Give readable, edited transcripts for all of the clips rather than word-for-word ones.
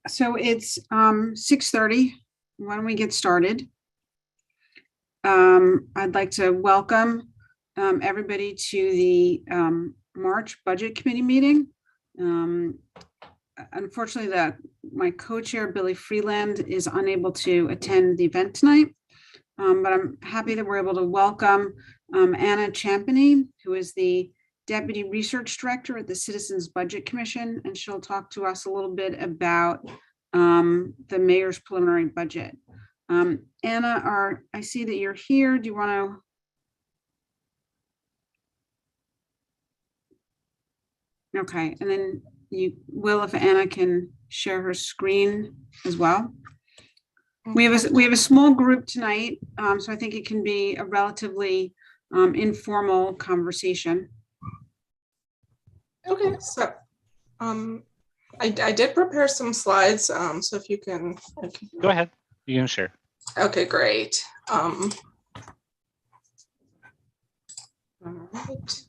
So it's 6:30. Why don't we get started? I'd like to welcome everybody to the March Budget Committee meeting. Unfortunately, my co-chair, Billy Freeland, is unable to attend the event tonight, but I'm happy that we're able to welcome Anna Champany, who is the Deputy Research Director at the Citizens Budget Commission, and she'll talk to us a little bit about the mayor's preliminary budget. Anna, I see that you're here. Do you want to? Okay, and then you will, if Anna can share her screen as well. We have a small group tonight, so I think it can be a relatively informal conversation. Okay, so I did prepare some slides, so if you can go ahead, you can share. Okay, great. All right.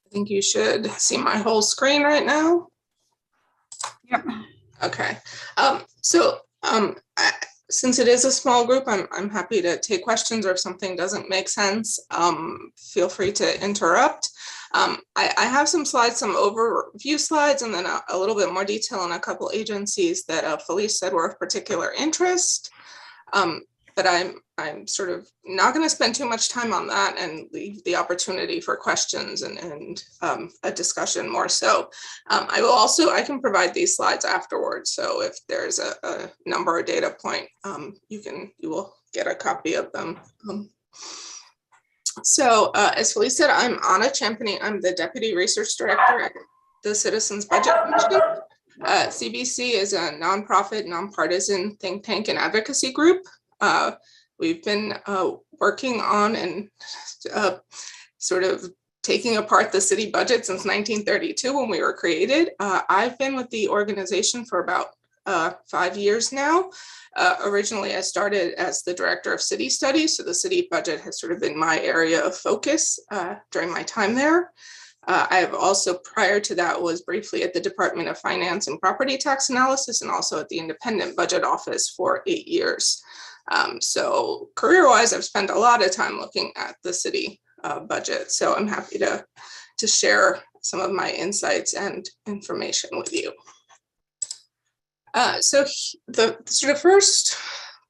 I think you should see my whole screen right now. Yep. Okay. Since it is a small group, I'm happy to take questions, or if something doesn't make sense, feel free to interrupt. I have some slides, some overview slides, and then a little bit more detail on a couple agencies that Felice said were of particular interest. But I'm sort of not going to spend too much time on that and leave the opportunity for questions and a discussion more so. I can provide these slides afterwards. So if there's a number or data point, you will get a copy of them. As Felice said, I'm Anna Champany. I'm the Deputy Research Director at the Citizens Budget Commission. CBC is a nonprofit, nonpartisan think tank and advocacy group. We've been working on and sort of taking apart the city budget since 1932 when we were created. I've been with the organization for about 5 years now. Originally, I started as the Director of City Studies, so the city budget has sort of been my area of focus during my time there. I have also, prior to that, was briefly at the Department of Finance and Property Tax Analysis, and also at the Independent Budget Office for 8 years. So career-wise, I've spent a lot of time looking at the city budget. So I'm happy to share some of my insights and information with you. So the sort of first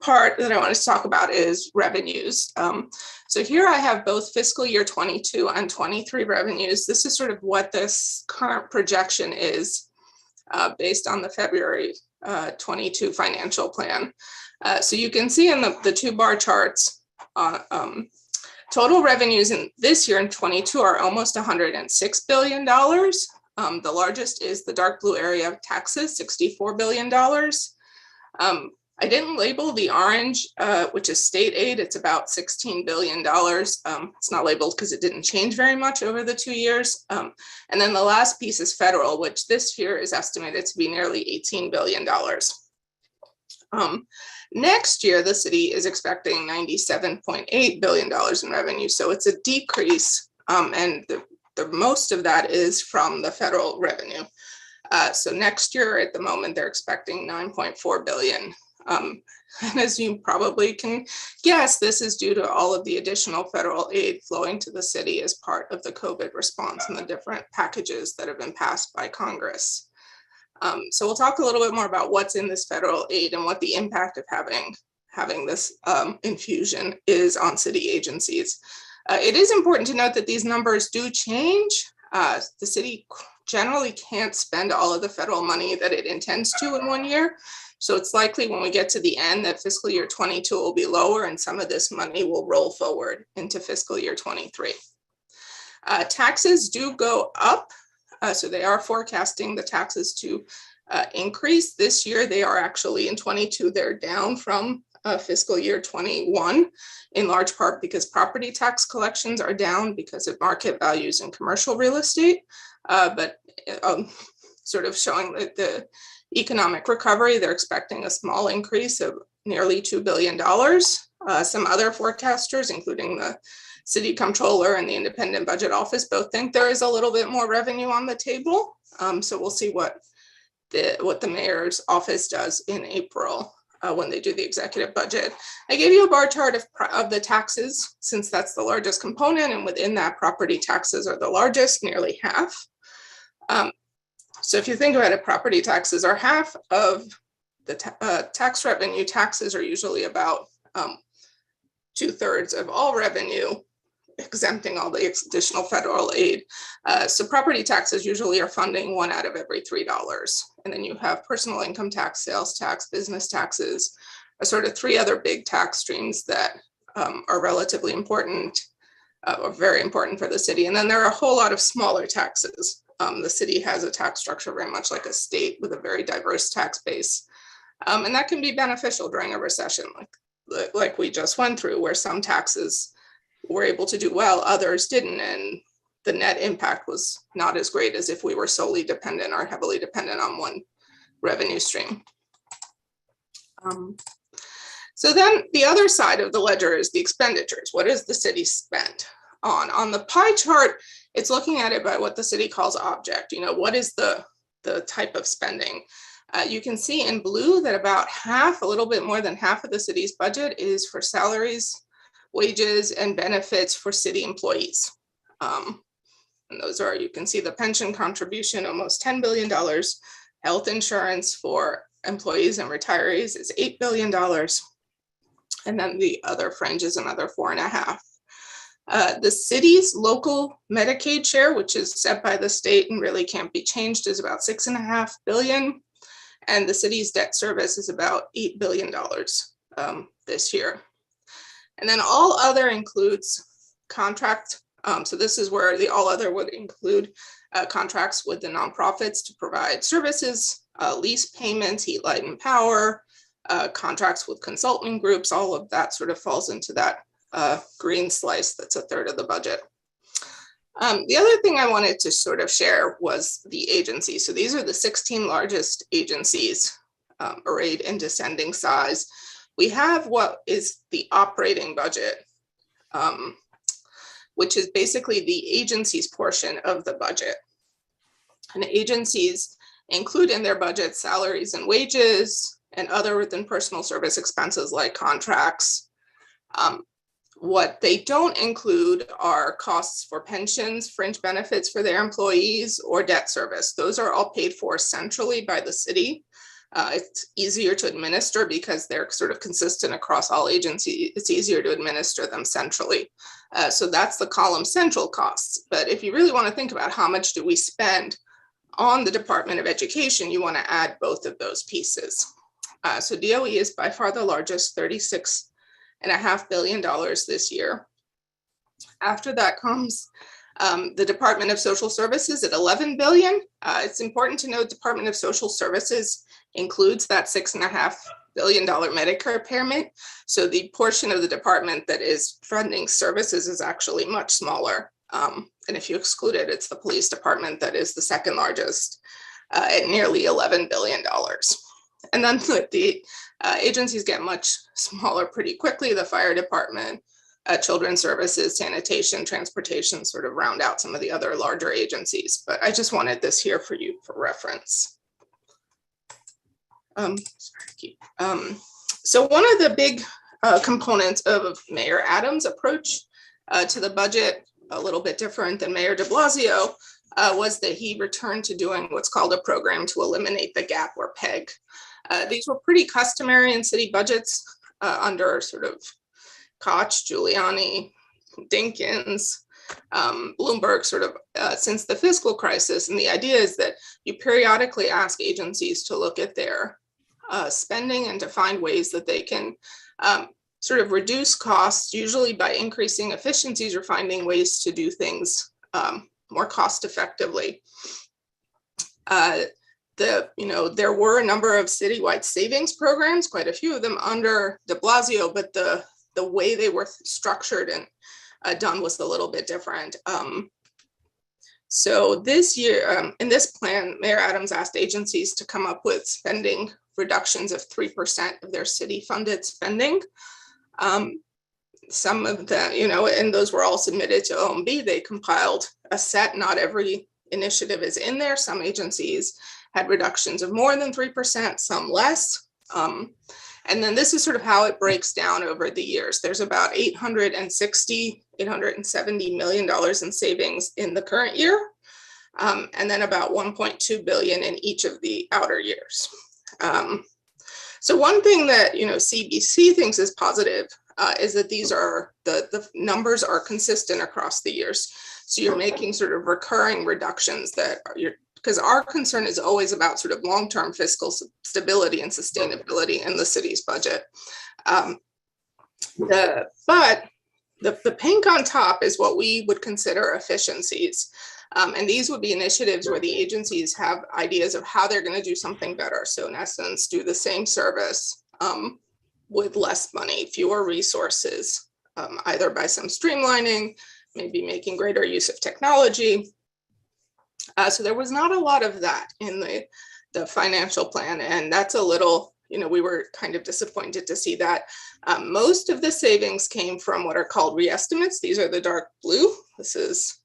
part that I want to talk about is revenues. So here I have both fiscal year 22 and 23 revenues. This is sort of what this current projection is based on the February 22 financial plan. So you can see in the two bar charts, total revenues in this year in 22 are almost $106 billion. The largest is the dark blue area of taxes, $64 billion. I didn't label the orange, which is state aid. It's about $16 billion. It's not labeled because it didn't change very much over the 2 years. And then the last piece is federal, which this year is estimated to be nearly $18 billion. Next year, the city is expecting $97.8 billion in revenue. So it's a decrease, and the most of that is from the federal revenue. So next year, at the moment, they're expecting $9.4 billion. And as you probably can guess, this is due to all of the additional federal aid flowing to the city as part of the COVID response and the different packages that have been passed by Congress. So we'll talk a little bit more about what's in this federal aid and what the impact of having this infusion is on city agencies. It is important to note that these numbers do change. The city generally can't spend all of the federal money that it intends to in 1 year. So it's likely when we get to the end that fiscal year 22 will be lower and some of this money will roll forward into fiscal year 23. Taxes do go up. So they are forecasting the taxes to increase this year. They are actually in 22, they're down from fiscal year 21, in large part because property tax collections are down because of market values in commercial real estate, but sort of showing that the economic recovery, they're expecting a small increase of nearly $2 billion. Some other forecasters, including the city comptroller and the Independent Budget Office, both think there is a little bit more revenue on the table. So we'll see what what the mayor's office does in April when they do the executive budget. I gave you a bar chart of the taxes, since that's the largest component, and within that, property taxes are the largest, nearly half. So if you think about it, property taxes are half of the tax revenue. Taxes are usually about 2/3 of all revenue, exempting all the additional federal aid. So property taxes usually are funding 1 out of every $3. And then you have personal income tax, sales tax, business taxes, are sort of 3 other big tax streams that are relatively important or very important for the city. And then there are a whole lot of smaller taxes. The city has a tax structure very much like a state with a very diverse tax base. And that can be beneficial during a recession like we just went through, where some taxes were able to do well, others didn't, and the net impact was not as great as if we were solely dependent or heavily dependent on one revenue stream. So then the other side of the ledger is the expenditures. What does the city spend on? On the pie chart, it's looking at it by what the city calls object. You know, what is the type of spending? You can see in blue that about half, a little bit more than half of the city's budget is for salaries, wages, and benefits for city employees. And those are, you can see the pension contribution, almost $10 billion. Health insurance for employees and retirees is $8 billion. And then the other fringe is another 4.5. The city's local Medicaid share, which is set by the state and really can't be changed, is about $6.5 billion. And the city's debt service is about $8 billion this year. And then all other includes contract. So this is where the all other would include contracts with the nonprofits to provide services, lease payments, heat, light, and power, contracts with consulting groups. All of that sort of falls into that green slice that's 1/3 of the budget. The other thing I wanted to sort of share was the agencies. So these are the 16 largest agencies arrayed in descending size. We have what is the operating budget, which is basically the agency's portion of the budget. And agencies include in their budget salaries and wages and other than personal service expenses like contracts. What they don't include are costs for pensions, fringe benefits for their employees, or debt service. Those are all paid for centrally by the city. It's easier to administer because they're sort of consistent across all agencies. It's easier to administer them centrally. So that's the column central costs. But if you really want to think about how much do we spend on the Department of Education, you want to add both of those pieces. So DOE is by far the largest, $36.5 billion this year. After that comes the Department of Social Services at $11 billion. It's important to note Department of Social Services includes that $6.5 billion Medicare payment. So the portion of the department that is funding services is actually much smaller. And if you exclude it, it's the police department that is the second largest at nearly $11 billion. And then the agencies get much smaller pretty quickly. The fire department, children's services, sanitation, transportation sort of round out some of the other larger agencies. But I just wanted this here for you for reference. So one of the big components of Mayor Adams' approach to the budget, a little bit different than Mayor de Blasio, was that he returned to doing what's called a program to eliminate the gap or PEG. These were pretty customary in city budgets under sort of Koch, Giuliani, Dinkins, Bloomberg, sort of since the fiscal crisis. And the idea is that you periodically ask agencies to look at their spending and to find ways that they can sort of reduce costs, usually by increasing efficiencies or finding ways to do things more cost effectively. There were a number of citywide savings programs, quite a few of them under de Blasio, but the way they were structured and done was a little bit different. So this year, in this plan, Mayor Adams asked agencies to come up with spending reductions of 3% of their city funded spending. Some of them, and those were all submitted to OMB. They compiled a set, not every initiative is in there. Some agencies had reductions of more than 3%, some less. And then this is sort of how it breaks down over the years. There's about $870 million in savings in the current year, and then about 1.2 billion in each of the outer years. So one thing that CBC thinks is positive is that these are the numbers are consistent across the years. So you're making sort of recurring reductions that are because our concern is always about sort of long-term fiscal stability and sustainability in the city's budget. The pink on top is what we would consider efficiencies. And these would be initiatives where the agencies have ideas of how they're going to do something better. So in essence, do the same service with less money, fewer resources, either by some streamlining, maybe making greater use of technology. So there was not a lot of that in the financial plan. And that's a little, we were kind of disappointed to see that. Most of the savings came from what are called reestimates. These are the dark blue. This is,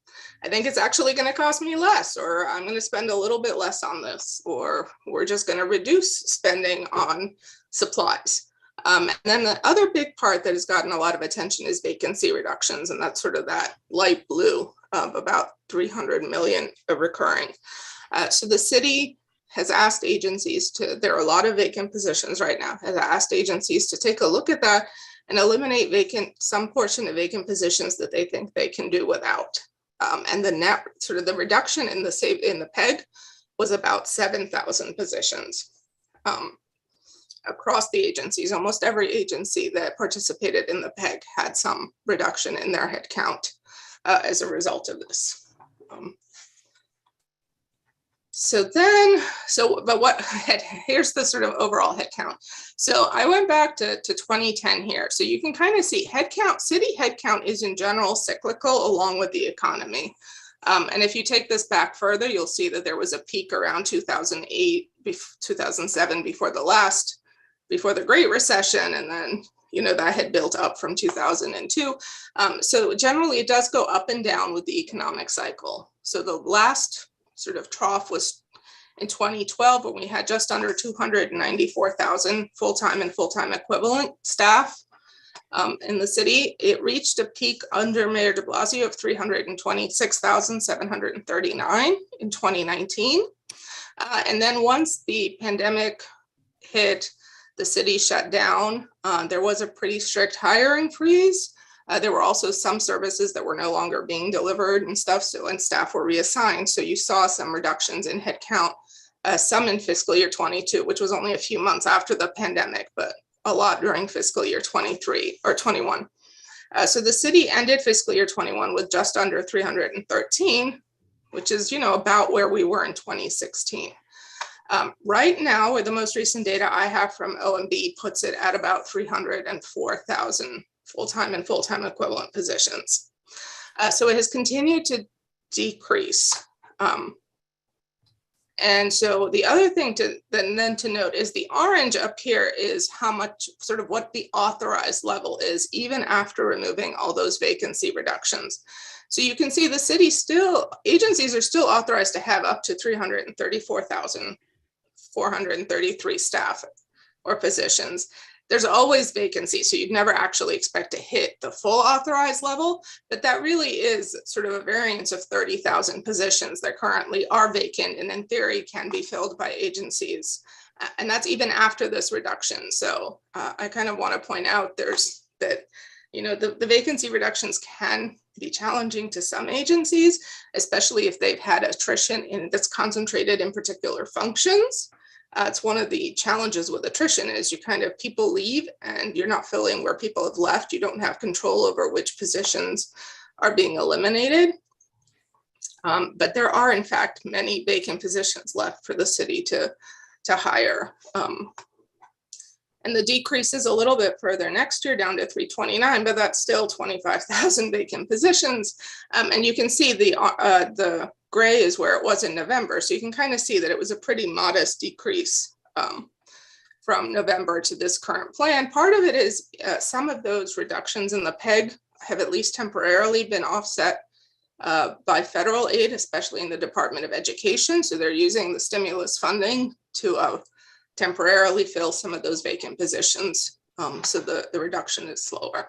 I think it's actually going to cost me less, or I'm going to spend a little bit less on this, or we're just going to reduce spending on supplies. And then the other big part that has gotten a lot of attention is vacancy reductions. And that's sort of that light blue of about 300 million of recurring. So the city has asked agencies to, there are a lot of vacant positions right now, has asked agencies to take a look at that and eliminate some portion of vacant positions that they think they can do without. And the net sort of the reduction in the PEG was about 7,000 positions across the agencies. Almost every agency that participated in the PEG had some reduction in their headcount as a result of this. Here's the sort of overall headcount. So I went back to 2010 here. So you can kind of see city headcount is in general cyclical along with the economy. And if you take this back further, you'll see that there was a peak around 2008, 2007 before the Great Recession. And then, that had built up from 2002. So generally it does go up and down with the economic cycle. So the last sort of trough was in 2012 when we had just under 294,000 full-time and full-time equivalent staff in the city. It reached a peak under Mayor de Blasio of 326,739 in 2019. And then once the pandemic hit, the city shut down. There was a pretty strict hiring freeze. There were also some services that were no longer being delivered and stuff, and staff were reassigned. So you saw some reductions in headcount, some in fiscal year 22, which was only a few months after the pandemic, but a lot during fiscal year 23 or 21. So the city ended fiscal year 21 with just under 313, which is, about where we were in 2016. Right now, with the most recent data I have from OMB, puts it at about 304,000 full-time and full-time equivalent positions. So it has continued to decrease. And so the other thing to note is the orange up here is how much, sort of what the authorized level is, even after removing all those vacancy reductions. So you can see the city agencies are still authorized to have up to 334,433 staff or positions. There's always vacancy, so you'd never actually expect to hit the full authorized level, but that really is sort of a variance of 30,000 positions that currently are vacant and in theory can be filled by agencies. And that's even after this reduction. So I kind of want to point out the vacancy reductions can be challenging to some agencies, especially if they've had attrition that's concentrated in particular functions. It's one of the challenges with attrition is people leave and you're not filling where people have left. You don't have control over which positions are being eliminated. But there are, in fact, many vacant positions left for the city to hire. And the decrease is a little bit further next year down to 329, but that's still 25,000 vacant positions. And you can see the gray is where it was in November. So you can kind of see that it was a pretty modest decrease from November to this current plan. Part of it is some of those reductions in the PEG have at least temporarily been offset by federal aid, especially in the Department of Education. So they're using the stimulus funding to temporarily fill some of those vacant positions. So the reduction is slower.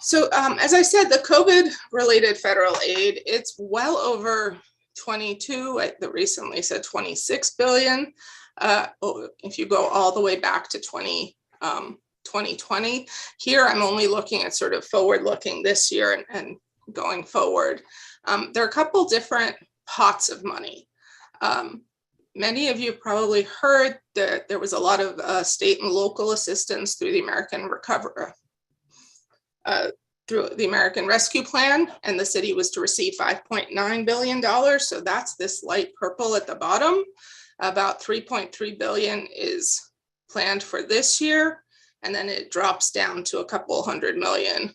So as I said, the COVID-related federal aid, it's well over 22, I recently said 26 billion. If you go all the way back to 2020, here I'm only looking at sort of forward-looking this year and going forward. There are a couple different pots of money. Many of you probably heard that there was a lot of state and local assistance through the American through the American Rescue Plan, and the city was to receive $5.9 billion. So that's this light purple at the bottom. About 3.3 billion is planned for this year, and then it drops down to a couple $100 million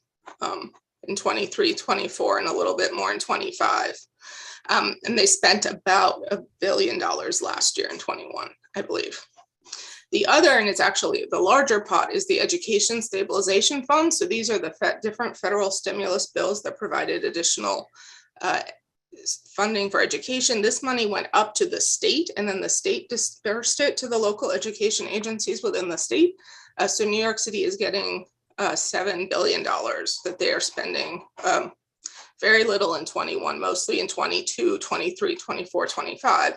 in 23, 24, and a little bit more in 25. And they spent about $1 billion last year in 21, I believe. The other, and it's actually the larger pot, is the Education Stabilization Fund. So these are the different federal stimulus bills that provided additional funding for education. This money went up to the state, and then the state dispersed it to the local education agencies within the state. So New York City is getting $7 billion that they are spending. Very little in 21, mostly in 22, 23, 24, 25.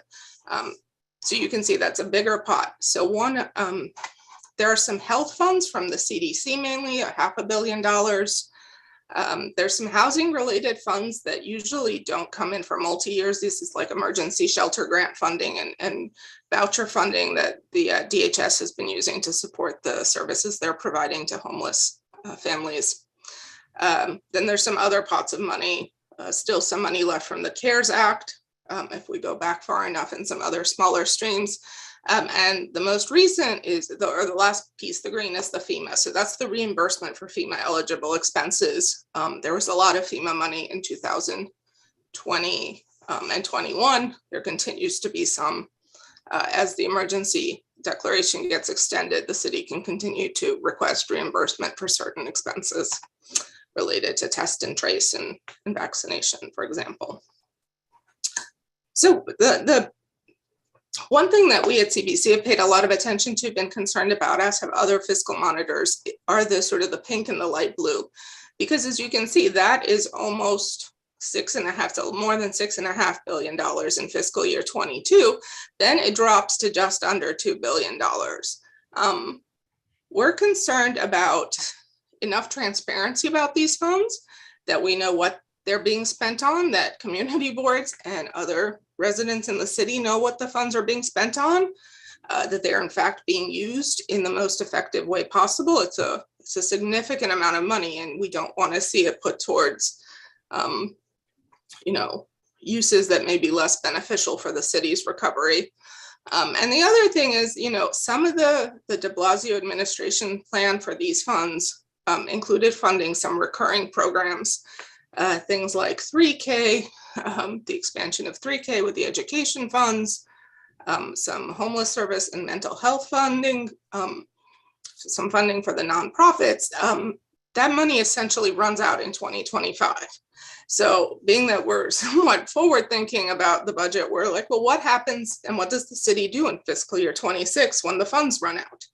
So you can see that's a bigger pot. So there are some health funds from the CDC, mainly $500 million. There's some housing related funds that usually don't come in for multi-years. This is like emergency shelter grant funding and voucher funding that the DHS has been using to support the services they're providing to homeless families. Then there's some other pots of money, still some money left from the CARES Act, if we go back far enough, and some other smaller streams. And the most recent is, the last piece, the green, is the FEMA. So that's the reimbursement for FEMA eligible expenses. There was a lot of FEMA money in 2020 and 21. There continues to be some. As the emergency declaration gets extended, the city can continue to request reimbursement for certain expenses related to test and trace and vaccination, for example. So the one thing that we at CBC have paid a lot of attention to, been concerned about, as have other fiscal monitors, are the sort of the pink and the light blue, because as you can see, that is almost more than $6.5 billion in fiscal year 22. Then it drops to just under $2 billion. We're concerned about enough transparency about these funds, that we know what they're being spent on, that community boards and other residents in the city know what the funds are being spent on, that they're in fact being used in the most effective way possible. It's a significant amount of money, and we don't want to see it put towards uses that may be less beneficial for the city's recovery. And the other thing is, some of the de Blasio administration plan for these funds included funding some recurring programs, things like 3K, the expansion of 3K with the education funds, some homeless service and mental health funding, some funding for the nonprofits. That money essentially runs out in 2025. So being that we're somewhat forward thinking about the budget, we're like, well, what happens and what does the city do in fiscal year 26 when the funds run out?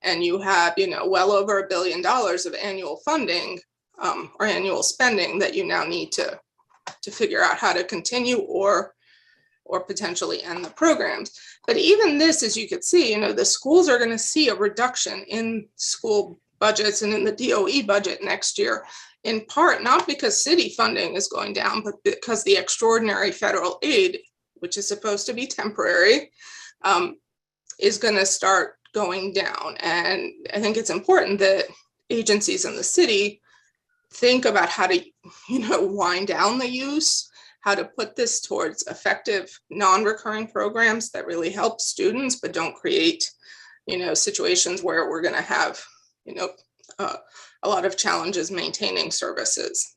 And you have, well over $1 billion of annual funding or annual spending that you now need to figure out how to continue or potentially end the programs. But even this, as you could see, the schools are going to see a reduction in school budgets and in the DOE budget next year, in part not because city funding is going down, but because the extraordinary federal aid, which is supposed to be temporary, is going to start going down. And I think it's important that agencies in the city think about how to, wind down the use, how to put this towards effective non-recurring programs that really help students, but don't create, situations where we're going to have, a lot of challenges maintaining services.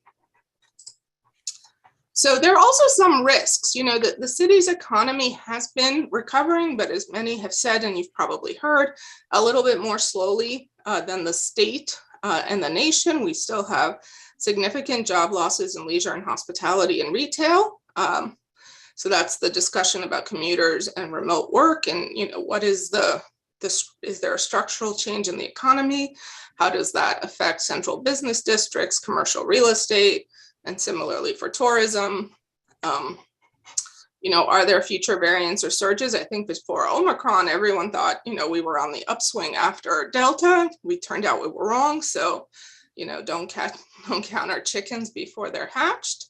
So there are also some risks, that the city's economy has been recovering, but as many have said, and you've probably heard, a little bit more slowly than the state. and the nation. We still have significant job losses in leisure and hospitality and retail. So that's the discussion about commuters and remote work, and what is is there a structural change in the economy? How does that affect central business districts, commercial real estate, and similarly for tourism? Are there future variants or surges? I think before Omicron, everyone thought, we were on the upswing after Delta. We turned out we were wrong. So, don't count our chickens before they're hatched.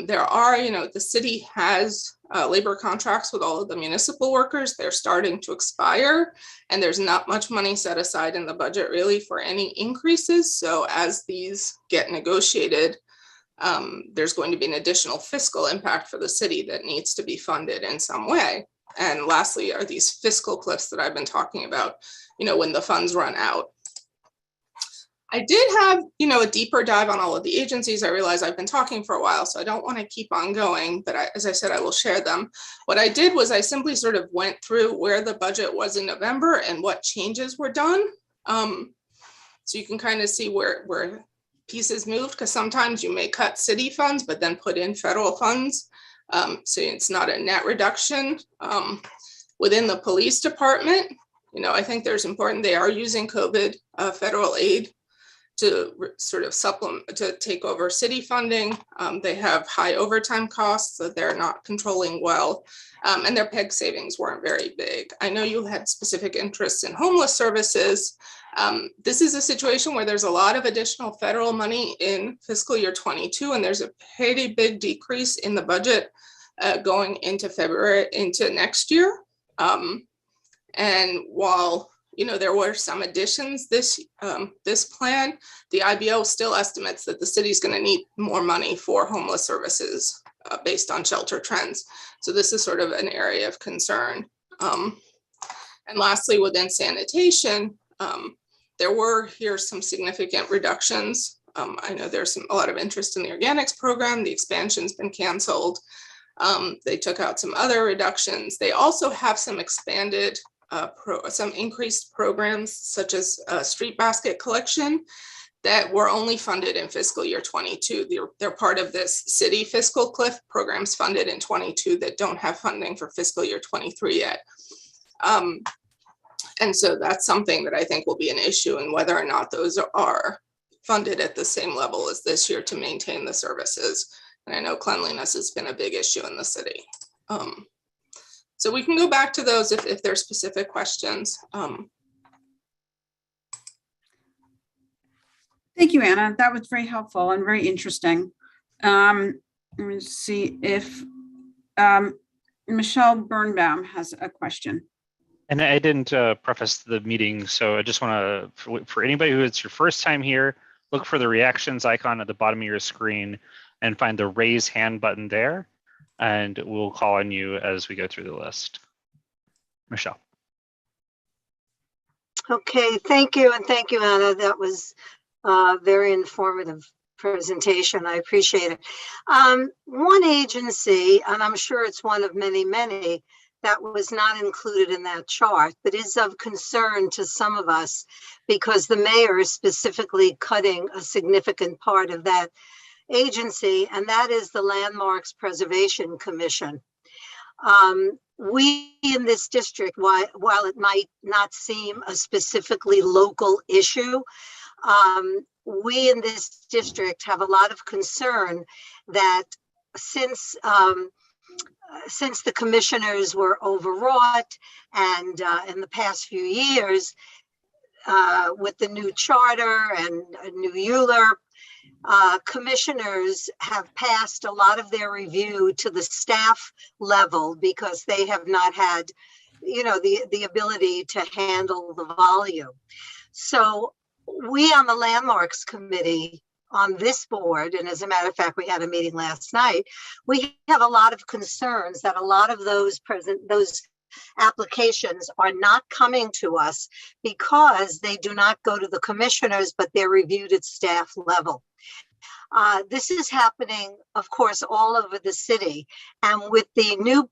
There are, the city has labor contracts with all of the municipal workers. They're starting to expire, and there's not much money set aside in the budget really for any increases. So as these get negotiated, there's going to be an additional fiscal impact for the city that needs to be funded in some way. And lastly, are these fiscal cliffs that I've been talking about, when the funds run out. I did have, a deeper dive on all of the agencies. I realize I've been talking for a while, so I don't want to keep on going, but as I said, I will share them. What I did was I simply sort of went through where the budget was in November and what changes were done. So you can kind of see where pieces moved, because sometimes you may cut city funds, but then put in federal funds. So it's not a net reduction. Within the police department, I think there's important, they are using COVID federal aid to sort of supplement, to take over city funding. They have high overtime costs that they're not controlling well, and their PEG savings weren't very big. I know you had specific interests in homeless services. This is a situation where there's a lot of additional federal money in fiscal year 22, and there's a pretty big decrease in the budget going into February, into next year. And while there were some additions this plan, the IBO still estimates that the city's going to need more money for homeless services based on shelter trends. So this is sort of an area of concern. And lastly, within sanitation, there were here some significant reductions. I know there's a lot of interest in the organics program. The expansion's been canceled. They took out some other reductions. They also have some expanded some increased programs such as street basket collection that were only funded in fiscal year 22. They're part of this city fiscal cliff, programs funded in 22 that don't have funding for fiscal year 23 yet. And so that's something that I think will be an issue, in whether or not those are funded at the same level as this year to maintain the services. And I know cleanliness has been a big issue in the city. So we can go back to those if there's specific questions. Thank you, Anna. That was very helpful and very interesting. Let me see if Michelle Birnbaum has a question. And I didn't preface the meeting, so I just want to, for anybody who it's your first time here, look for the reactions icon at the bottom of your screen and find the raise hand button there, and we'll call on you as we go through the list. Michelle. Okay, thank you, and thank you, Anna. That was a very informative presentation. I appreciate it. One agency, and I'm sure it's one of many, many, that was not included in that chart, but is of concern to some of us because the mayor is specifically cutting a significant part of that agency, and that is the Landmarks Preservation Commission. We in this district, while it might not seem a specifically local issue, we in this district have a lot of concern that since the commissioners were overwrought and in the past few years with the new charter and new ULURP, commissioners have passed a lot of their review to the staff level because they have not had, the ability to handle the volume. So we on the Landmarks Committee on this board, and as a matter of fact, we had a meeting last night, we have a lot of concerns that a lot of those applications are not coming to us because they do not go to the commissioners, but they're reviewed at staff level. This is happening, of course, all over the city. And with the new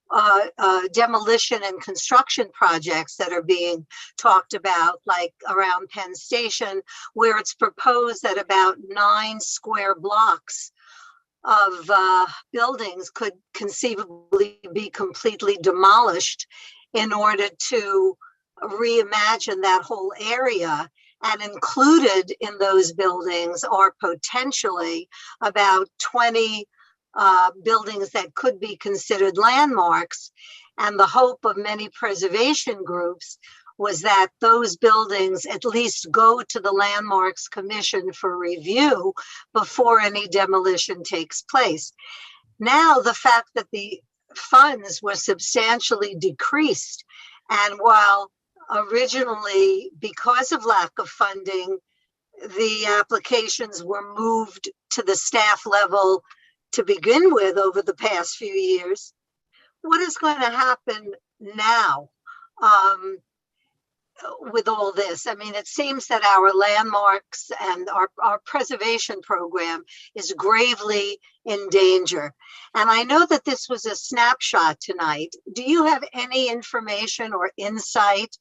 demolition and construction projects that are being talked about, like around Penn Station, where it's proposed that about 9 square blocks of buildings could conceivably be completely demolished in order to reimagine that whole area. And included in those buildings are potentially about 20 buildings that could be considered landmarks. And the hope of many preservation groups was that those buildings at least go to the Landmarks Commission for review before any demolition takes place. Now, the fact that the funds were substantially decreased, and while originally, because of lack of funding, the applications were moved to the staff level to begin with over the past few years. What is going to happen now with all this? I mean, it seems that our landmarks and our preservation program is gravely in danger. And I know that this was a snapshot tonight. Do you have any information or insight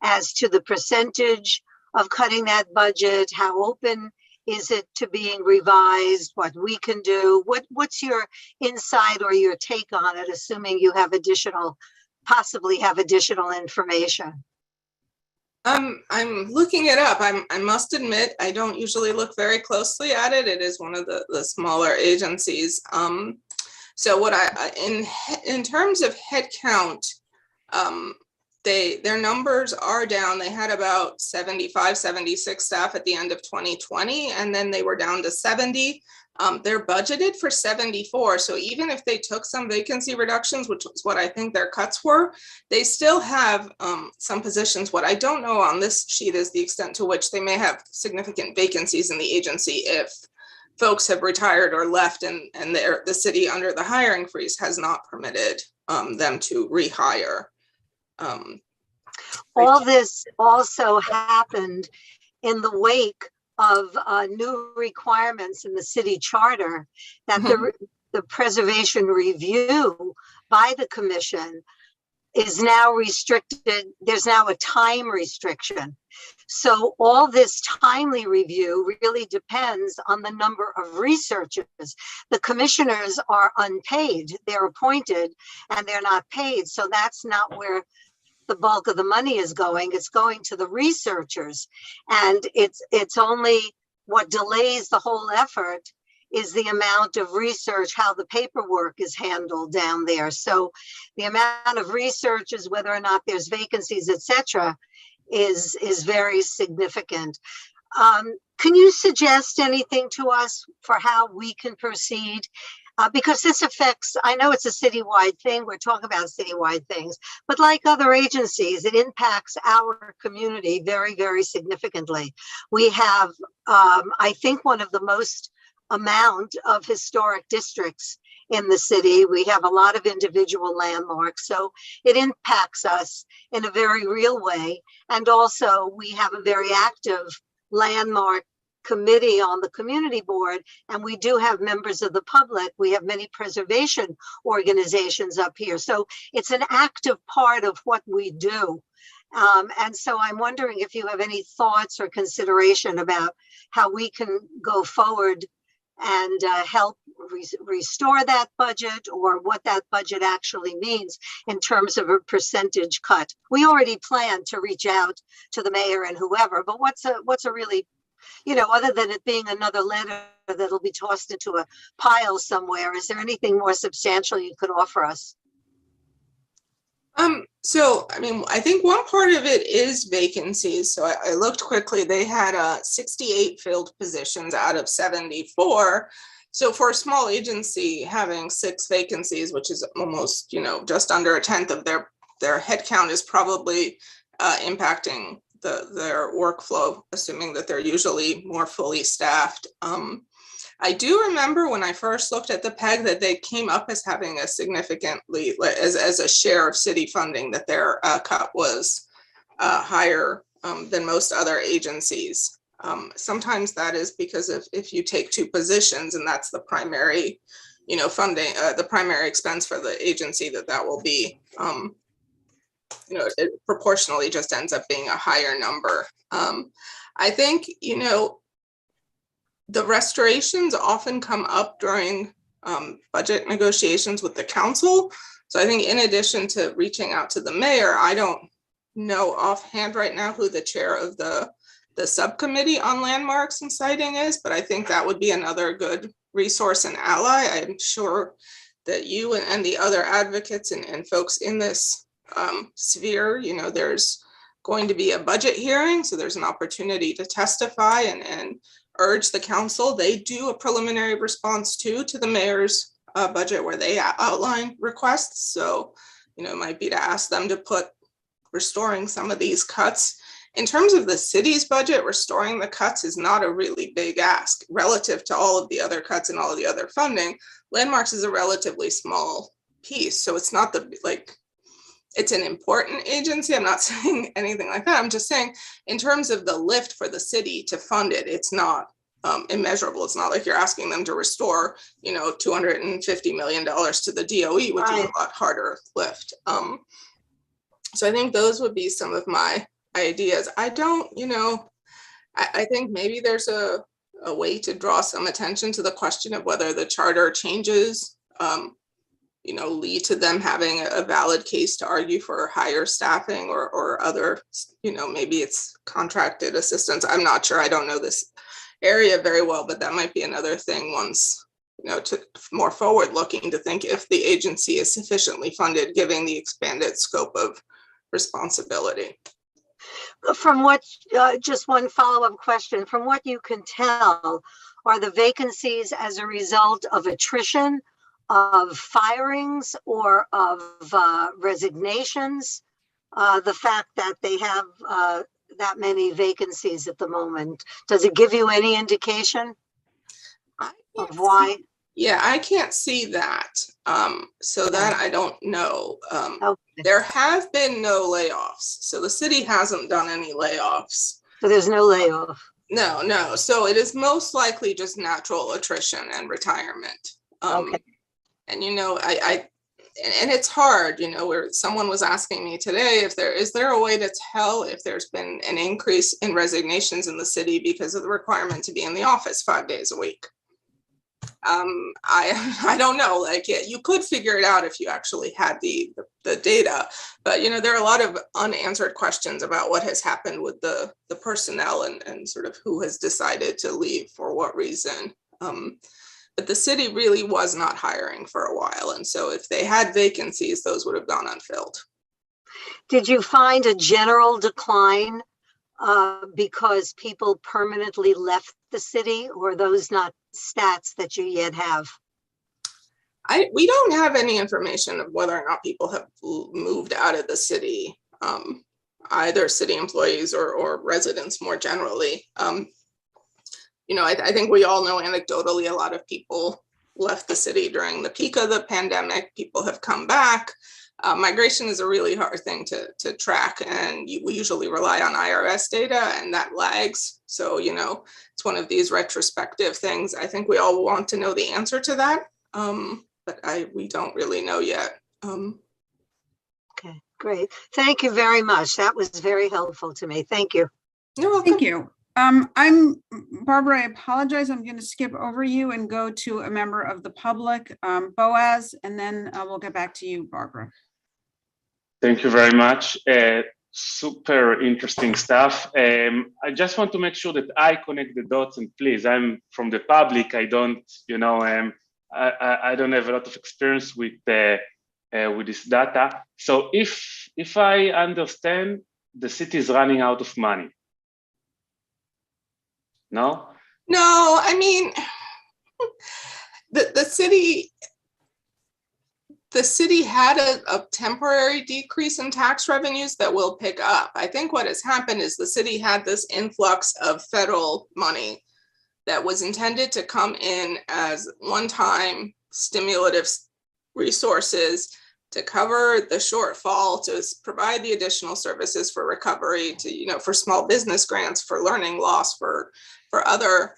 as to the percentage of cutting that budget? How open is it to being revised? What we can do? What's your insight or your take on it, assuming you have possibly have additional information? I'm looking it up. I must admit, I don't usually look very closely at it. It is one of the smaller agencies. So what in terms of head count, their numbers are down. They had about 75, 76 staff at the end of 2020, and then they were down to 70. They're budgeted for 74. So even if they took some vacancy reductions, which is what I think their cuts were, they still have some positions. What I don't know on this sheet is the extent to which they may have significant vacancies in the agency if folks have retired or left and the city under the hiring freeze has not permitted them to rehire. All this also happened in the wake of new requirements in the city charter that the preservation review by the commission is now restricted. There's now a time restriction. So all this timely review really depends on the number of researchers. The commissioners are unpaid. They're appointed and they're not paid. So that's not where the bulk of the money is going. It's going to the researchers. And it's only what delays the whole effort is the amount of research, how the paperwork is handled down there. So the amount of research is whether or not there's vacancies, et cetera, is very significant. Can you suggest anything to us for how we can proceed? Because this affects, I know it's a citywide thing, we're talking about citywide things, but like other agencies, it impacts our community very, very significantly. We have, I think, one of the most amount of historic districts in the city. We have a lot of individual landmarks, so it impacts us in a very real way. And also we have a very active landmark committee on the community board, and we do have members of the public. We have many preservation organizations up here. So it's an active part of what we do. And so I'm wondering if you have any thoughts or consideration about how we can go forward and help restore that budget, or what that budget actually means in terms of a percentage cut. We already plan to reach out to the mayor and whoever, but what's a really, other than it being another letter that'll be tossed into a pile somewhere, is there anything more substantial you could offer us? So, I think one part of it is vacancies. So I looked quickly, they had 68 filled positions out of 74. So for a small agency, having 6 vacancies, which is almost, just under a tenth of their headcount, is probably impacting their workflow, assuming that they're usually more fully staffed. I do remember when I first looked at the PEG that they came up as having a significantly, as a share of city funding, that their cut was higher than most other agencies. Sometimes that is because if you take two positions and that's the primary, funding, the primary expense for the agency, that will be, it proportionally just ends up being a higher number. I think, the restorations often come up during budget negotiations with the council. So I think in addition to reaching out to the mayor, I don't know offhand right now who the chair of the subcommittee on landmarks and siting is, but I think that would be another good resource and ally. I'm sure that you and the other advocates and folks in this sphere, there's going to be a budget hearing, so there's an opportunity to testify and urge the council. They do a preliminary response to the mayor's budget where they outline requests. So, it might be to ask them to put restoring some of these cuts. In terms of the city's budget, restoring the cuts is not a really big ask relative to all of the other cuts and all of the other funding. Landmarks is a relatively small piece. So it's not it's an important agency. I'm not saying anything like that. I'm just saying in terms of the lift for the city to fund it, it's not immeasurable. It's not like you're asking them to restore, $250 million to the DOE, which is a lot harder lift. So I think those would be some of my ideas. I don't, I think maybe there's a way to draw some attention to the question of whether the charter changes, lead to them having a valid case to argue for higher staffing or other, maybe it's contracted assistance. I'm not sure. I don't know this area very well, but that might be another thing once, to more forward looking to think if the agency is sufficiently funded, given the expanded scope of responsibility. From what, just one follow-up question, from what you can tell, are the vacancies as a result of attrition, of firings, or of resignations? The fact that they have that many vacancies at the moment, does it give you any indication of why? Yeah, I can't see that. So that I don't know. Okay. There have been no layoffs. So the city hasn't done any layoffs. So there's no layoff? No. So it is most likely just natural attrition and retirement. Okay. And, and it's hard, where someone was asking me today, is there a way to tell if there's been an increase in resignations in the city because of the requirement to be in the office 5 days a week? I don't know, you could figure it out if you actually had the data, but there are a lot of unanswered questions about what has happened with the personnel and sort of who has decided to leave for what reason. But the city really was not hiring for a while, and so if they had vacancies, those would have gone unfilled. Did you find a general decline because people permanently left the city, or those not stats that you yet have? We don't have any information of whether or not people have moved out of the city, either city employees or residents more generally. I think we all know anecdotally a lot of people left the city during the peak of the pandemic. People have come back. Migration is a really hard thing to track, and we usually rely on IRS data, and that lags. So, it's one of these retrospective things. I think we all want to know the answer to that, but we don't really know yet. Okay, great. Thank you very much. That was very helpful to me. Thank you. You're welcome. Thank you. Barbara, I apologize. I'm going to skip over you and go to a member of the public, Boaz, and then we'll get back to you, Barbara. Thank you very much. Super interesting stuff. I just want to make sure that I connect the dots, and please, I'm from the public. I don't, I don't have a lot of experience with this data. So if I understand, the city is running out of money. No, I mean, the city had a temporary decrease in tax revenues that will pick up. I think what has happened is the city had this influx of federal money that was intended to come in as one-time stimulative resources to cover the shortfall, to provide the additional services for recovery, to, you know, for small business grants, for learning loss, for other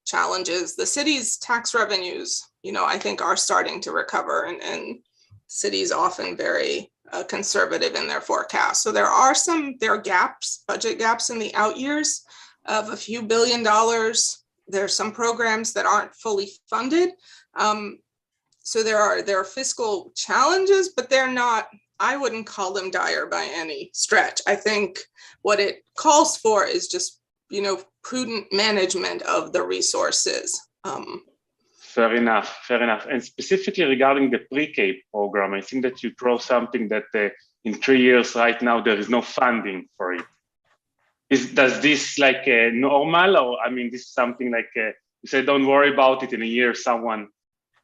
challenges. The city's tax revenues, you know, I think are starting to recover, and cities often very conservative in their forecast. So there are gaps, budget gaps in the out years of a few $1 billion. There's some programs that aren't fully funded. So there are fiscal challenges, but they're not, I wouldn't call them dire by any stretch. I think what it calls for is just, you know, prudent management of the resources. Fair enough, fair enough. And specifically regarding the pre-K program, I think that you draw something that in 3 years right now, there is no funding for it. Does this like normal, or I mean, this is something like you say, don't worry about it, in a year someone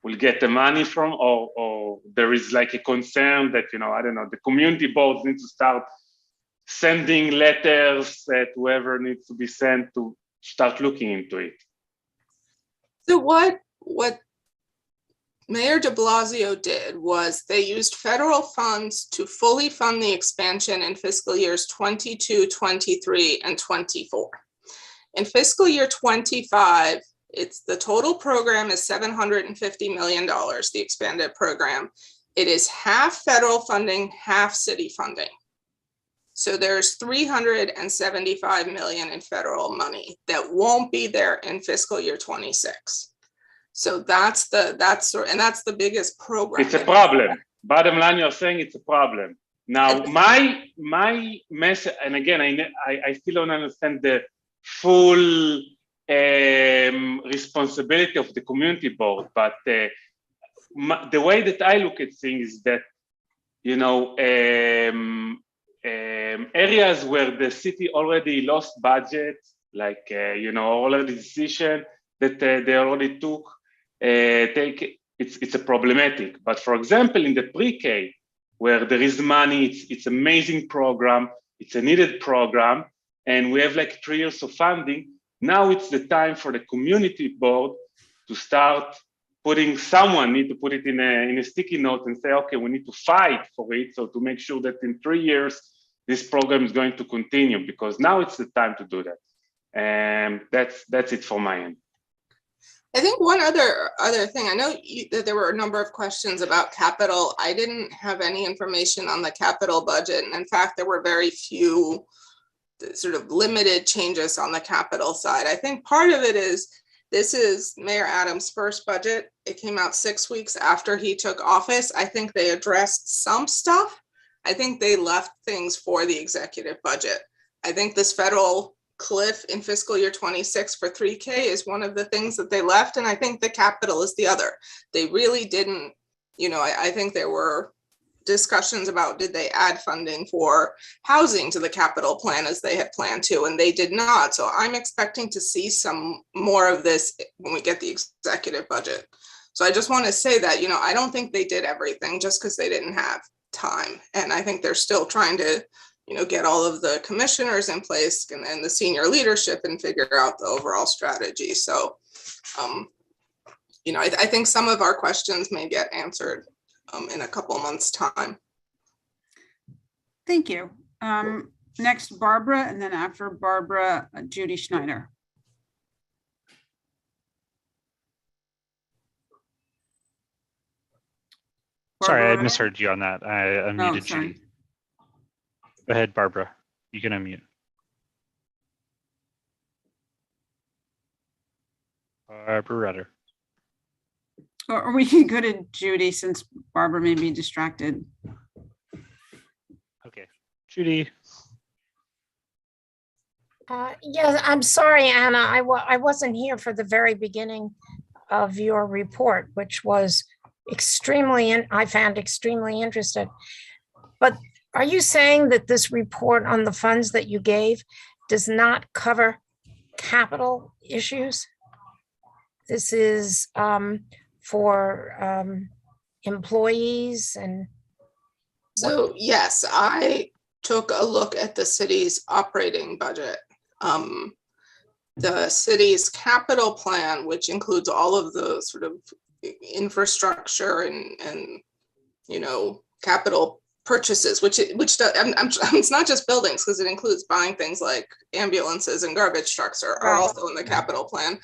will get the money from, or there is like a concern that, you know, I don't know, the community boards need to start sending letters that whoever needs to be sent to start looking into it? So what Mayor de Blasio did was they used federal funds to fully fund the expansion in fiscal years 22, 23, and 24. In fiscal year 25, the total program is $750 million, the expanded program. It is half federal funding, half city funding. So there's $375 million in federal money that won't be there in fiscal year 26. So that's the biggest program. It's a problem. Bottom line, you're saying it's a problem. Now, my message, and again, I still don't understand the full responsibility of the community board, but the way that I look at things is that, you know, areas where the city already lost budget, like, you know, already decision that they already took, it's a problematic. But for example, in the pre-K, where there is money, it's amazing program, it's a needed program, and we have like 3 years of funding. Now it's the time for the community board to start putting, someone need to put it in a sticky note and say, okay, we need to fight for it. So to make sure that in 3 years, this program is going to continue, because now it's the time to do that. And that's it for my end. I think one other thing, I know that there were a number of questions about capital. I didn't have any information on the capital budget. And in fact, there were very few sort of limited changes on the capital side. I think part of it is, this is Mayor Adams' first budget. It came out 6 weeks after he took office. I think they addressed some stuff. I think they left things for the executive budget. I think this federal cliff in fiscal year 26 for 3K is one of the things that they left. And I think the capital is the other. They really didn't, you know, I think there were discussions about, did they add funding for housing to the capital plan as they had planned to, and they did not. So I'm expecting to see some more of this when we get the executive budget. So I just want to say that, you know, I don't think they did everything just because they didn't have time. And I think they're still trying to, you know, get all of the commissioners in place and the senior leadership and figure out the overall strategy. So, you know, I think some of our questions may get answered in a couple months' time. Thank you. Next, Barbara, and then after Barbara, Judy Schneider. Sorry, I Barbara? misheard you on that. I unmuted Judy. Go ahead, Barbara. You can unmute. Barbara Rutter. Or we can go to Judy since Barbara may be distracted. Okay, Judy. Yes, I'm sorry, Anna. I wasn't here for the very beginning of your report, which was I found extremely interesting. But are you saying that this report on the funds that you gave does not cover capital issues? This is for employees and. So yes, I took a look at the city's operating budget. The city's capital plan, which includes all of the sort of infrastructure and you know, capital purchases, it's not just buildings, because it includes buying things like ambulances and garbage trucks are also in the capital plan.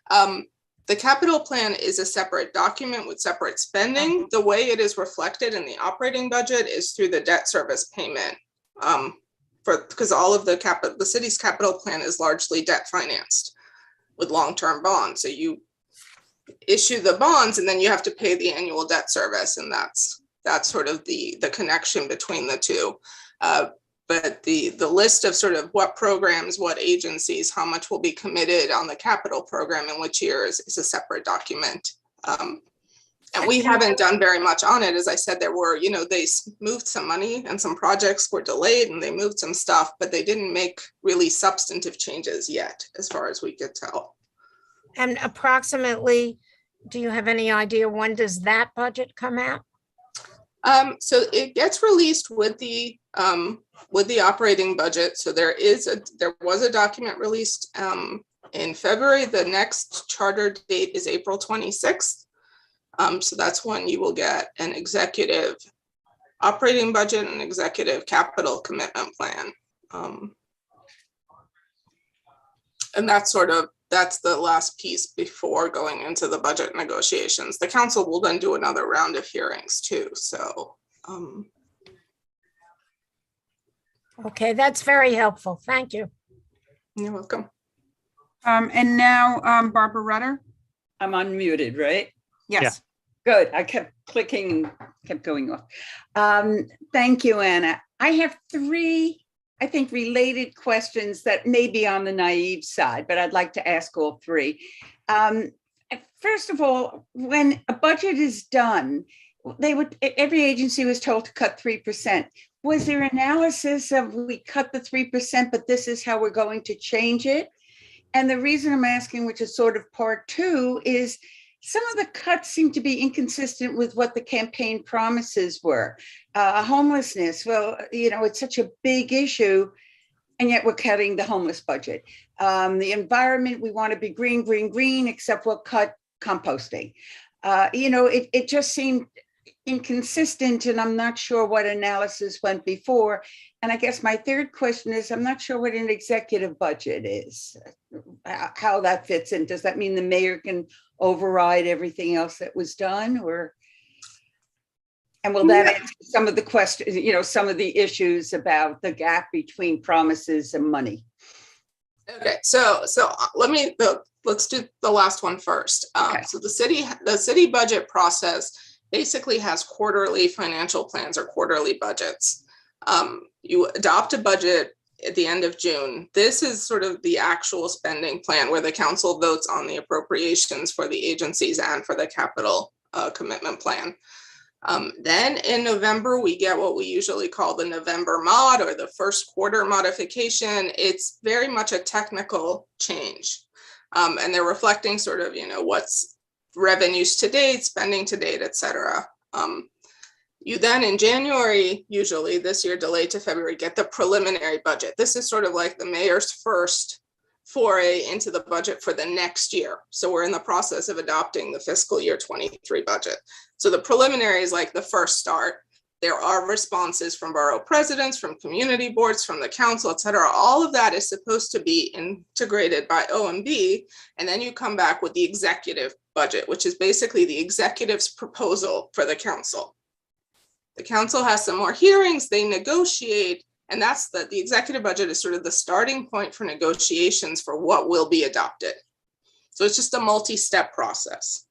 The capital plan is a separate document with separate spending. The way it is reflected in the operating budget is through the debt service payment. Because all of the city's capital plan is largely debt financed with long-term bonds. So you issue the bonds and then you have to pay the annual debt service, and that's sort of the connection between the two. But the list of sort of what programs, what agencies, how much will be committed on the capital program in which years is a separate document. And we haven't done very much on it. As I said, there were, they moved some money and some projects were delayed and they moved some stuff, but they didn't make really substantive changes yet, as far as we could tell. And approximately, do you have any idea when does that budget come out? So it gets released with the operating budget. So there was a document released in February. The next charter date is April 26th. So that's when you will get an executive operating budget and executive capital commitment plan. And that's the last piece before going into the budget negotiations. The council will then do another round of hearings too. So. Okay, that's very helpful. Thank you. You're welcome. And now Barbara Rutter. I'm unmuted, right? Yes. Yeah. Good. I kept clicking, kept going off. Thank you, Anna. I have three, I think, related questions that may be on the naive side, but I'd like to ask all three. First of all, when a budget is done, every agency was told to cut 3%. Was there analysis of we cut the 3%, but this is how we're going to change it? And the reason I'm asking, which is sort of part two, is some of the cuts seem to be inconsistent with what the campaign promises were. Homelessness, well, it's such a big issue, and yet we're cutting the homeless budget. The environment, we want to be green, green, green, except we'll cut composting. It just seemed inconsistent, and I'm not sure what analysis went before. And I guess my third question is, I'm not sure what an executive budget is, how that fits in. Does that mean the mayor can override everything else that was done, and will that answer some of the questions, some of the issues about the gap between promises and money? Okay, so let's do the last one first. Okay. So the city budget process basically has quarterly financial plans or quarterly budgets. You adopt a budget at the end of June. This is sort of the actual spending plan where the council votes on the appropriations for the agencies and for the capital commitment plan. Then in November, we get what we usually call the November mod or the first quarter modification. It's very much a technical change. And they're reflecting sort of, what's revenues to date, spending to date, et cetera. You then in January, usually this year delayed to February, get the preliminary budget. This is sort of like the mayor's first foray into the budget for the next year. So we're in the process of adopting the fiscal year 23 budget. So the preliminary is like the first start. There are responses from borough presidents, from community boards, from the council, et cetera. All of that is supposed to be integrated by OMB. And then you come back with the executive budget, which is basically the executive's proposal for the council. The council has some more hearings, they negotiate, and that's the executive budget is sort of the starting point for negotiations for what will be adopted. So it's just a multi-step process.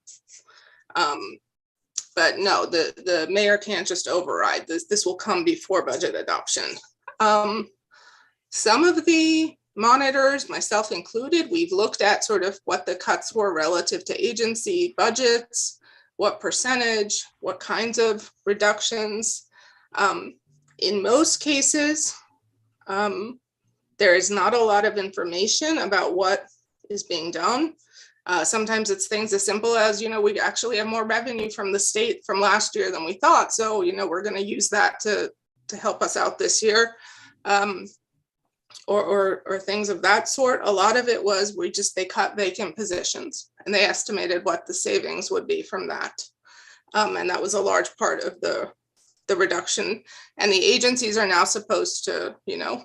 But no, the mayor can't just override this. This will come before budget adoption. Some of the monitors, myself included, we've looked at sort of what the cuts were relative to agency budgets, what percentage, what kinds of reductions. In most cases, there is not a lot of information about what is being done. Sometimes it's things as simple as, we actually have more revenue from the state from last year than we thought. So, we're going to use that to help us out this year. Or things of that sort. A lot of it was they cut vacant positions and they estimated what the savings would be from that. And that was a large part of the the reduction, and the agencies are now supposed to,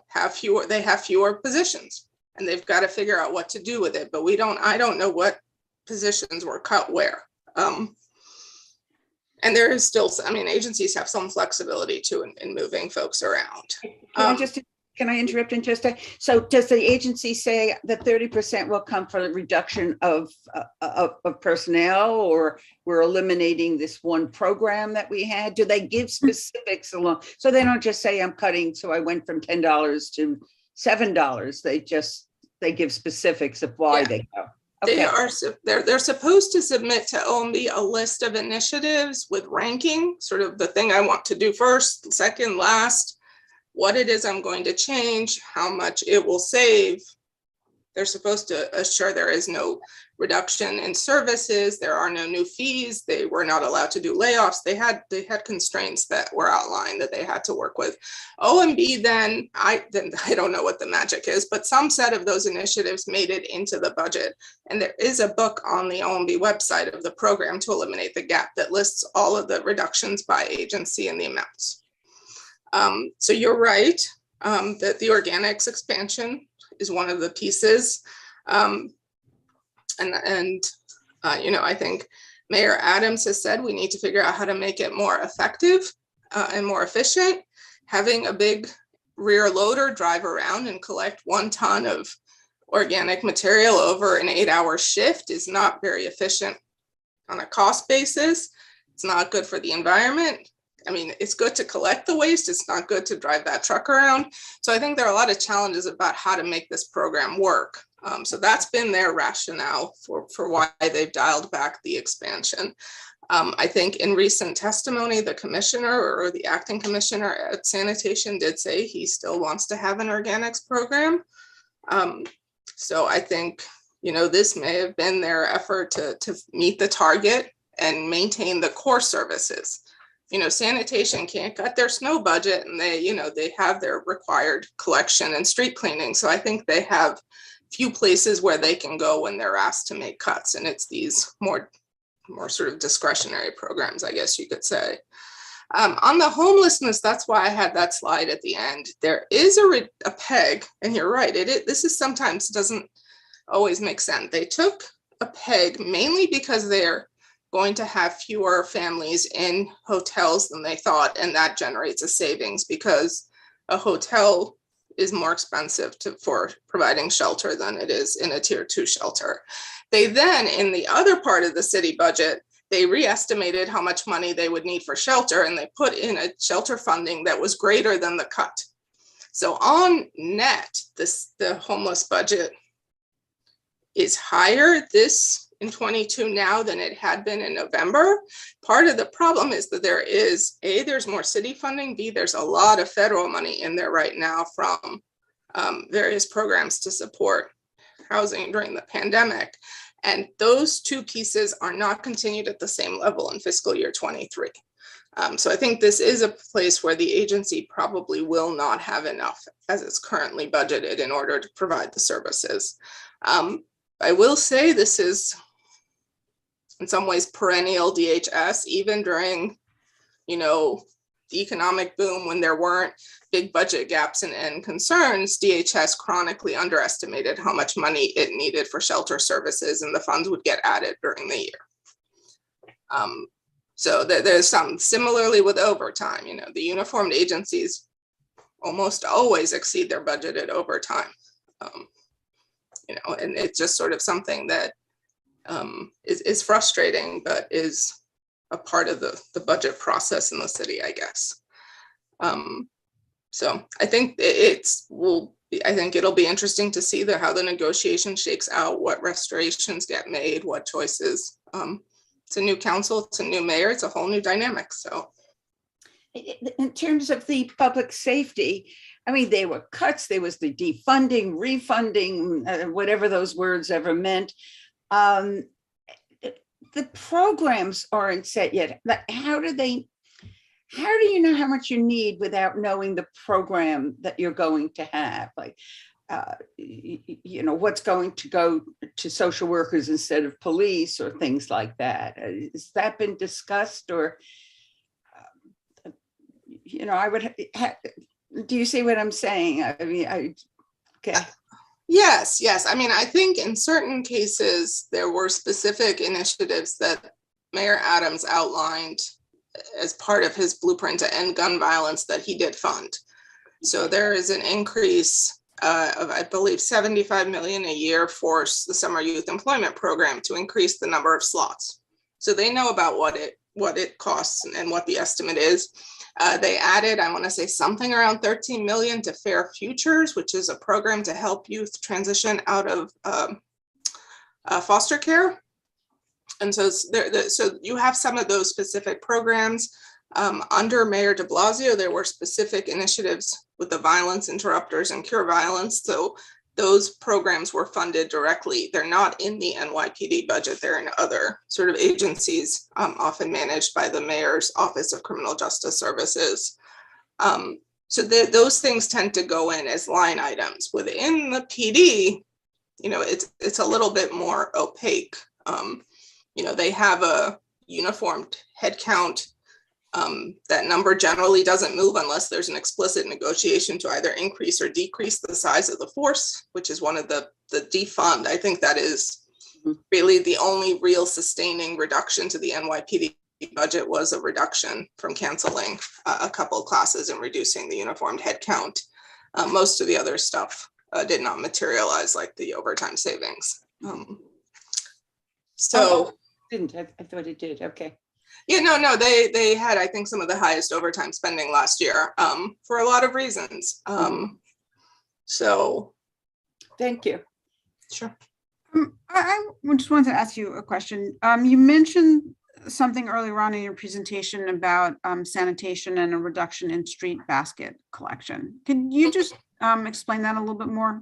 have fewer positions, and they've got to figure out what to do with it. But I don't know what positions were cut where. And there is still, agencies have some flexibility too in moving folks around. Can I interrupt in just a, so does the agency say that 30% will come for the reduction of personnel, or we're eliminating this one program that we had? Do they give specifics along? So they don't just say, I'm cutting, so I went from $10 to $7. They give specifics of why they go. Okay. They're supposed to submit to OMB a list of initiatives with ranking, sort of the thing I want to do first, second, last, what it is I'm going to change, how much it will save. They're supposed to assure there is no reduction in services, there are no new fees, they were not allowed to do layoffs. They had constraints that were outlined that they had to work with. OMB then I don't know what the magic is, but some set of those initiatives made it into the budget. And there is a book on the OMB website of the program to eliminate the gap that lists all of the reductions by agency and the amounts. So you're right that the organics expansion is one of the pieces. I think Mayor Adams has said we need to figure out how to make it more effective and more efficient. Having a big rear loader drive around and collect 1 ton of organic material over an 8-hour shift is not very efficient on a cost basis. It's not good for the environment. It's good to collect the waste. It's not good to drive that truck around. So I think there are a lot of challenges about how to make this program work. So that's been their rationale for why they've dialed back the expansion. I think in recent testimony, the commissioner or the acting commissioner at sanitation did say he still wants to have an organics program. So I think, this may have been their effort to meet the target and maintain the core services. Sanitation can't cut their snow budget, and they have their required collection and street cleaning. So I think they have few places where they can go when they're asked to make cuts. And it's these more sort of discretionary programs, I guess you could say. On the homelessness, that's why I had that slide at the end. There is a peg, and you're right, this is sometimes doesn't always make sense. They took a peg mainly because they're going to have fewer families in hotels than they thought, and that generates a savings because a hotel is more expensive for providing shelter than it is in a tier 2 shelter. They then, in the other part of the city budget, they re-estimated how much money they would need for shelter, and they put in a shelter funding that was greater than the cut. So on net, the homeless budget is higher in 22 now than it had been in November. Part of the problem is that there is there's more city funding, B, there's a lot of federal money in there right now from various programs to support housing during the pandemic. And those two pieces are not continued at the same level in fiscal year 23. So I think this is a place where the agency probably will not have enough as it's currently budgeted in order to provide the services. I will say this is in some ways perennial DHS, even during, the economic boom when there weren't big budget gaps and concerns, DHS chronically underestimated how much money it needed for shelter services, and the funds would get added during the year. So there's some similarly with overtime, the uniformed agencies almost always exceed their budgeted overtime. And it's just sort of something that is frustrating, but is a part of the budget process in the city, I guess. So I think it'll be interesting to see how the negotiation shakes out, what restorations get made, what choices. It's a new council, it's a new mayor, it's a whole new dynamic. So in terms of the public safety, there were cuts, there was the defunding, refunding, whatever those words ever meant. The programs aren't set yet. How do you know how much you need without knowing the program that you're going to have? What's going to go to social workers instead of police or things like that? Has that been discussed, or you know, I would, do you see what I'm saying? I mean, okay. Yes, yes. I mean, I think in certain cases, there were specific initiatives that Mayor Adams outlined as part of his blueprint to end gun violence that he did fund. So there is an increase of, I believe, 75 million a year for the Summer Youth Employment Program to increase the number of slots. So they know about what it costs and what the estimate is. They added, I want to say something around 13 million to Fair Futures, which is a program to help youth transition out of foster care. And so, so you have some of those specific programs. Under Mayor de Blasio, there were specific initiatives with the violence interrupters and cure violence. So those programs were funded directly. They're not in the NYPD budget. They're in other sort of agencies, often managed by the Mayor's Office of Criminal Justice Services. So those things tend to go in as line items. Within the PD, you know, it's a little bit more opaque. You know, they have a uniformed headcount. That number generally doesn't move unless there's an explicit negotiation to either increase or decrease the size of the force, which is one of the defund. I think that is really the only real sustaining reduction to the NYPD budget was a reduction from canceling a couple of classes and reducing the uniformed headcount. Most of the other stuff did not materialize, like the overtime savings. Didn't I thought it did. Okay. Yeah, no, they had, I think, some of the highest overtime spending last year for a lot of reasons. So, thank you. Sure. I just wanted to ask you a question. You mentioned something earlier on in your presentation about sanitation and a reduction in street basket collection. Can you just explain that a little bit more?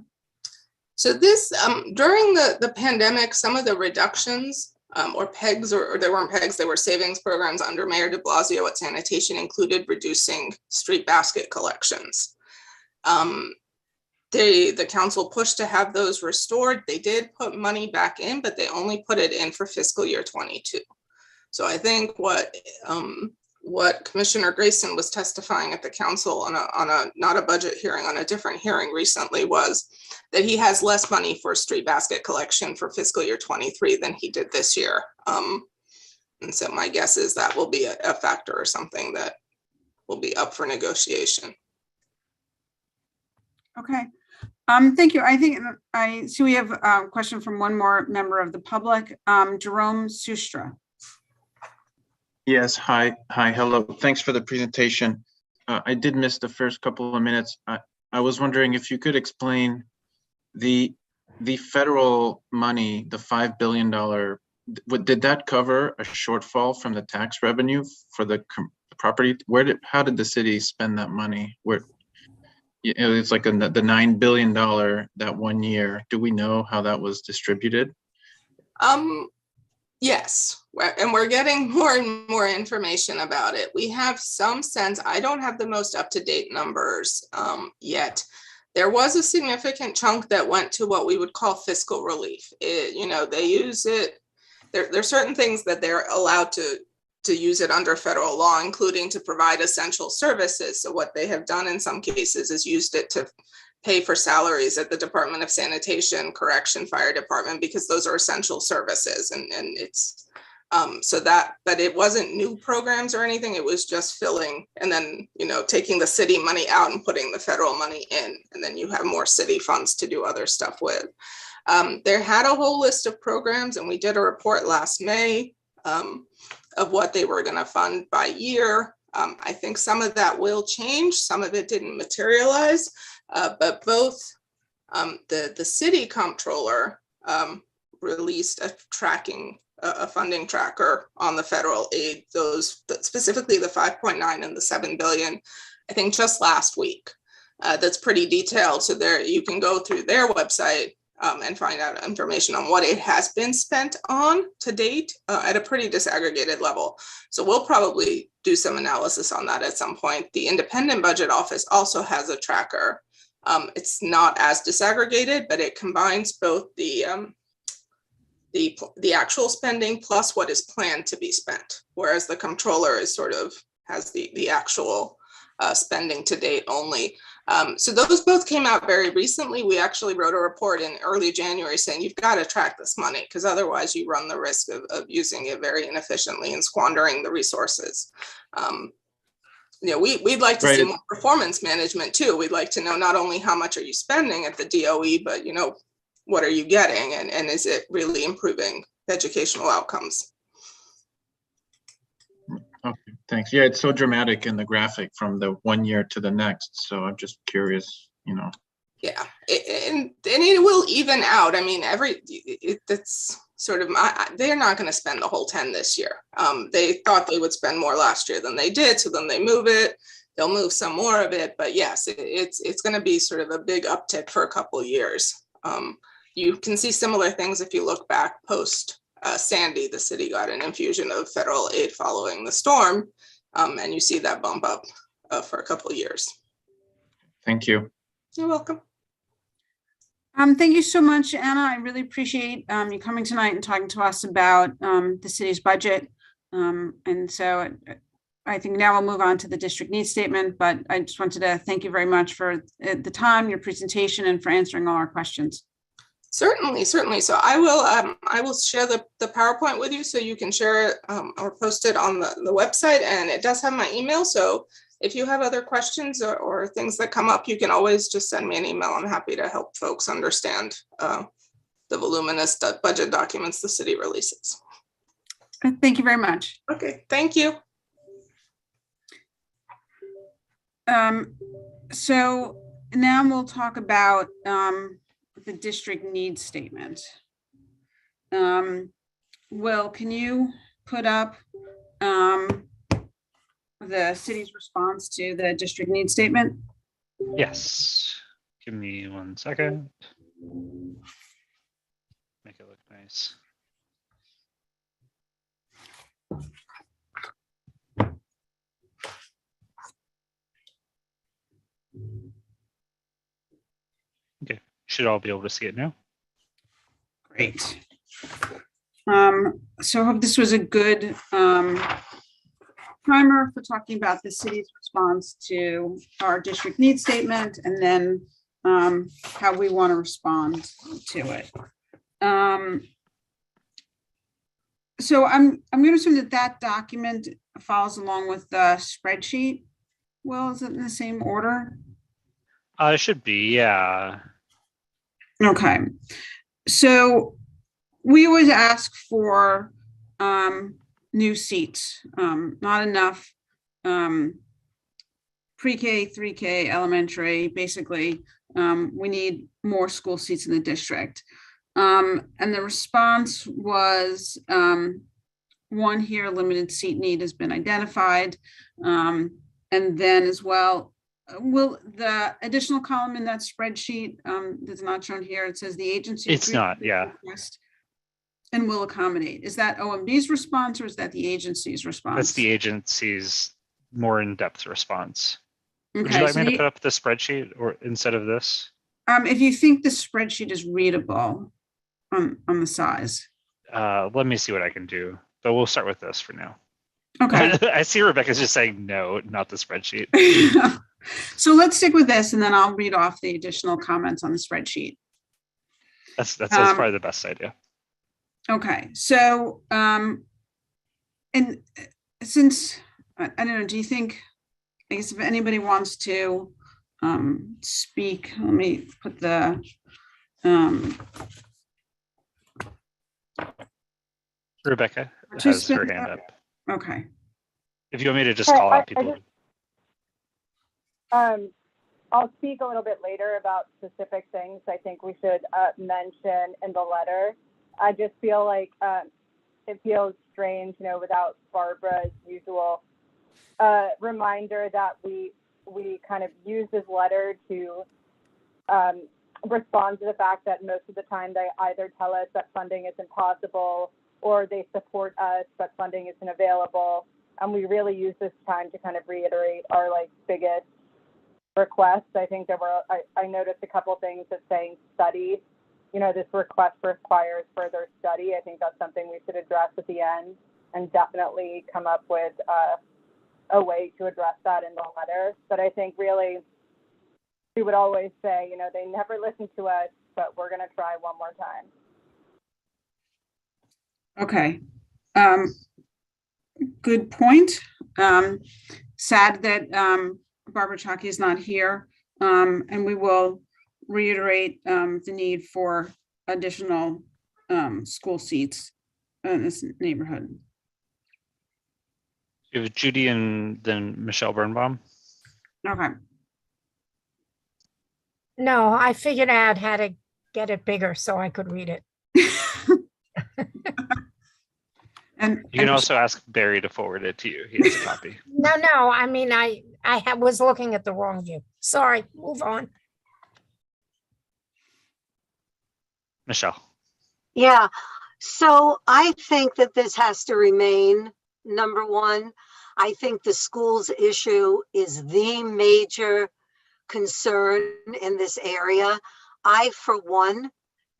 So this, during the pandemic, some of the reductions or pegs, or they weren't pegs, they were savings programs under Mayor de Blasio at sanitation included reducing street basket collections. The council pushed to have those restored. They did put money back in, but they only put it in for fiscal year 22. So I think what Commissioner Grayson was testifying at the council on a not a budget hearing, on a different hearing recently, was that he has less money for street basket collection for fiscal year 23 than he did this year. And so my guess is that will be a factor or something that will be up for negotiation. Okay. Thank you. I think I see we have a question from one more member of the public, Jerome Sustra. Yes, hi, hello. Thanks for the presentation. I did miss the first couple of minutes. I was wondering if you could explain the federal money, the $5 billion, did that cover a shortfall from the tax revenue for the property? How did the city spend that money? It's like the $9 billion that 1 year. Do we know how that was distributed? Yes, and we're getting more and more information about it. We have some sense. I don't have the most up-to-date numbers yet. There was a significant chunk that went to what we would call fiscal relief. You know, they use it. There's certain things that they're allowed to use it under federal law, including to provide essential services. So what they have done in some cases is used it to pay for salaries at the Department of Sanitation, Correction, Fire Department, because those are essential services. And it's so that, but it wasn't new programs or anything. It was just filling and then, you know, taking the city money out and putting the federal money in, and then you have more city funds to do other stuff with. There had a whole list of programs, and we did a report last May of what they were going to fund by year. I think some of that will change. Some of it didn't materialize. But both the city comptroller released a funding tracker on the federal aid, those specifically the 5.9 and the 7 billion, I think just last week. That's pretty detailed. So there you can go through their website and find out information on what it has been spent on to date at a pretty disaggregated level. So we'll probably do some analysis on that at some point. The Independent Budget Office also has a tracker. It's not as disaggregated, but it combines both the actual spending plus what is planned to be spent, whereas the comptroller is sort of has the actual spending to date only. So those both came out very recently. We actually wrote a report in early January saying you've got to track this money because otherwise you run the risk of using it very inefficiently and squandering the resources. We'd like to see more performance management too. We'd like to know not only how much are you spending at the DOE, but what are you getting and is it really improving educational outcomes? Okay, thanks. Yeah, it's so dramatic in the graphic from the one year to the next. So I'm just curious, Yeah, and it will even out. I mean, that's sort of, they're not going to spend the whole 10 this year. They thought they would spend more last year than they did. So then they move it, they'll move some more of it. But yes, it's going to be sort of a big uptick for a couple of years. You can see similar things if you look back post Sandy. The city got an infusion of federal aid following the storm, and you see that bump up for a couple of years. Thank you. You're welcome. Thank you so much, Anna. I really appreciate you coming tonight and talking to us about the city's budget. And so I think now we'll move on to the district needs statement, but I just wanted to thank you very much for the time, your presentation, and for answering all our questions. Certainly. So I will share the PowerPoint with you so you can share it or post it on the website, and it does have my email. So if you have other questions or things that come up, you can always just send me an email. I'm happy to help folks understand the voluminous budget documents the city releases. Thank you very much. Okay, thank you. So now we'll talk about the district needs statement. Will, can you put up the city's response to the district needs statement? Yes. Give me 1 second. Make it look nice. Okay, should all be able to see it now. Great. So I hope this was a good primer for talking about the city's response to our district needs statement and then how we want to respond to it. So I'm going to assume that document follows along with the spreadsheet. Well, is it in the same order? It should be, yeah. Okay. So we always ask for new seats, not enough pre-K, 3K, elementary. Basically, we need more school seats in the district. And the response was, one here, limited seat need has been identified. And then as well, will the additional column in that spreadsheet that's not shown here, it says the agency. It's not, yeah. And will accommodate. Is that OMB's response or is that the agency's response? That's the agency's more in-depth response. Okay, Would you like so me to put up the spreadsheet or instead of this? If you think the spreadsheet is readable on the size. Let me see what I can do, but we'll start with this for now. Okay. I see Rebecca's just saying no, not the spreadsheet. So let's stick with this and then I'll read off the additional comments on the spreadsheet. That's probably the best idea. Okay, so and since I don't know, do you think, I guess if anybody wants to speak, let me put the Rebecca has her hand up. Okay. If you want me to just call out people. I'll speak a little bit later about specific things I think we should mention in the letter. I just feel like it feels strange, without Barbara's usual reminder that we kind of use this letter to respond to the fact that most of the time they either tell us that funding is impossible or they support us but funding isn't available. And we really use this time to kind of reiterate our biggest requests. I think I noticed a couple things that saying study. This request requires further study. I think that's something we should address at the end and definitely come up with a way to address that in the letter. But I think really we would always say, you know, they never listen to us, but we're going to try one more time. Okay. Good point. Sad that Barbara Chalky is not here, and we will reiterate the need for additional school seats in this neighborhood. You have Judy and then Michelle Birnbaum. Okay. No, I figured out how to get it bigger so I could read it. And You can also ask Barry to forward it to you. He has a copy. No, I mean, I was looking at the wrong view. Sorry, move on. Michelle. Yeah, so I think that this has to remain number one. I think the schools issue is the major concern in this area. I, for one,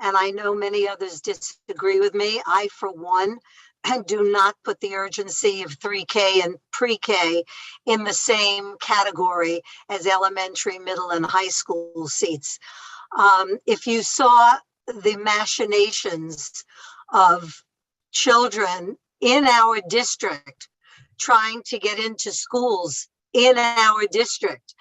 and I know many others disagree with me, I, for one, and do not put the urgency of 3K and pre-K in the same category as elementary, middle, and high school seats. If you saw the machinations of children in our district trying to get into schools in our district,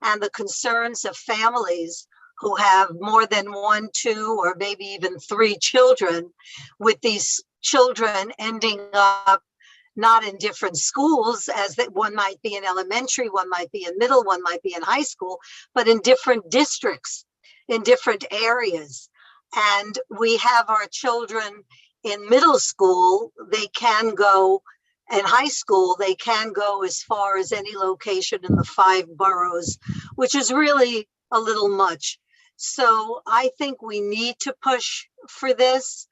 and the concerns of families who have more than one, two, or maybe even three children, with these children ending up not in different schools, as that one might be in elementary, one might be in middle, one might be in high school, but in different districts, in different areas. And we have our children in middle school, they can go, in high school, they can go as far as any location in the 5 boroughs, which is really a little much. So I think we need to push for this.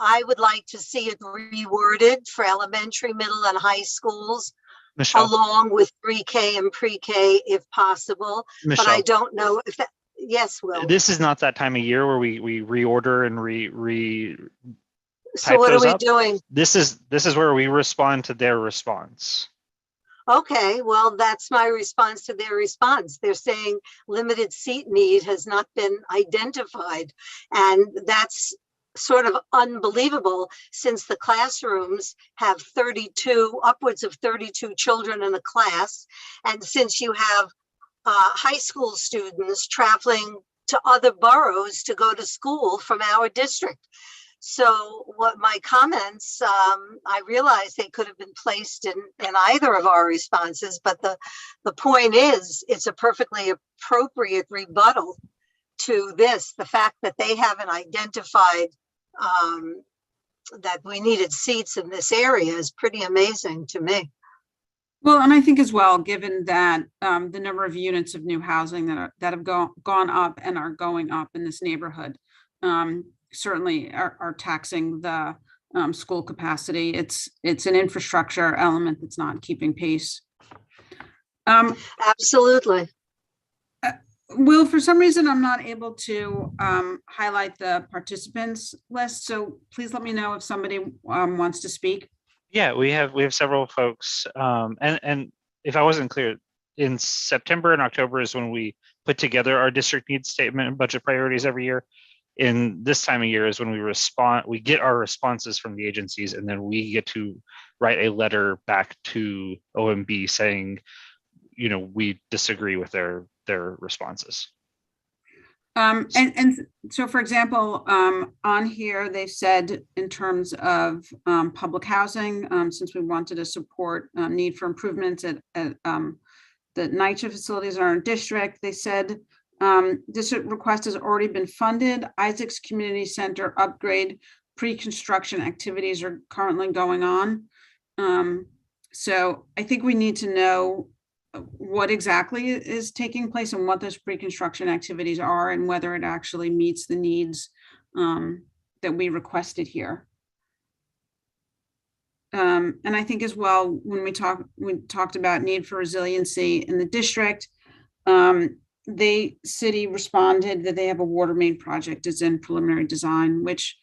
I would like to see it reworded for elementary, middle, and high schools, Michelle. along with 3K and pre-K if possible. Michelle. But I don't know if that, yes, Will. This is not that time of year where we reorder and So what are those we up. doing? This is where we respond to their response. Okay, well, that's my response to their response. They're saying limited seat need has not been identified. And that's sort of unbelievable, since the classrooms have 32, upwards of 32 children in a class. And since you have high school students traveling to other boroughs to go to school from our district. So what my comments, I realize they could have been placed in either of our responses, but the point is, it's a perfectly appropriate rebuttal to this. The fact that they haven't identified that we needed seats in this area is pretty amazing to me. Well, and I think as well, given that the number of units of new housing that have gone up and are going up in this neighborhood, certainly are taxing the school capacity. It's an infrastructure element that's not keeping pace. Absolutely. Will, for some reason, I'm not able to highlight the participants list, so please let me know if somebody wants to speak. Yeah, we have several folks, and if I wasn't clear, in September and October is when we put together our district needs statement and budget priorities every year. In this time of year is when we get our responses from the agencies, and then we get to write a letter back to OMB saying, you know, we disagree with their responses. And so, for example, on here, they said in terms of public housing, since we wanted to support need for improvements at the night shift facilities in our district, they said district request has already been funded. Isaac's Community Center upgrade pre-construction activities are currently going on. So I think we need to know what exactly is taking place and what those pre-construction activities are, and whether it actually meets the needs that we requested here. And I think as well, when we talked about need for resiliency in the district, city responded that they have a water main project is in preliminary design, which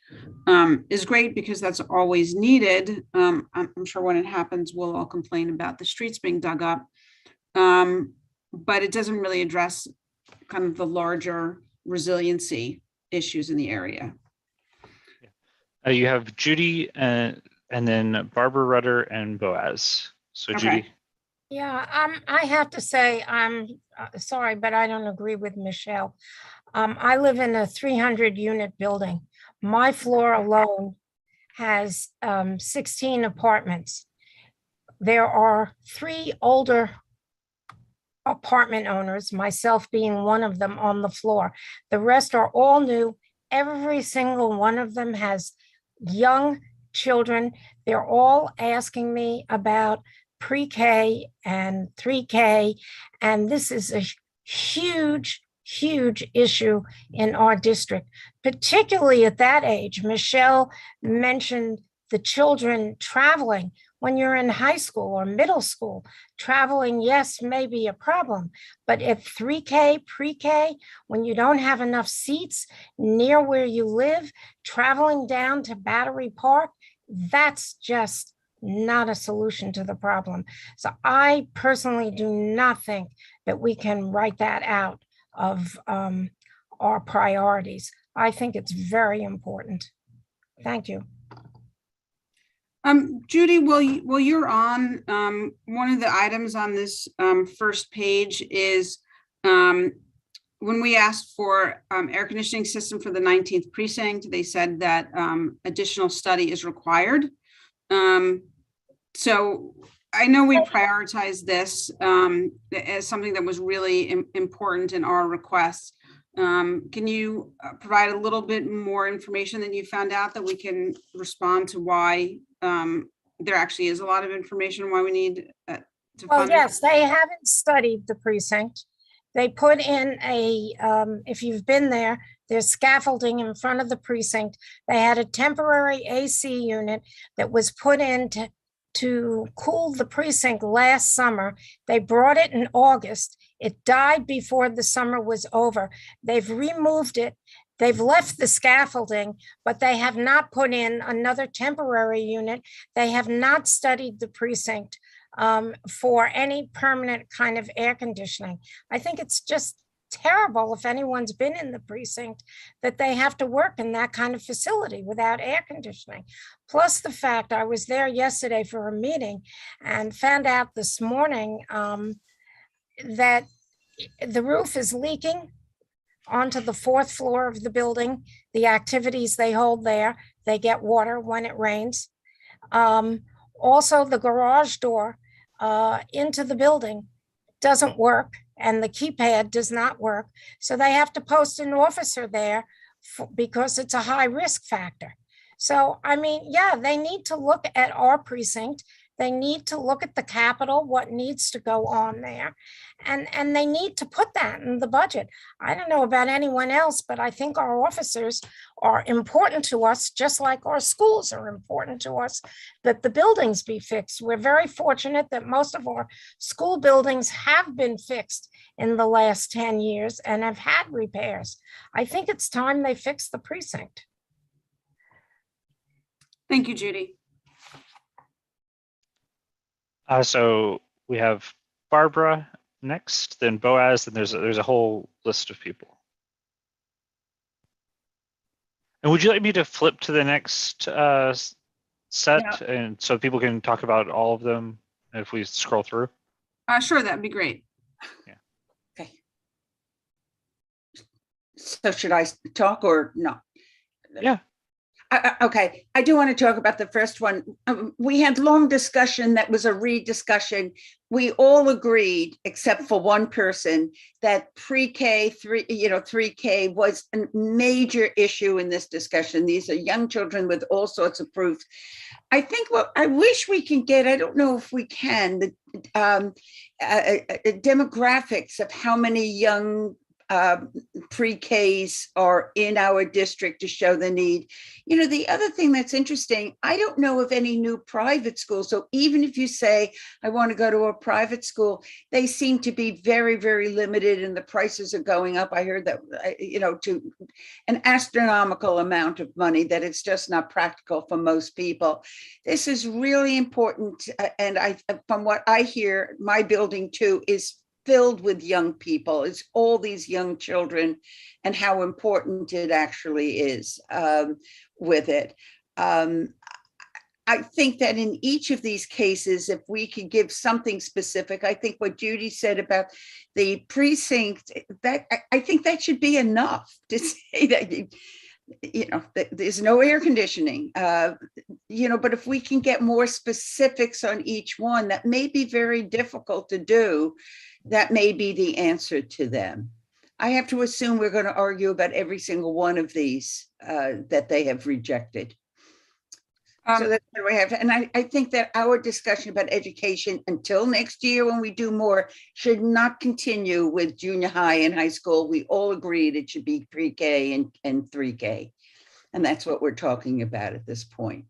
is great because that's always needed. I'm sure when it happens, we'll all complain about the streets being dug up. But it doesn't really address kind of the larger resiliency issues in the area. You have Judy and then Barbara Rudder and Boaz. So Okay. Judy. Yeah, I have to say, I'm sorry, but I don't agree with Michelle. I live in a 300-unit building. My floor alone has 16 apartments. There are 3 older apartment owners, myself being one of them, on the floor. The rest are all new. Every single one of them has young children. They're all asking me about pre-K and 3K, and this is a huge issue in our district, particularly at that age. Michelle mentioned the children traveling. When you're in high school or middle school, traveling, yes, may be a problem, but at 3K, pre-K, when you don't have enough seats near where you live, traveling down to Battery Park, that's just not a solution to the problem. So I personally do not think that we can write that out of our priorities. I think it's very important. Thank you. Judy, while you're on, one of the items on this first page is when we asked for air conditioning system for the 19th precinct, they said that additional study is required. So I know we prioritized this as something that was really important in our requests. Can you provide a little bit more information that you found out that we can respond to why there actually is a lot of information why we need to Well, fund yes, they haven't studied the precinct. They put in a, if you've been there, there's scaffolding in front of the precinct. They had a temporary AC unit that was put in to cool the precinct last summer. They brought it in August. It died before the summer was over. They've removed it. They've left the scaffolding, but they have not put in another temporary unit. They have not studied the precinct for any permanent kind of air conditioning. I think it's just terrible if anyone's been in the precinct that they have to work in that kind of facility without air conditioning. Plus the fact I was there yesterday for a meeting and found out this morning that the roof is leaking onto the 4th floor of the building. The activities they hold there, they get water when it rains. Also, the garage door into the building doesn't work and the keypad does not work. So they have to post an officer there because it's a high risk factor. So, I mean, yeah, they need to look at our precinct. They need to look at the Capitol, what needs to go on there. And they need to put that in the budget. I don't know about anyone else, but I think our officers are important to us, just like our schools are important to us, that the buildings be fixed. We're very fortunate that most of our school buildings have been fixed in the last 10 years and have had repairs. I think it's time they fix the precinct. Thank you, Judy. So we have Barbara next, then Boaz, and there's a whole list of people. And would you like me to flip to the next set, and so people can talk about all of them if we scroll through? Sure, that'd be great. Yeah. Okay. So should I talk or not? Yeah. Okay, I do want to talk about the first one. We had long discussion that was a rediscussion. We all agreed, except for one person, that pre-K, 3K was a major issue in this discussion. These are young children with all sorts of proofs. I think what I wish we can get, I don't know if we can, the demographics of how many young pre-Ks are in our district to show the need. The other thing that's interesting, I don't know of any new private schools. So even if you say, I want to go to a private school, they seem to be very, very limited and the prices are going up. I heard that, to an astronomical amount of money, that it's just not practical for most people. This is really important. And from what I hear, my building too is filled with young people. It's all these young children and how important it actually is with it. I think that in each of these cases, if we could give something specific, I think what Judy said about the precinct, that I think that should be enough to say that there's no air conditioning, but if we can get more specifics on each one, that may be very difficult to do. That may be the answer to them. I have to assume we're going to argue about every single one of these that they have rejected. So that's what we have. And I think that our discussion about education until next year when we do more should not continue with junior high and high school. We all agreed it should be pre-K and 3K. And that's what we're talking about at this point.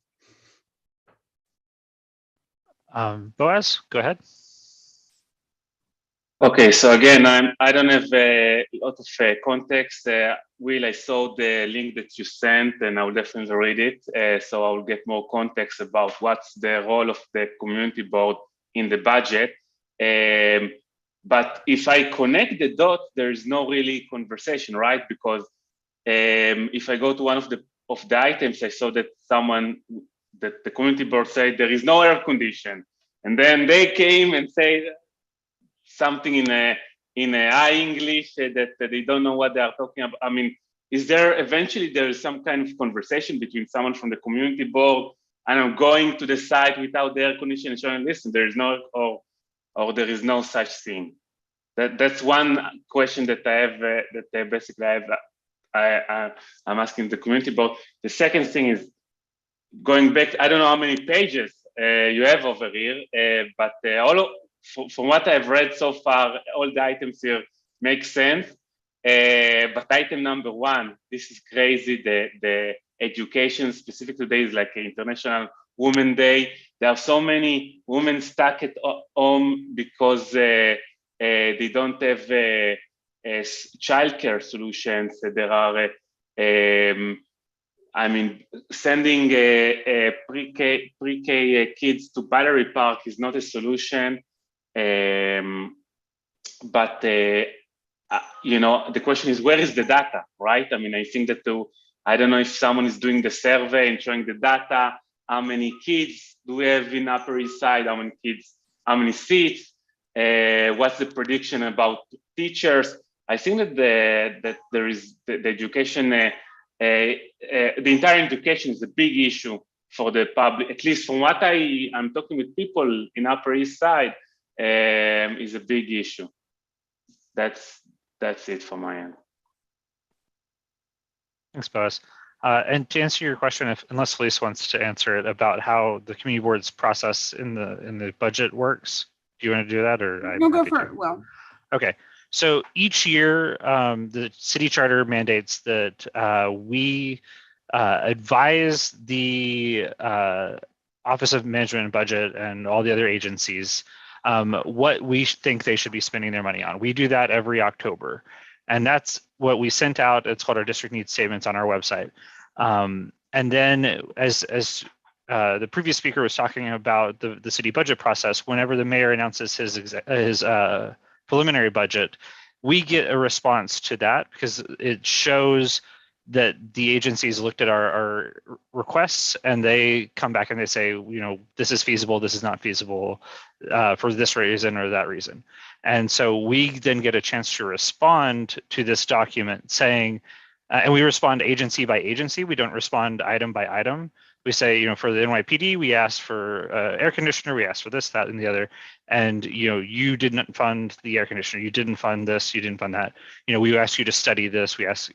Boaz, go ahead. Okay, so again, I don't have a lot of context. Will, I saw the link that you sent and I'll definitely read it. So I'll get more context about what's the role of the community board in the budget. But if I connect the dots, there's no really conversation, right? Because if I go to one of the items, I saw that the community board said there is no air condition. And then they came and said, something in a high English that they don't know what they are talking about. I mean, is there some kind of conversation between someone from the community board and I'm going to the site without the air conditioning and showing, listen, there is no, or there is no such thing? That's one question that I have, that basically I'm asking the community board. The second thing is going back, I don't know how many pages you have over here, but from what I've read so far, all the items here make sense. But item number 1, this is crazy. The education specific today is like International Women's Day. There are so many women stuck at home because they don't have childcare solutions. There are, sending pre-K kids to Battery Park is not a solution. But the question is, where is the data, right? I mean, I think that I don't know if someone is doing the survey and showing the data. How many kids do we have in Upper East Side? How many kids? How many seats? What's the prediction about teachers? I think that there is the education, the entire education is a big issue for the public. At least from what I'm talking with people in Upper East Side. Is a big issue. That's it from my end. Thanks, Boaz. And to answer your question, unless Felice wants to answer it about how the community board's process in the budget works, do you want to do that, or No, go for it. Well, okay. So each year, the city charter mandates that we advise the Office of Management and Budget and all the other agencies what we think they should be spending their money on. We do that every October. And that's what we sent out. It's called our district needs statements on our website. And then as the previous speaker was talking about the city budget process, whenever the mayor announces his preliminary budget, we get a response to that because it shows that the agencies looked at our requests and they come back and they say, this is feasible, this is not feasible for this reason or that reason. And so we then get a chance to respond to this document saying, and we respond agency by agency, we don't respond item by item. We say, for the NYPD, we asked for air conditioner, we asked for this, that, and the other. And, you didn't fund the air conditioner, you didn't fund this, you didn't fund that. We asked you to study this, we asked,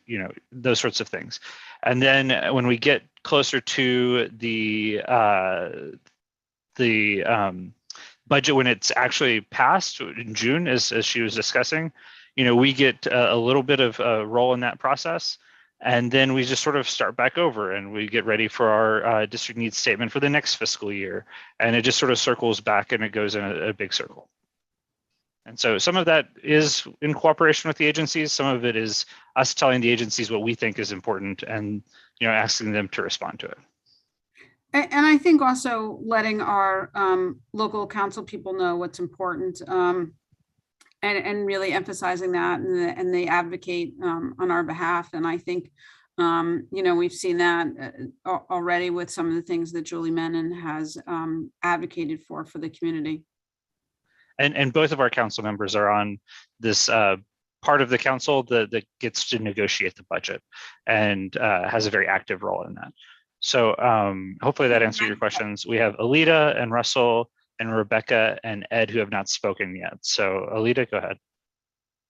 those sorts of things. And then when we get closer to the budget, when it's actually passed in June, as she was discussing, we get a little bit of a role in that process. And then we just sort of start back over and we get ready for our district needs statement for the next fiscal year. And it just sort of circles back and it goes in a big circle. And so some of that is in cooperation with the agencies. Some of it is us telling the agencies what we think is important and, asking them to respond to it. And I think also letting our local council people know what's important and really emphasizing that, and they advocate on our behalf. And I think, we've seen that already with some of the things that Julie Menon has advocated for the community. And both of our council members are on this part of the council that gets to negotiate the budget and has a very active role in that. So hopefully that answered your questions. We have Alita and Russell and Rebecca and Ed who have not spoken yet. So Alita, go ahead.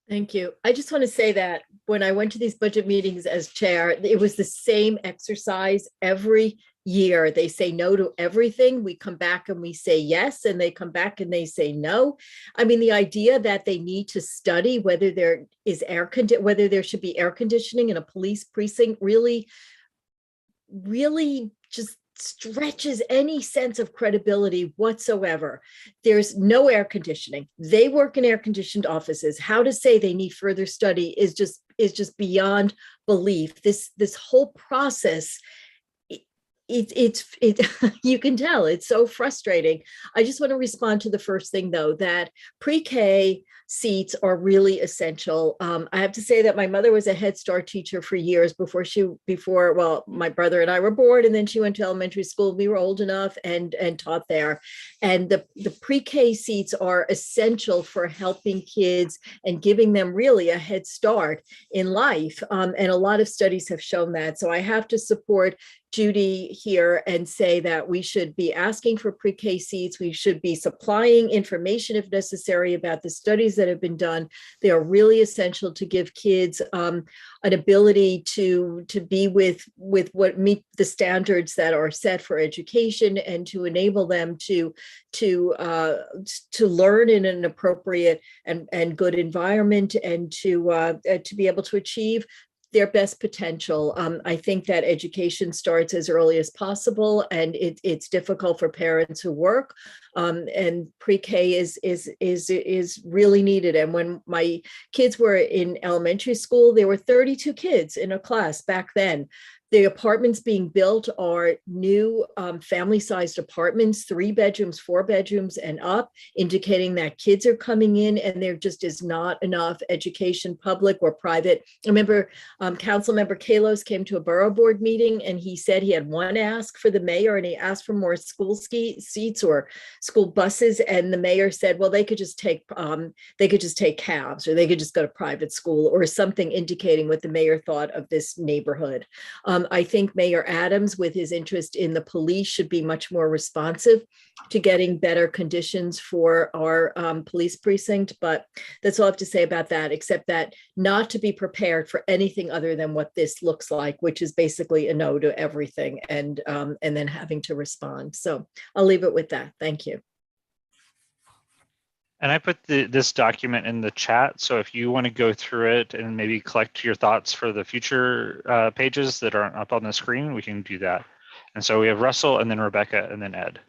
Thank you. I just want to say that when I went to these budget meetings as chair, it was the same exercise every year. They say no to everything. We come back and we say yes, and they come back and they say no. I mean, the idea that they need to study whether there is whether there should be air conditioning in a police precinct really just stretches any sense of credibility whatsoever. There's no air conditioning. They work in air conditioned offices. How to say they need further study is just beyond belief. This whole process, you can tell it's so frustrating. I just want to respond to the first thing though, that pre-K seats are really essential. I have to say that my mother was a Head Start teacher for years before my brother and I were born, and then she went to elementary school. We were old enough and taught there. And the pre-K seats are essential for helping kids and giving them really a head start in life. And a lot of studies have shown that. So I have to support Judy here and say that we should be asking for pre-K seats. We should be supplying information if necessary about the studies that have been done. They are really essential to give kids an ability to be with what meet the standards that are set for education, and to enable them to learn in an appropriate and good environment, and to be able to achieve their best potential. I think that education starts as early as possible, and it's difficult for parents who work, and pre-K is really needed. And when my kids were in elementary school, there were 32 kids in a class back then. The apartments being built are new family-sized apartments, 3 bedrooms, 4 bedrooms and up, indicating that kids are coming in, and there just is not enough education, public or private. I remember Councilmember Kalos came to a borough board meeting, and he said he had one ask for the mayor, and he asked for more school seats or school buses, and the mayor said, well, they could just take cabs, or they could just go to private school, or something indicating what the mayor thought of this neighborhood. I think Mayor Adams, with his interest in the police, should be much more responsive to getting better conditions for our police precinct. But that's all I have to say about that, except that not to be prepared for anything other than what this looks like, which is basically a no to everything, and then having to respond. So I'll leave it with that. Thank you. And I put this document in the chat. So if you want to go through it and maybe collect your thoughts for the future pages that aren't up on the screen, we can do that. And so we have Russell, and then Rebecca, and then Ed.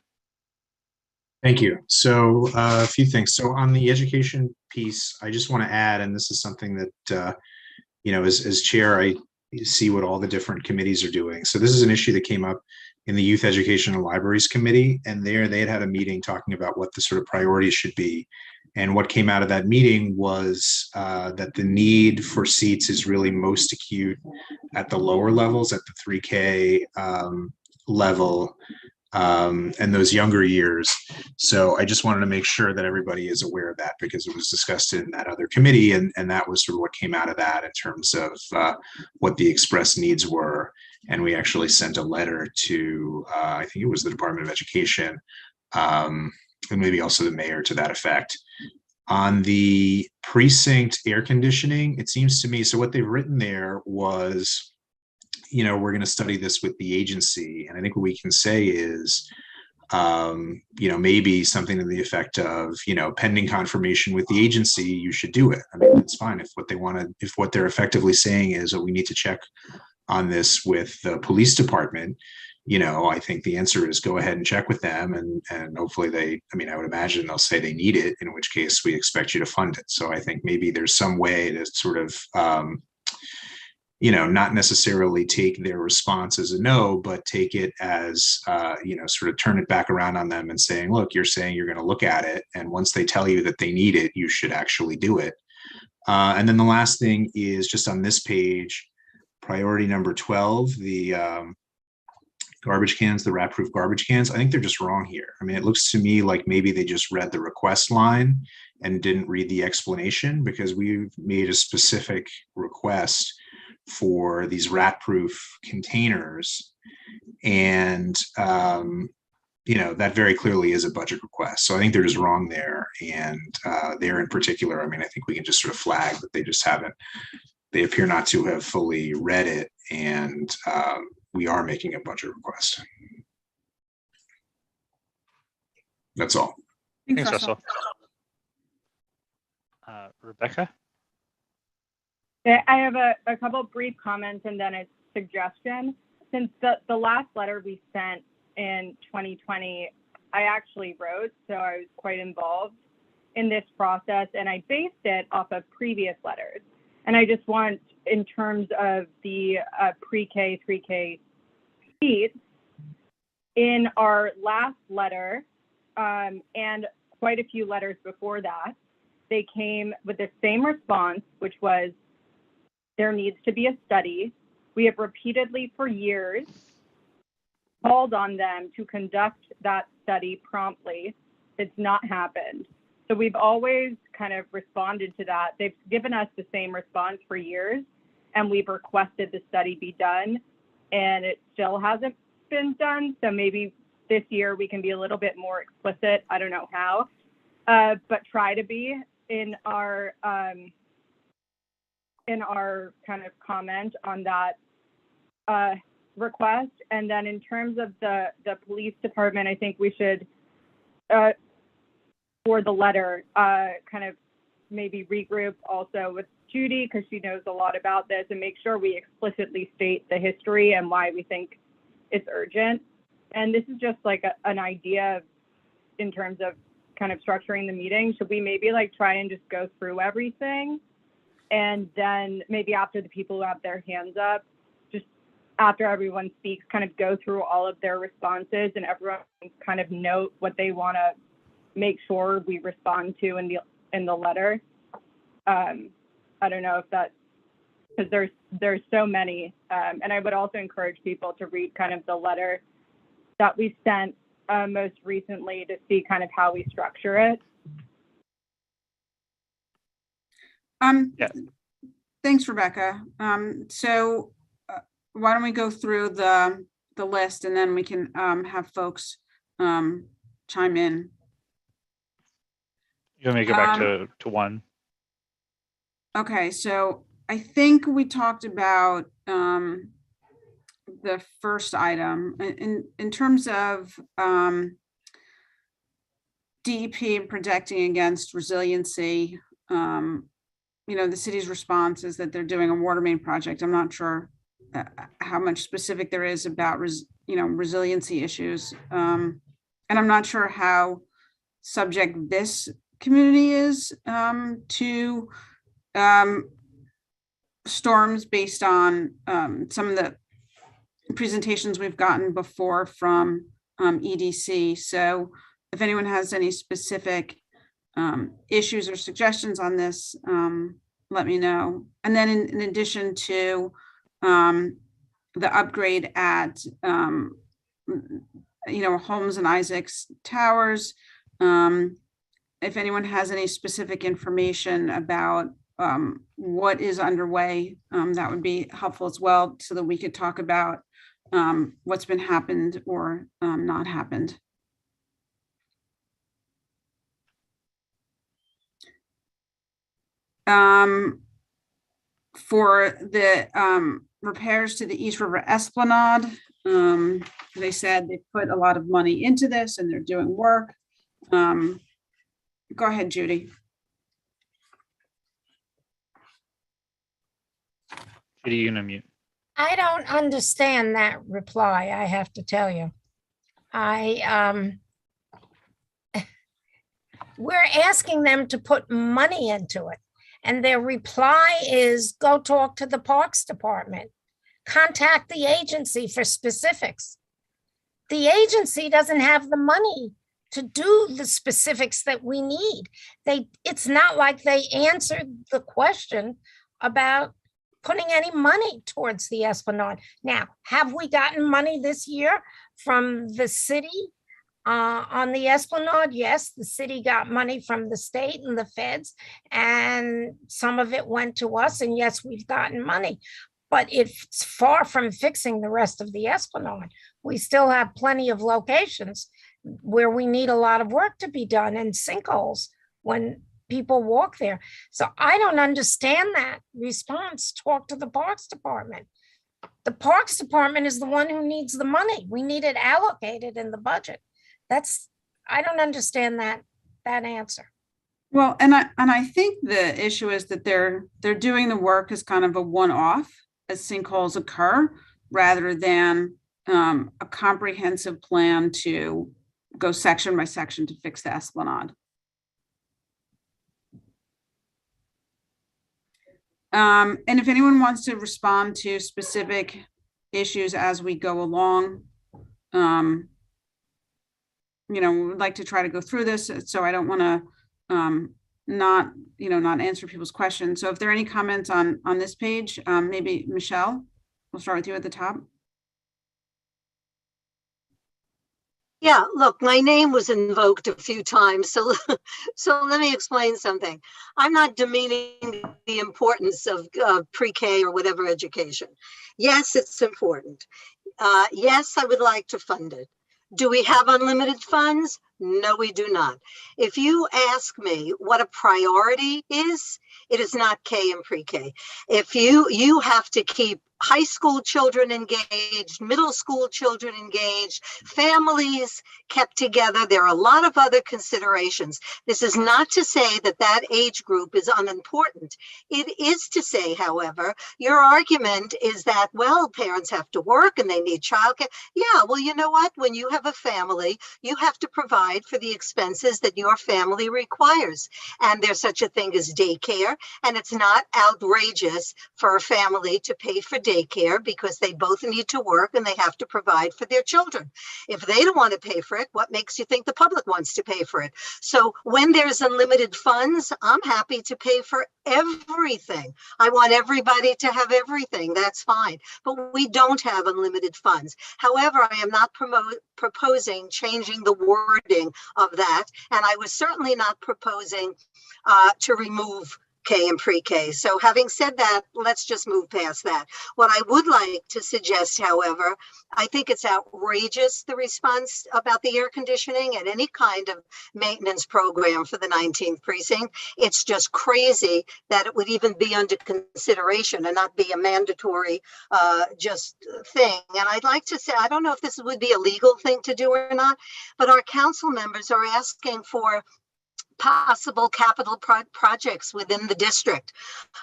Thank you. So a few things. So on the education piece, I just want to add, and this is something that, as chair, I see what all the different committees are doing. So this is an issue that came up in the Youth Education and Libraries Committee, and they had a meeting talking about what the sort of priorities should be. And what came out of that meeting was that the need for seats is really most acute at the lower levels, at the 3K level, and those younger years. So I just wanted to make sure that everybody is aware of that, because it was discussed in that other committee, and that was sort of what came out of that in terms of what the express needs were. And we actually sent a letter to, I think it was the Department of Education, and maybe also the mayor, to that effect. On the precinct air conditioning, it seems to me, so what they've written there was, we're going to study this with the agency. And I think what we can say is, maybe something to the effect of, pending confirmation with the agency, you should do it. I mean, it's fine if what they're effectively saying is, oh, we need to check on this with the police department. I think the answer is go ahead and check with them, and hopefully I would imagine they'll say they need it, in which case we expect you to fund it. So I think maybe there's some way to sort of, not necessarily take their response as a no, but take it as, sort of turn it back around on them and saying, look, you're saying you're going to look at it, and once they tell you that they need it, you should actually do it. And then the last thing is just on this page, priority number 12, the garbage cans, the rat-proof garbage cans. I think they're just wrong here. I mean, it looks to me like maybe they just read the request line and didn't read the explanation, because we've made a specific request for these rat-proof containers. And, that very clearly is a budget request. So I think they're just wrong there. And there in particular, I mean, I think we can just sort of flag that they appear not to have fully read it. And we are making a budget request. That's all. Thanks, Russell. Rebecca? I have a couple of brief comments and then a suggestion. Since the last letter we sent in 2020, I actually wrote, so I was quite involved in this process, and I based it off of previous letters. And I just want, in terms of the pre-K, 3K seats, in our last letter, and quite a few letters before that, they came with the same response, which was, there needs to be a study. We have repeatedly for years called on them to conduct that study promptly. It's not happened. So we've always kind of responded to that. They've given us the same response for years, and we've requested the study be done, and it still hasn't been done. So maybe this year we can be a little bit more explicit. I don't know how, but try to be in our kind of comment on that request. And then in terms of the police department, I think we should, for the letter, kind of maybe regroup also with Judy, because she knows a lot about this, and make sure we explicitly state the history and why we think it's urgent. And this is just like an idea in terms of kind of structuring the meeting. Should we maybe like try and just go through everything? And then maybe after the people who have their hands up, just after everyone speaks, kind of go through all of their responses, and everyone kind of note what they want to make sure we respond to in the letter. I don't know if that, because there's so many, and I would also encourage people to read kind of the letter that we sent most recently to see kind of how we structure it. Yeah. Thanks, Rebecca. So why don't we go through the list, and then we can have folks chime in. You want me to go back to one? Okay, so I think we talked about the first item in terms of DEP and protecting against resiliency. The city's response is that they're doing a water main project. I'm not sure how much specific there is about resiliency issues, and I'm not sure how subject this community is to storms based on some of the presentations we've gotten before from EDC. So if anyone has any specific issues or suggestions on this, let me know. And then in addition to the upgrade at Holmes and Isaacs Towers, if anyone has any specific information about what is underway, that would be helpful as well, so that we could talk about what's been happened or not happened. For the repairs to the East River Esplanade, They said they put a lot of money into this and they're doing work. Go ahead, Judy. Judy, you can unmute. I don't understand that reply, I have to tell you. We're asking them to put money into it. And their reply is go talk to the Parks Department. Contact the agency for specifics. The agency doesn't have the money to do the specifics that we need. It's not like they answered the question about putting any money towards the Esplanade. Now, have we gotten money this year from the city on the Esplanade? Yes, the city got money from the state and the feds, and some of it went to us. And yes, we've gotten money, but it's far from fixing the rest of the Esplanade. We still have plenty of locations where we need a lot of work to be done, and sinkholes when people walk there. So I don't understand that response. Talk to the Parks Department. The Parks Department is the one who needs the money. We need it allocated in the budget. I don't understand that answer. Well, and I think the issue is that they're doing the work as kind of a one-off as sinkholes occur, rather than a comprehensive plan to go section by section to fix the Esplanade. And if anyone wants to respond to specific issues as we go along, we'd like to try to go through this. So I don't want to not answer people's questions. So if there are any comments on this page, maybe Michelle, we'll start with you at the top. Yeah, look, my name was invoked a few times, so let me explain something. I'm not demeaning the importance of pre-K or whatever education. Yes, it's important. Yes, I would like to fund it. Do we have unlimited funds? No, we do not. If you ask me what a priority is, it is not K and pre-K. If you have to keep high school children engaged, middle school children engaged, families kept together. There are a lot of other considerations. This is not to say that that age group is unimportant. It is to say, however, your argument is that, well, parents have to work and they need childcare. Yeah, well, you know what? When you have a family, you have to provide for the expenses that your family requires. And there's such a thing as daycare, and it's not outrageous for a family to pay for daycare because they both need to work and they have to provide for their children. If they don't want to pay for it, what makes you think the public wants to pay for it? So when there's unlimited funds, I'm happy to pay for everything. I want everybody to have everything. That's fine. But we don't have unlimited funds. However, I am not proposing changing the wording of that. And I was certainly not proposing to remove K and pre-K. So having said that, let's just move past that. What I would like to suggest, however, I think it's outrageous, the response about the air conditioning and any kind of maintenance program for the 19th precinct. It's just crazy that it would even be under consideration and not be a mandatory just thing. And I'd like to say, I don't know if this would be a legal thing to do or not, but our council members are asking for possible capital projects within the district.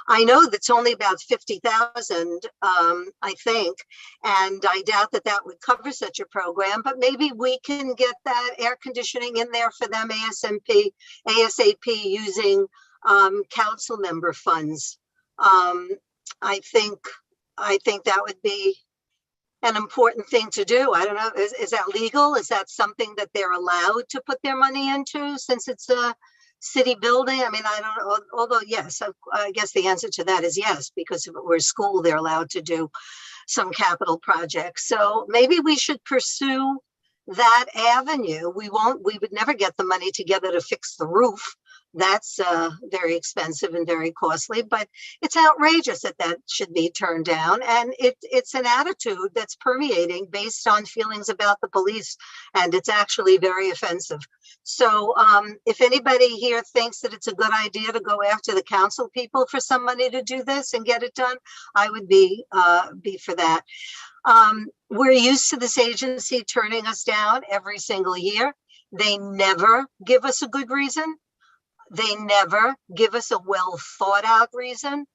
I know that's only about 50,000, I think, and I doubt that that would cover such a program, but maybe we can get that air conditioning in there for them ASAP using council member funds. I think that would be an important thing to do. I don't know, is that legal? Is that something that they're allowed to put their money into since it's a city building? I mean, I don't know, although yes, I guess the answer to that is yes, because if it were a school, they're allowed to do some capital projects. So maybe we should pursue that avenue. We would never get the money together to fix the roof, That's very expensive and very costly, but it's outrageous that that should be turned down. And it's an attitude that's permeating based on feelings about the police, and it's actually very offensive. So if anybody here thinks that it's a good idea to go after the council people for some money to do this and get it done, I would be for that. We're used to this agency turning us down every single year. They never give us a good reason. They never give us a well thought out reason.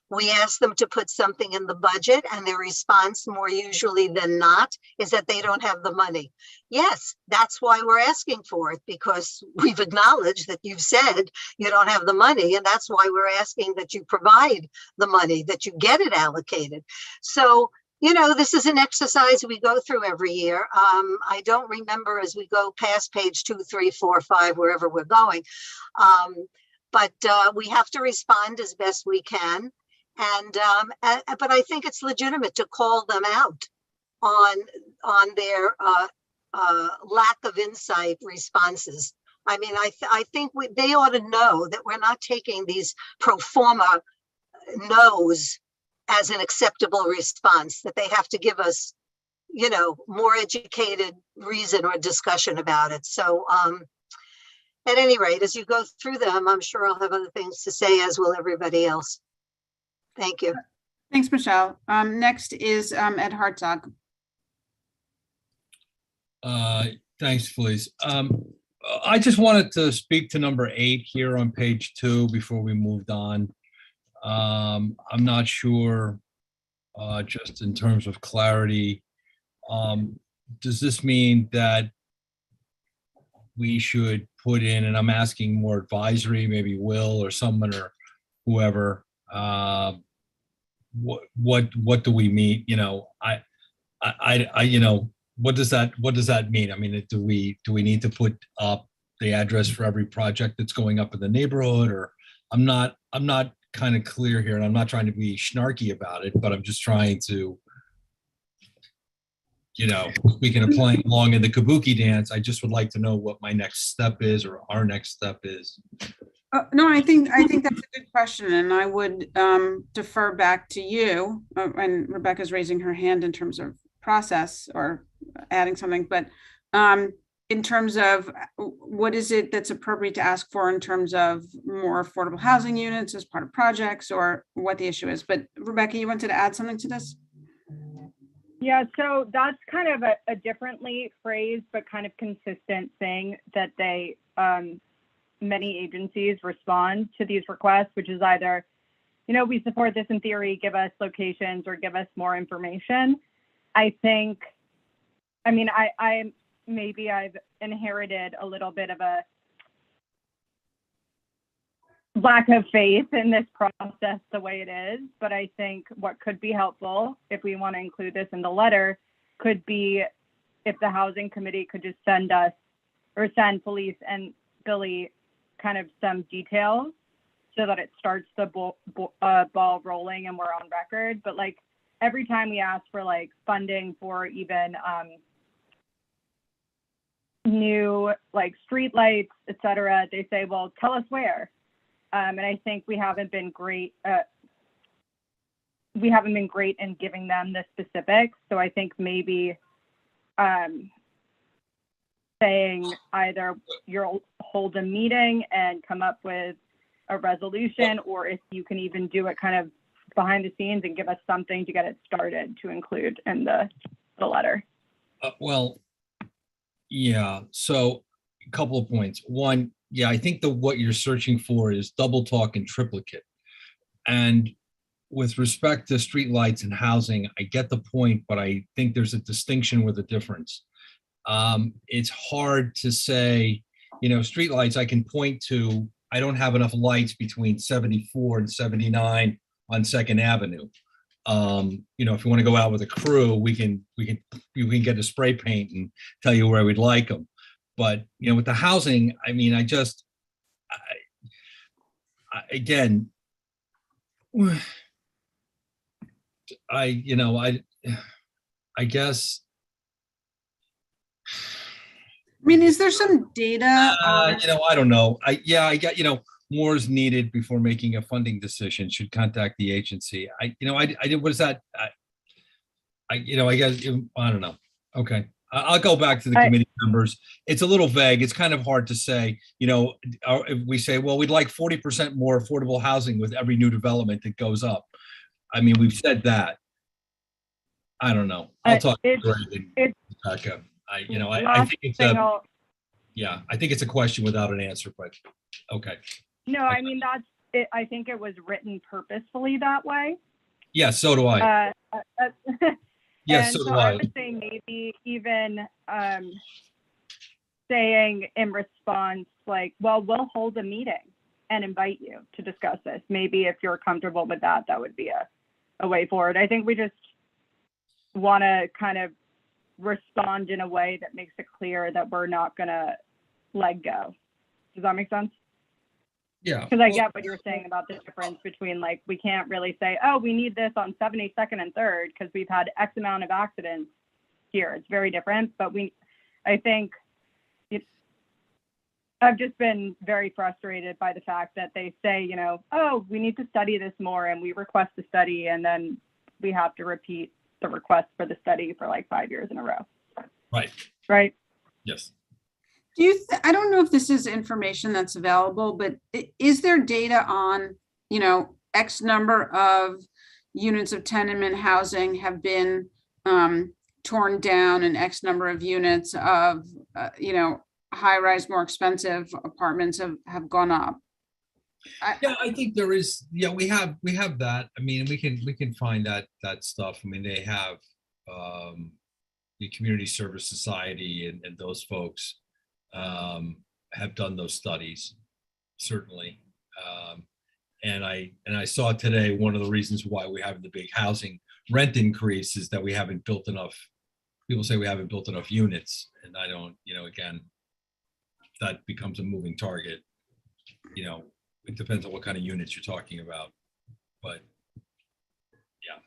We ask them to put something in the budget, and their response, more usually than not, is that they don't have the money. Yes, that's why we're asking for it, because we've acknowledged that you've said you don't have the money, and that's why we're asking that you provide the money, that you get it allocated. So, you know, this is an exercise we go through every year. I don't remember as we go past page 2, 3, 4, 5, wherever we're going. But we have to respond as best we can. But I think it's legitimate to call them out on their lack of insight responses. I mean, I think they ought to know that we're not taking these pro forma no's as an acceptable response, that they have to give us, you know, more educated reason or discussion about it. So at any rate, as you go through them, I'm sure I'll have other things to say, as will everybody else. Thank you. Thanks, Michelle. Next is Ed Hartzog. Thanks, Felice. I just wanted to speak to number 8 here on page 2 before we moved on. I'm not sure, just in terms of clarity, does this mean that we should put in, and I'm asking more advisory, maybe Will or someone or whoever, what do we mean? You know, you know, what does that mean? I mean, do we need to put up the address for every project that's going up in the neighborhood? Or I'm not kind of clear here, and I'm not trying to be snarky about it, but I'm just trying to, you know, speaking of playing along in the kabuki dance, I just would like to know what my next step is, or our next step is. No, I think that's a good question, and I would defer back to you. And Rebecca's raising her hand in terms of process or adding something, but in terms of what is it that's appropriate to ask for in terms of more affordable housing units as part of projects, or what the issue is. But Rebecca, you wanted to add something to this? Yeah, so that's kind of a differently phrased but kind of consistent thing that they many agencies respond to these requests, which is either, you know, we support this in theory, give us locations, or give us more information. I think, I mean, maybe I've inherited a little bit of a lack of faith in this process the way it is, but I think what could be helpful, if we want to include this in the letter, could be if the housing committee could just send us, or send Felice and Billy kind of some details so that it starts the ball rolling and we're on record. But like every time we ask for like funding for even new like street lights, et cetera, they say, well, tell us where. And I think we haven't been great in giving them the specifics. So I think maybe saying either you'll hold a meeting and come up with a resolution, or if you can even do it kind of behind the scenes and give us something to get it started to include in the letter. Well, yeah, so a couple of points. One, yeah, I think what you're searching for is double talk and triplicate. And with respect to streetlights and housing, I get the point, but I think there's a distinction with a difference. It's hard to say, you know, streetlights, I can point to, I don't have enough lights between 74 and 79 on 2nd Avenue. You know, if you want to go out with a crew, we can get a spray paint and tell you where we'd like them. But, you know, with the housing, I mean, I guess, I mean, is there some data? you know, I don't know. I get, you know, more is needed before making a funding decision, should contact the agency. I did, what is that? I guess, I don't know. Okay. I'll go back to the committee members. It's a little vague. It's kind of hard to say, if we say, well, we'd like 40% more affordable housing with every new development that goes up. I mean, we've said that. I don't know. I'll talk to Greg and Rebecca. I think it's I think it's a question without an answer, but okay. No, I mean, that's it. I think it was written purposefully that way. Yeah, so do I. Yes, so do I. I would say maybe even saying in response, like, well, we'll hold a meeting and invite you to discuss this. Maybe if you're comfortable with that, that would be a way forward. I think we just want to kind of respond in a way that makes it clear that we're not going to let go. Does that make sense? Yeah. Because I get what you're saying about the difference between, like, we can't really say, oh, we need this on 72nd and 3rd because we've had X amount of accidents here. It's very different. But I think I've just been very frustrated by the fact that they say, oh, we need to study this more, and we request the study, and then we have to repeat the request for the study for like 5 years in a row. Right. Right. Yes. I don't know if this is information that's available, but is there data on, X number of units of tenement housing have been torn down and X number of units of, high-rise, more expensive apartments have gone up? I think there is. Yeah, we have that. I mean, we can find that stuff. I mean, they have the Community Service Society and those folks have done those studies, certainly. And I saw today one of the reasons why we have the big housing rent increase is that we haven't built enough. People say we haven't built enough units, and I don't. Again, that becomes a moving target. It depends on what kind of units you're talking about, but yeah.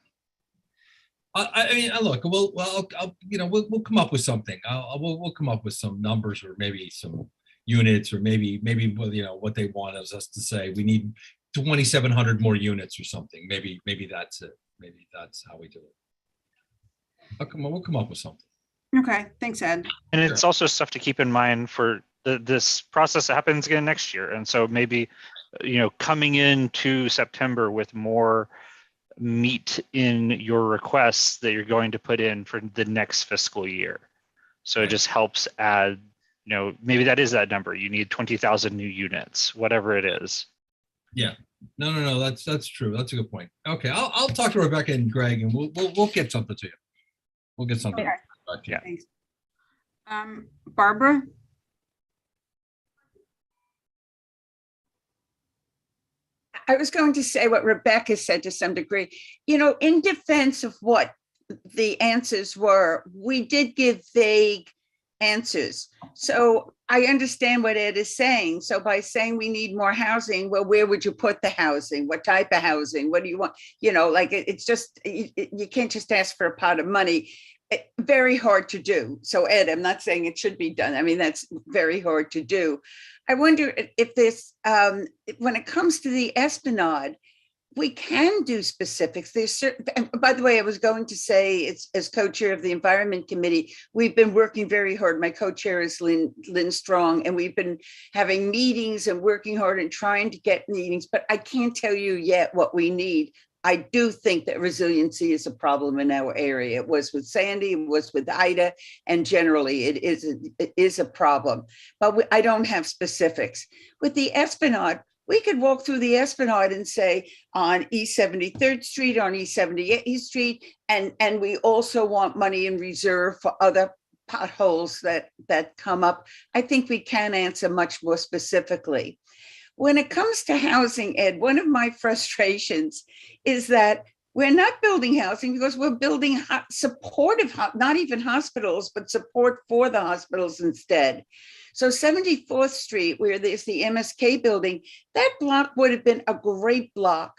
I mean, look, we'll come up with something. We'll come up with some numbers, or maybe some units, or maybe what they want us to say. We need 2,700 more units or something. Maybe that's it. Maybe that's how we do it. We'll come up with something. Okay, thanks, Ed. And it's also stuff to keep in mind for this process that happens again next year. And so maybe, coming into September with more meat in your requests that you're going to put in for the next fiscal year. So it just helps add, maybe that is that number. You need 20,000 new units, whatever it is. Yeah. No. That's true. That's a good point. Okay. I'll talk to Rebecca and Greg, and we'll get something to you. We'll get something. Okay. Yeah. Thanks. Barbara? I was going to say what Rebecca said to some degree. In defense of what the answers were, we did give vague answers. So I understand what Ed is saying. So by saying we need more housing, well, where would you put the housing? What type of housing? What do you want? It's just, you can't just ask for a pot of money. Very hard to do. So Ed, I'm not saying it should be done. I mean, that's very hard to do. I wonder if this, when it comes to the Esplanade, we can do specifics. There's certain, by the way, I was going to say, it's as co-chair of the Environment Committee, we've been working very hard. My co-chair is Lynn Strong, and we've been having meetings and working hard and trying to get meetings, but I can't tell you yet what we need. I do think that resiliency is a problem in our area. It was with Sandy, it was with Ida, and generally it is a problem. But I don't have specifics. With the Esplanade, we could walk through the Esplanade and say on East 73rd Street, on East 78th Street, and we also want money in reserve for other potholes that come up. I think we can answer much more specifically. When it comes to housing, Ed, one of my frustrations is that we're not building housing because we're building supportive, not even hospitals, but support for the hospitals instead. So 74th Street, where there's the MSK building, that block would have been a great block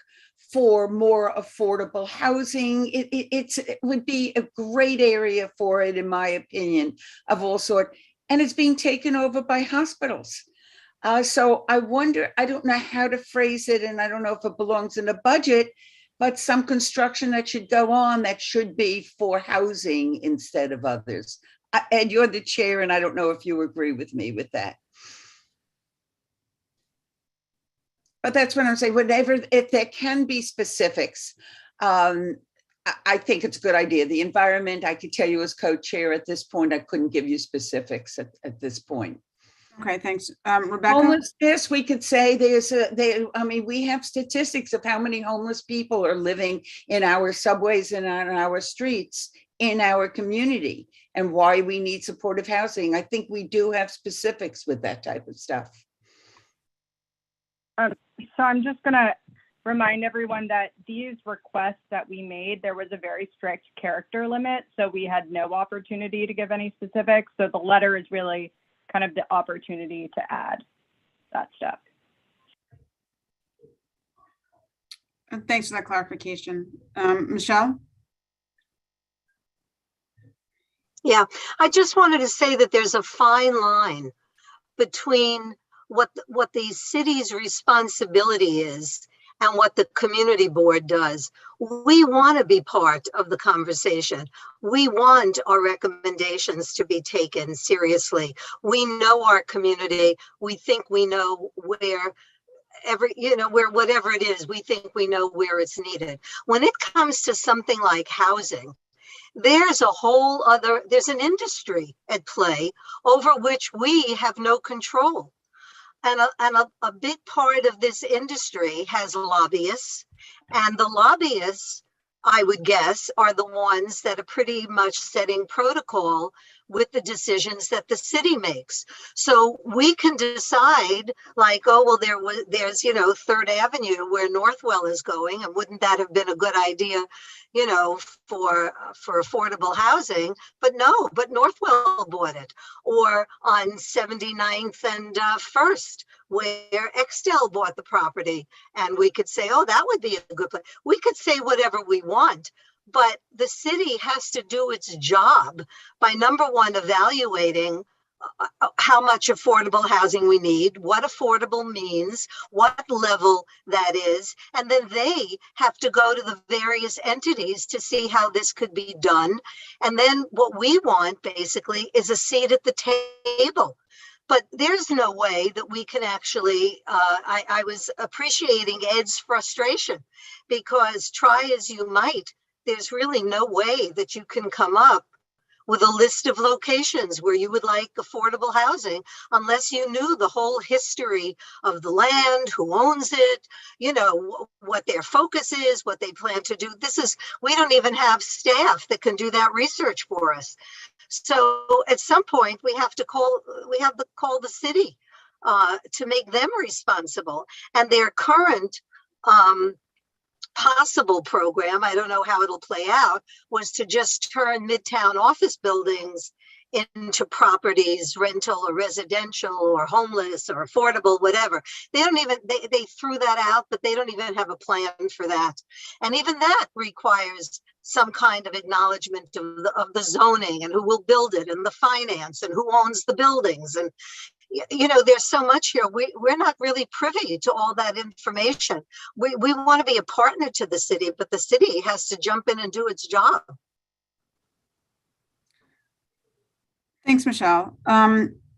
for more affordable housing. It would be a great area for it, in my opinion, of all sorts. And it's being taken over by hospitals. So I wonder, I don't know how to phrase it, and I don't know if it belongs in a budget, but some construction that should go on that should be for housing instead of others. And you're the chair, and I don't know if you agree with me with that. But that's what I'm saying, whatever, if there can be specifics, I think it's a good idea. The environment, I could tell you as co-chair at this point, I couldn't give you specifics at this point. Okay, thanks. Rebecca? Homelessness, we could say I mean, we have statistics of how many homeless people are living in our subways and on our streets in our community and why we need supportive housing. I think we do have specifics with that type of stuff. So I'm just gonna remind everyone that these requests that we made, there was a very strict character limit. So we had no opportunity to give any specifics. So the letter is really kind of the opportunity to add that stuff. Thanks for that clarification. Michelle? Yeah, I just wanted to say that there's a fine line between what the city's responsibility is and what the community board does. We want to be part of the conversation. We want our recommendations to be taken seriously. We know our community. We think we know where where whatever it is, we think we know where it's needed. When it comes to something like housing, there's an industry at play over which we have no control. And a big part of this industry has lobbyists, and the lobbyists, I would guess, are the ones that are pretty much setting protocol with the decisions that the city makes. So we can decide like, oh, well, there's, Third Avenue where Northwell is going, and wouldn't that have been a good idea, for affordable housing? But no, but Northwell bought it. Or on 79th and First, where Extel bought the property, and we could say, oh, that would be a good place. We could say whatever we want, but the city has to do its job by, number one, evaluating how much affordable housing we need, what affordable means, what level that is, and then they have to go to the various entities to see how this could be done. And then what we want basically is a seat at the table. But there's no way that we can actually, I was appreciating Ed's frustration, because try as you might, there's really no way that you can come up with a list of locations where you would like affordable housing unless you knew the whole history of the land, who owns it, what their focus is, what they plan to do. We don't even have staff that can do that research for us. So at some point we have to call the city to make them responsible. And their current possible program, I don't know how it'll play out, was to just turn Midtown office buildings into properties, rental or residential or homeless or affordable, whatever. They threw that out, but they don't even have a plan for that. And even that requires some kind of acknowledgement of the zoning and who will build it and the finance and who owns the buildings. And there's so much here. We're not really privy to all that information. We want to be a partner to the city, but the city has to jump in and do its job. Thanks, Michelle.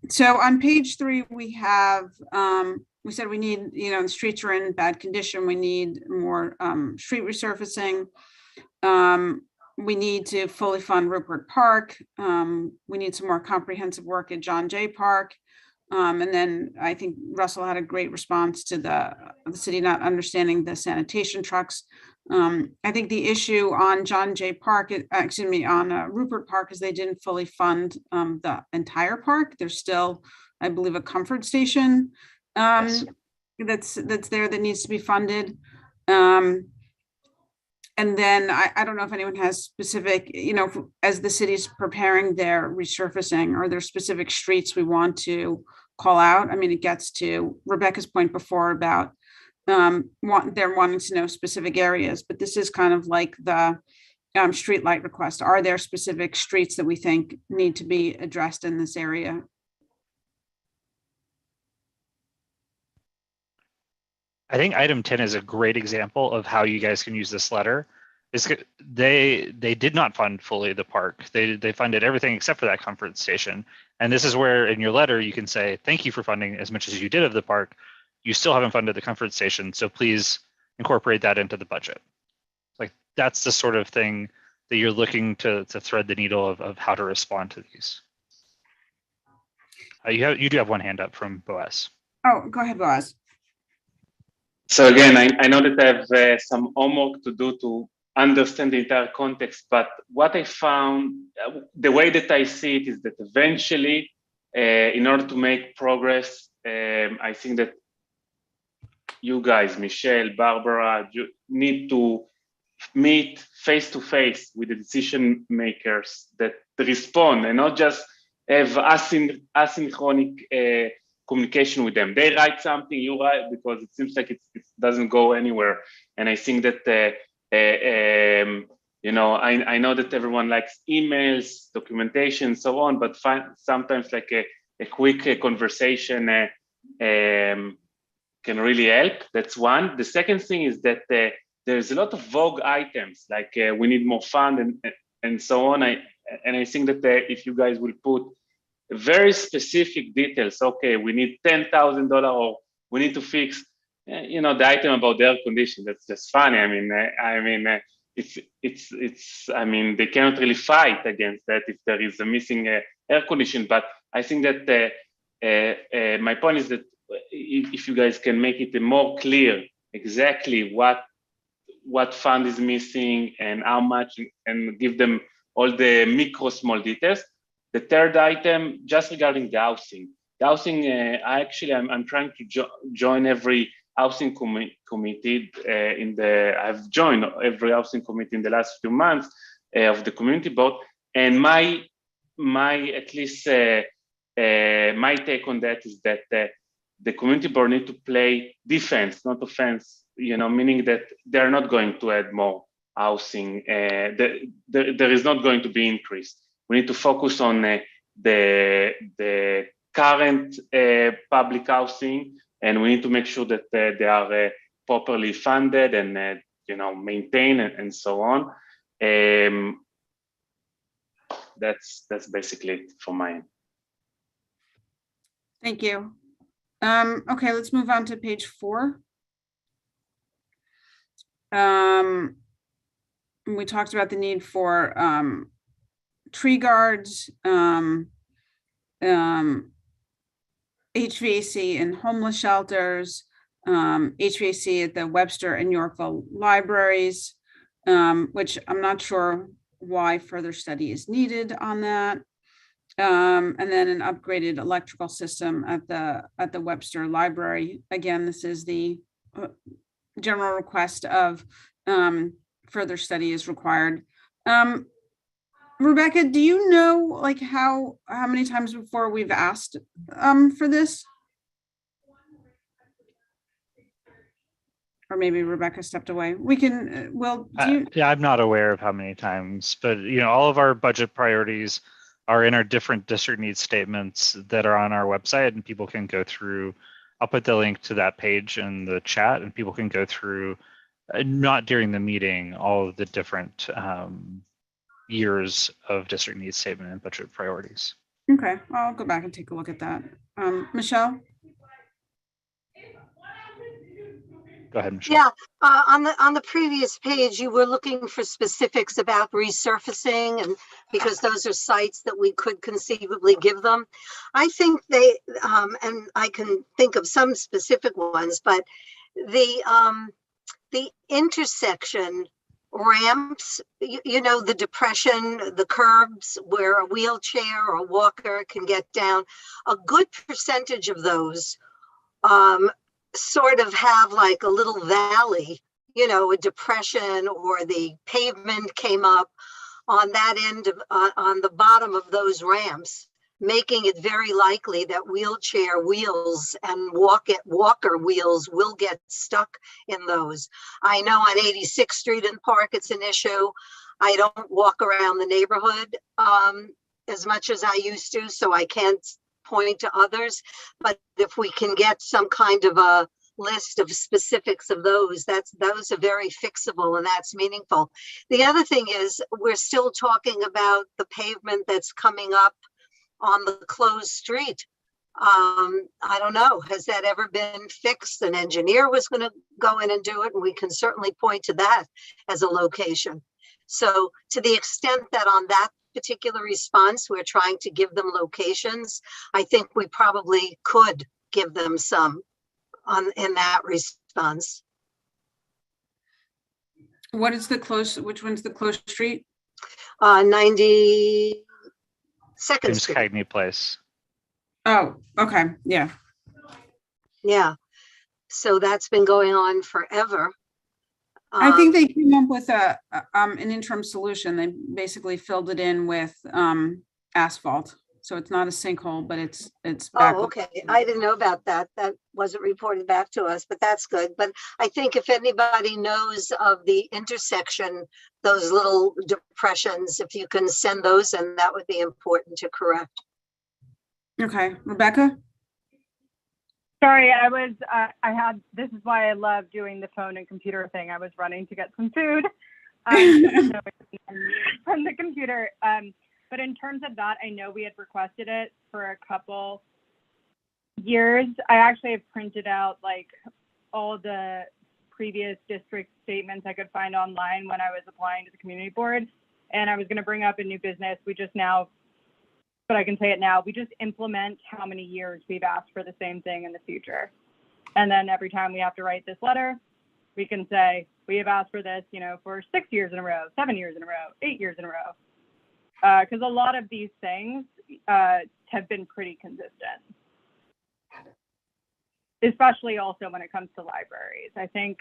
So on page 3, we have, we said we need, the streets are in bad condition. We need more street resurfacing. We need to fully fund Rupert Park. We need some more comprehensive work at John Jay Park. And then I think Russell had a great response to the city not understanding the sanitation trucks. I think the issue on John Jay Park, on Rupert Park, is they didn't fully fund the entire park. There's still, I believe, a comfort station Yes. that's there that needs to be funded. And then I don't know if anyone has specific, as the city's preparing their resurfacing, are there specific streets we want to call out? I mean, it gets to Rebecca's point before about they're wanting to know specific areas, but this is kind of like the street light request. Are there specific streets that we think need to be addressed in this area? I think item 10 is a great example of how you guys can use this letter. They did not fund fully the park. They funded everything except for that comfort station. And this is where in your letter you can say, thank you for funding as much as you did of the park. You still haven't funded the comfort station, so please incorporate that into the budget. Like that's the sort of thing that you're looking to thread the needle of how to respond to these. You do have one hand up from Boaz. Oh, go ahead, Boaz. So again, I know that I have some homework to do to understand the entire context, but what I found, the way that I see it is that eventually, in order to make progress, I think that you guys, Michelle, Barbara, you need to meet face-to-face with the decision makers that respond and not just have asynchronous communication with them. They write something, you write, because it seems like it doesn't go anywhere. And I think that, you know, I know that everyone likes emails, documentation, so on, but sometimes like a quick conversation can really help. That's one. The second thing is that there's a lot of vogue items, like we need more fund and so on. I think that if you guys will put very specific details, okay, we need $10,000 or we need to fix, you know, the item about the air condition. That's just funny. I mean, I mean, they cannot really fight against that if there is a missing air condition. But I think that my point is that if you guys can make it more clear exactly what fund is missing and how much, and give them all the micro small details. The third item, just regarding the housing. The housing, I'm trying to join every housing committee I've joined every housing committee in the last few months of the community board, and my at least my take on that is that the community board need to play defense, not offense. You know, meaning that they're not going to add more housing. There is not going to be increase. We need to focus on the current public housing, and we need to make sure that they are properly funded and you know, maintained and so on. That's basically it for mine. Thank you. Okay, let's move on to page 4. We talked about the need for tree guards, HVAC in homeless shelters, HVAC at the Webster and Yorkville libraries, which I'm not sure why further study is needed on that. And then an upgraded electrical system at the Webster Library. Again, this is the general request of further study is required. Rebecca, do you know like how many times before we've asked for this? Or maybe Rebecca stepped away. We can, well, yeah, I'm not aware of how many times, but you know, all of our budget priorities are in our different district needs statements that are on our website, and people can go through. I'll put the link to that page in the chat, and people can go through, not during the meeting, all of the different years of district needs statement and budget priorities. Okay, I'll go back and take a look at that. Michelle? Go ahead, Michelle. Yeah, on the previous page, you were looking for specifics about resurfacing, and because those are sites that we could conceivably give them. I think they, and I can think of some specific ones, but the intersection ramps, you know, the depression, the curbs where a wheelchair or a walker can get down, a good percentage of those sort of have like a little valley, you know, a depression, or the pavement came up on that end of, on the bottom of those ramps, making it very likely that wheelchair wheels and walker wheels will get stuck in those. I know on 86th Street in Park, it's an issue. I don't walk around the neighborhood as much as I used to, so I can't point to others. But if we can get some kind of a list of specifics of those. Those are very fixable and that's meaningful. The other thing is we're still talking about the pavement that's coming up on the closed street. I don't know, has that ever been fixed? An engineer was going to go in and do it, and we can certainly point to that as a location. So to the extent that on that particular response, we're trying to give them locations, I think we probably could give them some in that response. What is the close, which one's the close street? 92nd James Street. Cagney Place. Oh, okay, yeah. Yeah. So that's been going on forever. I think they came up with an interim solution. They basically filled it in with asphalt. So it's not a sinkhole, but it's back. Oh, okay. I didn't know about that. That wasn't reported back to us, but that's good. But I think if anybody knows of the intersection, those little depressions, if you can send those in, that would be important to correct. Okay, Rebecca? Sorry, this is why I love doing the phone and computer thing. I was running to get some food from the computer. But in terms of that, I know we had requested it for a couple years. I actually have printed out like all the previous district statements I could find online when I was applying to the community board. And I was going to bring up a new business. We just now, but I can say it now, we just implement how many years we've asked for the same thing in the future. And then every time we have to write this letter, we can say, we have asked for this, for 6 years in a row, 7 years in a row, 8 years in a row. Because a lot of these things have been pretty consistent, especially also when it comes to libraries. I think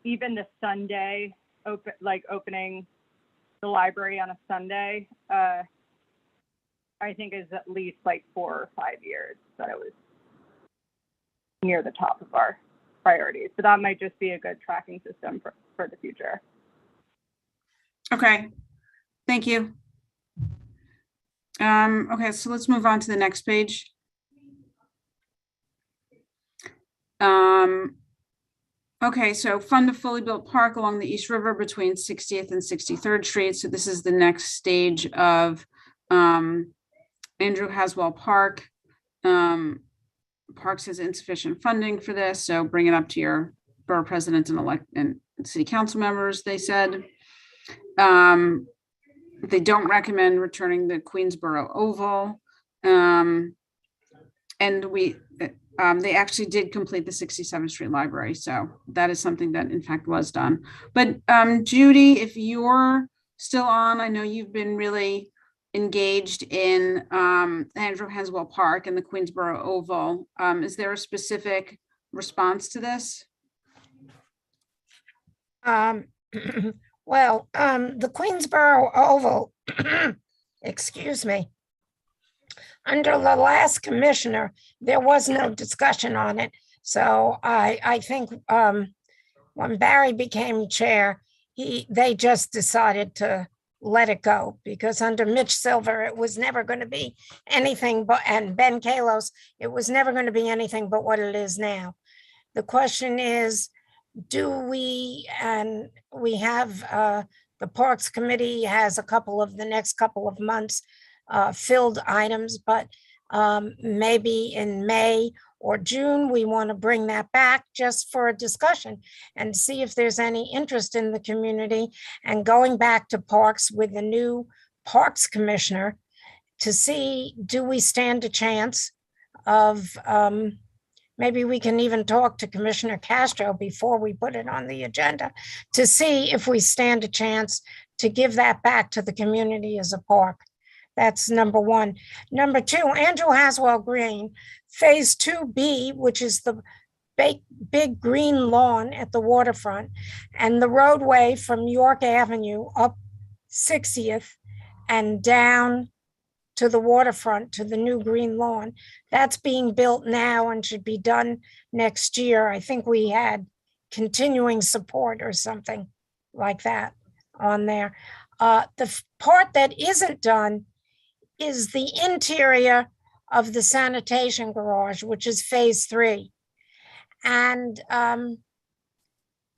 even the Sunday, opening the library on a Sunday, I think is at least like 4 or 5 years that it was near the top of our priorities. So that might just be a good tracking system for the future. Okay, thank you. Okay, so let's move on to the next page. Okay, so fund a fully built park along the East River between 60th and 63rd Street. So this is the next stage of Andrew Haswell Park. Parks has insufficient funding for this, so bring it up to your borough president and city council members, they said. They don't recommend returning the Queensboro Oval. And they actually did complete the 67th Street Library. So that is something that in fact was done. But Judy, if you're still on, I know you've been really engaged in Andrew Haswell Park and the Queensboro Oval. Is there a specific response to this? Well, the Queensboro Oval, excuse me, under the last commissioner, there was no discussion on it. So I think when Barry became chair, they just decided to let it go, because under Mitch Silver, it was never going to be anything but, and Ben Kalos, it was never going to be anything but what it is now. The question is, do we, and we have, the Parks Committee has the next couple of months filled items, but maybe in May or June, we want to bring that back just for a discussion and see if there's any interest in the community, and going back to parks with the new Parks Commissioner to see, do we stand a chance of, maybe we can even talk to Commissioner Castro before we put it on the agenda to see if we stand a chance to give that back to the community as a park. That's number one. Number two, Andrew Haswell Green, Phase 2B, which is the big green lawn at the waterfront, and the roadway from York Avenue up 60th and down to the waterfront to the new green lawn. That's being built now and should be done next year. I think we had continuing support or something like that on there. The part that isn't done is the interior of the sanitation garage, which is Phase 3. And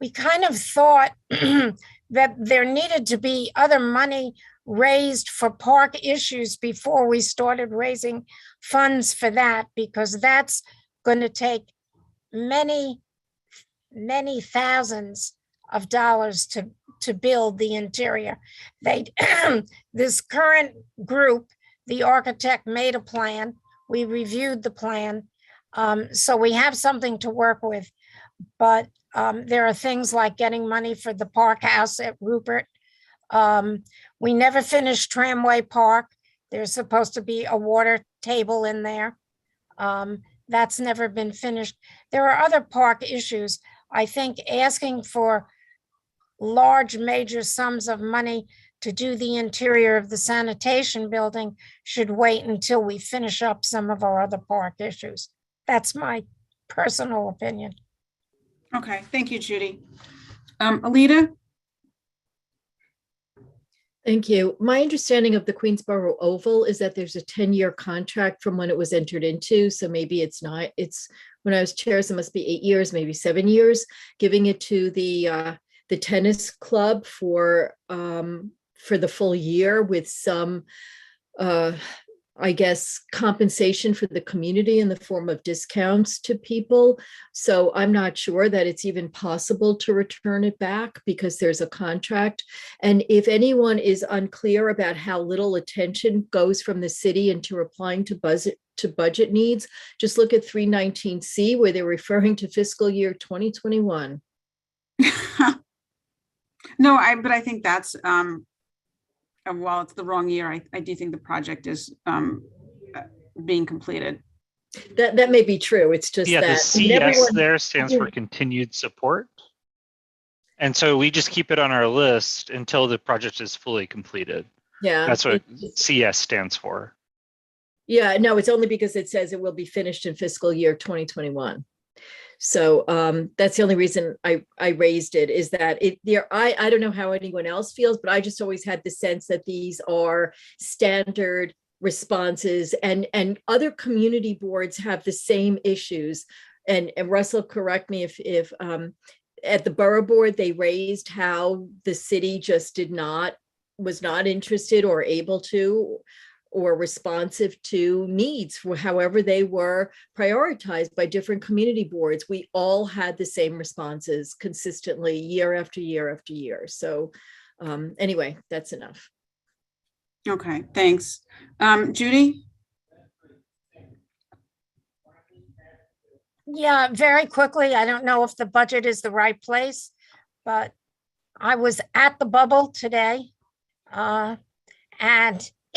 we kind of thought that there needed to be other money raised for park issues before we started raising funds for that, because that's going to take many thousands of dollars to build the interior. This current group, the architect made a plan. We reviewed the plan. So we have something to work with, but there are things like getting money for the park house at Rupert. We never finished Tramway Park. There's supposed to be a water table in there. That's never been finished. There are other park issues. I think asking for large major sums of money to do the interior of the sanitation building should wait until we finish up some of our other park issues. That's my personal opinion. Okay, thank you, Judy. Alita? Thank you. My understanding of the Queensboro Oval is that there's a 10-year contract from when it was entered into. So maybe it's not, it's when I was chair, so it must be 8 years, maybe 7 years, giving it to the tennis club for the full year with some, I guess, compensation for the community in the form of discounts to people. So I'm not sure that it's even possible to return it back because there's a contract. And if anyone is unclear about how little attention goes from the city into replying to budget needs, just look at 319C where they're referring to fiscal year 2021. No, but I think that's, while it's the wrong year, I do think the project is being completed. That may be true. It's just yeah, that the CS there stands for continued support. And so we just keep it on our list until the project is fully completed. Yeah. That's what CS stands for. Yeah, no, it's only because it says it will be finished in fiscal year 2021. So that's the only reason I raised it, is that I don't know how anyone else feels, but I just always had the sense that these are standard responses, and other community boards have the same issues. And Russell, correct me if at the borough board, they raised how the city just was not interested or able to or responsive to needs for however they were prioritized by different community boards. We all had the same responses consistently year after year after year. So anyway, that's enough. Okay, thanks. Judy? Yeah, very quickly. I don't know if the budget is the right place, but I was at the bubble today and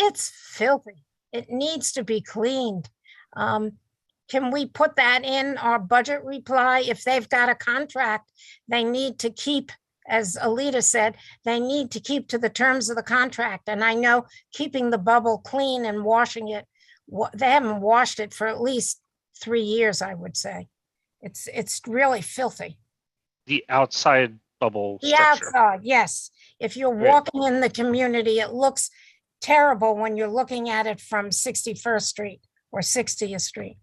it's filthy. It needs to be cleaned. Can we put that in our budget reply? If they've got a contract, they need to keep, as Alita said, they need to keep to the terms of the contract. And I know keeping the bubble clean and washing it, they haven't washed it for at least 3 years, I would say. It's really filthy. The outside bubble The structure. outside, yes. If you're walking in the community, it looks terrible when you're looking at it from 61st Street or 60th Street.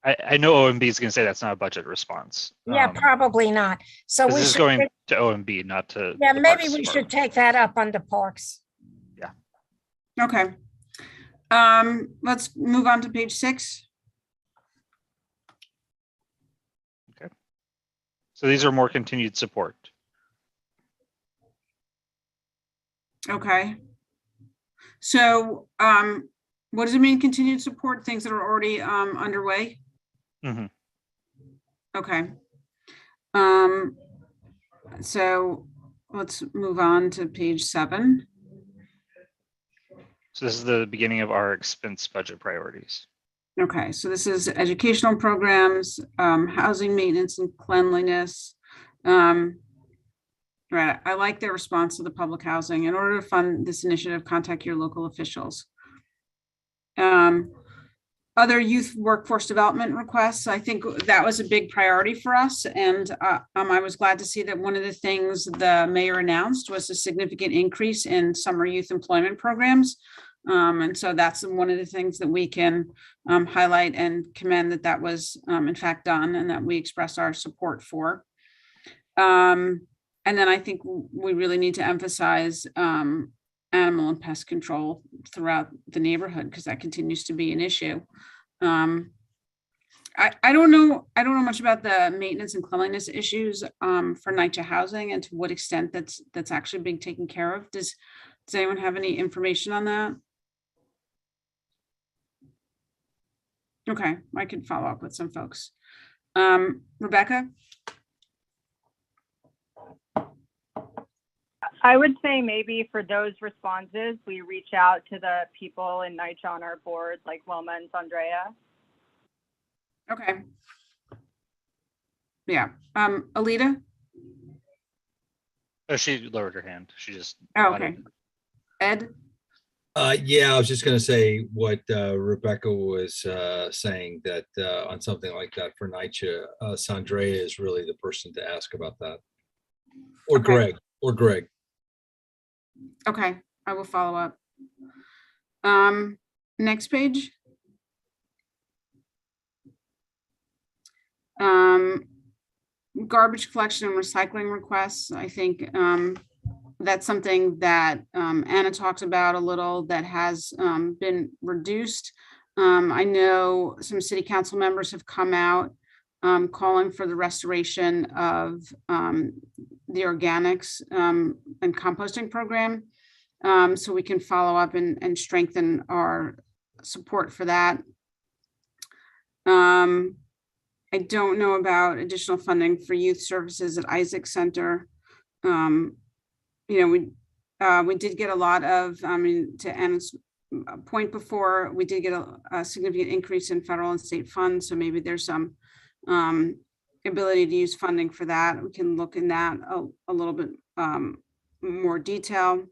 I know OMB is going to say that's not a budget response. Yeah, probably not. So this is going to OMB, not to. Yeah, maybe we should take that up under Parks. Yeah. Okay. Let's move on to page 6. Okay. So these are more continued support. Okay. So what does it mean, continued support, things that are already underway? Mm-hmm. Okay. So let's move on to page 7. So this is the beginning of our expense budget priorities. Okay, so this is educational programs, housing maintenance and cleanliness. Right, I like their response to the public housing. In order to fund this initiative, contact your local officials. Other youth workforce development requests, I think that was a big priority for us. And I was glad to see that one of the things the mayor announced was a significant increase in summer youth employment programs. And so that's one of the things that we can highlight and commend that was in fact done and that we express our support for. And then I think we really need to emphasize animal and pest control throughout the neighborhood because that continues to be an issue. I don't know much about the maintenance and cleanliness issues for NYCHA housing and to what extent that's actually being taken care of. Does anyone have any information on that? Okay, I can follow up with some folks. Rebecca? I would say maybe for those responses, we reach out to the people in NYCHA on our board, like Wilma and Andrea. Okay. Yeah. Alita? Oh, she lowered her hand. She just. Oh, okay. Ed? Yeah, I was just going to say what Rebecca was saying, that on something like that for NYCHA, Sandrea is really the person to ask about that. Or Okay. Greg. Okay, I will follow up. Next page. Garbage collection and recycling requests. I think that's something that Anna talked about a little that has been reduced. I know some city council members have come out calling for the restoration of the organics and composting program. So we can follow up and strengthen our support for that. I don't know about additional funding for youth services at Isaac Center. We did get a lot of, to Anna's point before, we did get a significant increase in federal and state funds. So maybe there's some ability to use funding for that. We can look in that a little bit more detail.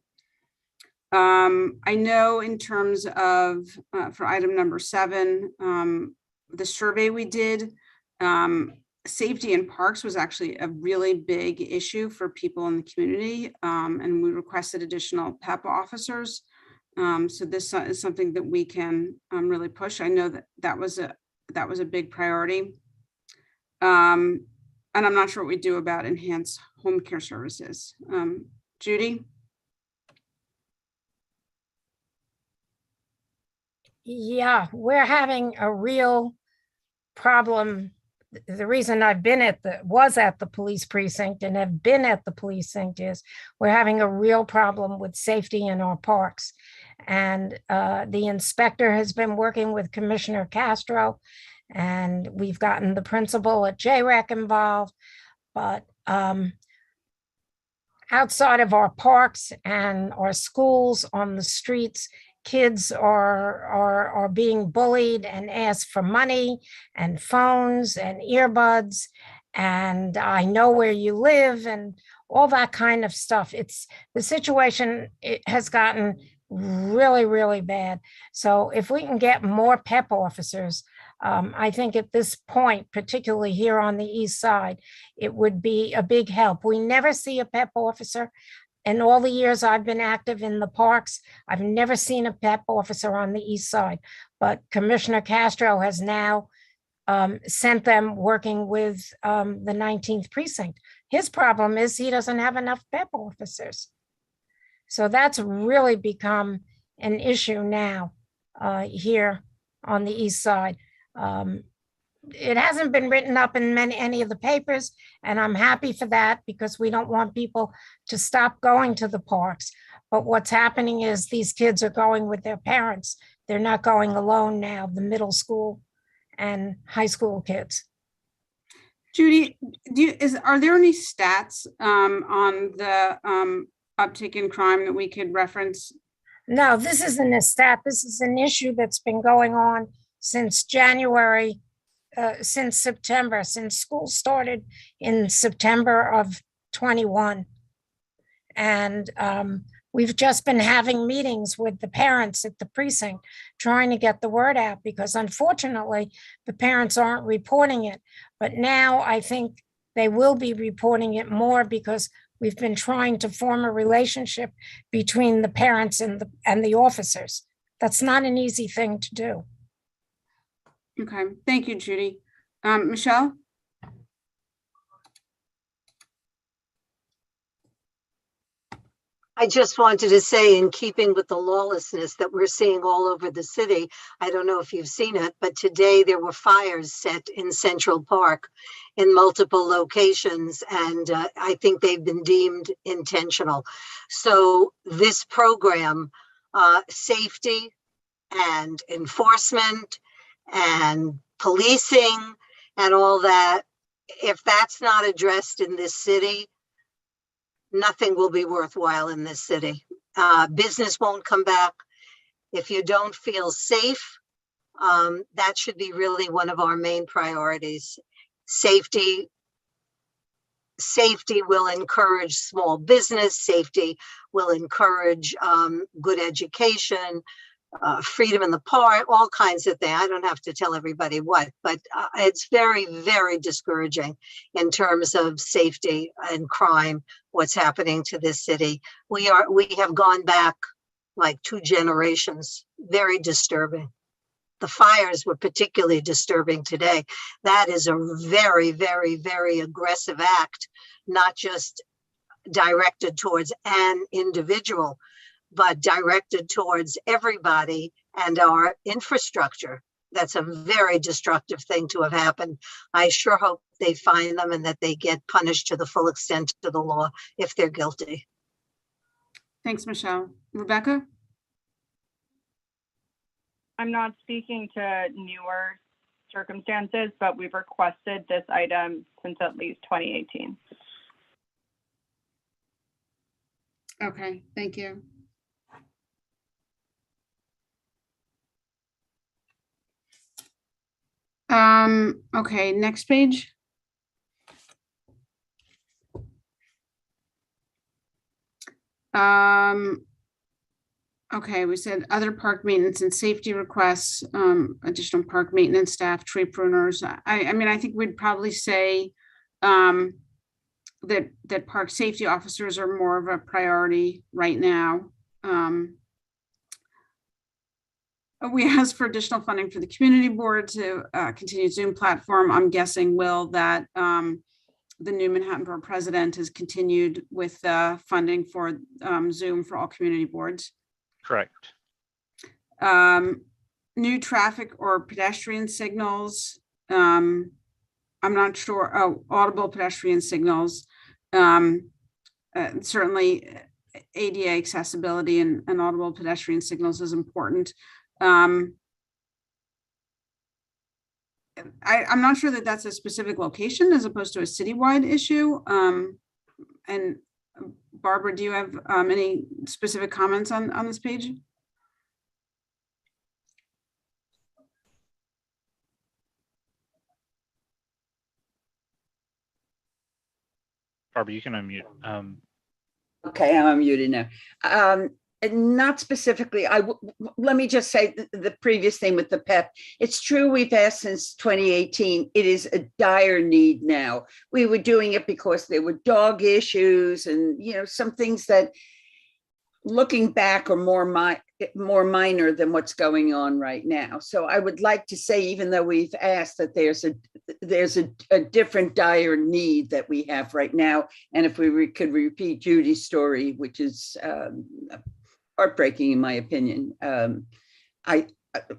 I know in terms of, for item number 7, the survey we did, safety in parks was actually a really big issue for people in the community, and we requested additional PEP officers. So this is something that we can really push. I know that was a big priority. And I'm not sure what we do about enhanced home care services. Judy? Yeah, we're having a real problem. The reason I've been was at the police precinct and have been at the precinct is we're having a real problem with safety in our parks. And the inspector has been working with Commissioner Castro, and we've gotten the principal at JREC involved. But outside of our parks and our schools, on the streets, kids are being bullied and asked for money and phones and earbuds and I know where you live and all that kind of stuff. The situation, it has gotten really, really bad. So if we can get more PEP officers, I think at this point, particularly here on the east side, it would be a big help. We never see a PEP officer. In all the years I've been active in the parks, I've never seen a PEP officer on the east side, but Commissioner Castro has now sent them working with the 19th precinct. His problem is he doesn't have enough PEP officers. So that's really become an issue now here on the east side. It hasn't been written up in any of the papers, and I'm happy for that because we don't want people to stop going to the parks. But what's happening is these kids are going with their parents. They're not going alone now, the middle school and high school kids. Judy, are there any stats on the uptick in crime that we could reference? No, this isn't a stat. This is an issue that's been going on since January. Since September, since school started in September of 21. And we've just been having meetings with the parents at the precinct, trying to get the word out because unfortunately, the parents aren't reporting it. But now I think they will be reporting it more because we've been trying to form a relationship between the parents and the officers. That's not an easy thing to do. Okay, thank you, Judy. Michelle? I just wanted to say, in keeping with the lawlessness that we're seeing all over the city, I don't know if you've seen it, but today there were fires set in Central Park in multiple locations, and I think they've been deemed intentional. So this program, safety and enforcement and policing and all that, if that's not addressed in this city, nothing will be worthwhile in this city. Business won't come back. If you don't feel safe, that should be really one of our main priorities. Safety will encourage small business. Safety will encourage good education, freedom in the park, all kinds of things. I don't have to tell everybody what, but it's very, very discouraging in terms of safety and crime, what's happening to this city. We have gone back like 2 generations, very disturbing. The fires were particularly disturbing today. That is a very, very, very aggressive act, not just directed towards an individual, but directed towards everybody and our infrastructure. That's a very destructive thing to have happened. I sure hope they find them and that they get punished to the full extent of the law if they're guilty. Thanks, Michelle. Rebecca? I'm not speaking to newer circumstances, but we've requested this item since at least 2018. Okay, thank you. Okay, next page. Okay, we said other park maintenance and safety requests, additional park maintenance staff, tree pruners. I mean, I think we'd probably say that park safety officers are more of a priority right now. We asked for additional funding for the community board to continue Zoom platform. I'm guessing, Will, that the new Manhattan Borough president has continued with funding for Zoom for all community boards. Correct. New traffic or pedestrian signals. I'm not sure. Oh, audible pedestrian signals. Certainly ADA accessibility and audible pedestrian signals is important. I'm not sure that that's a specific location as opposed to a citywide issue. And Barbara, do you have any specific comments on this page? Barbara, you can unmute. Okay, I'm unmuted now. Not specifically. Let me just say the previous thing with the PEP. It's true we've asked since 2018. It is a dire need now. We were doing it because there were dog issues and some things that, looking back, are more minor than what's going on right now. So I would like to say, even though we've asked, that there's a different dire need that we have right now. And if we could repeat Judy's story, which is heartbreaking in my opinion,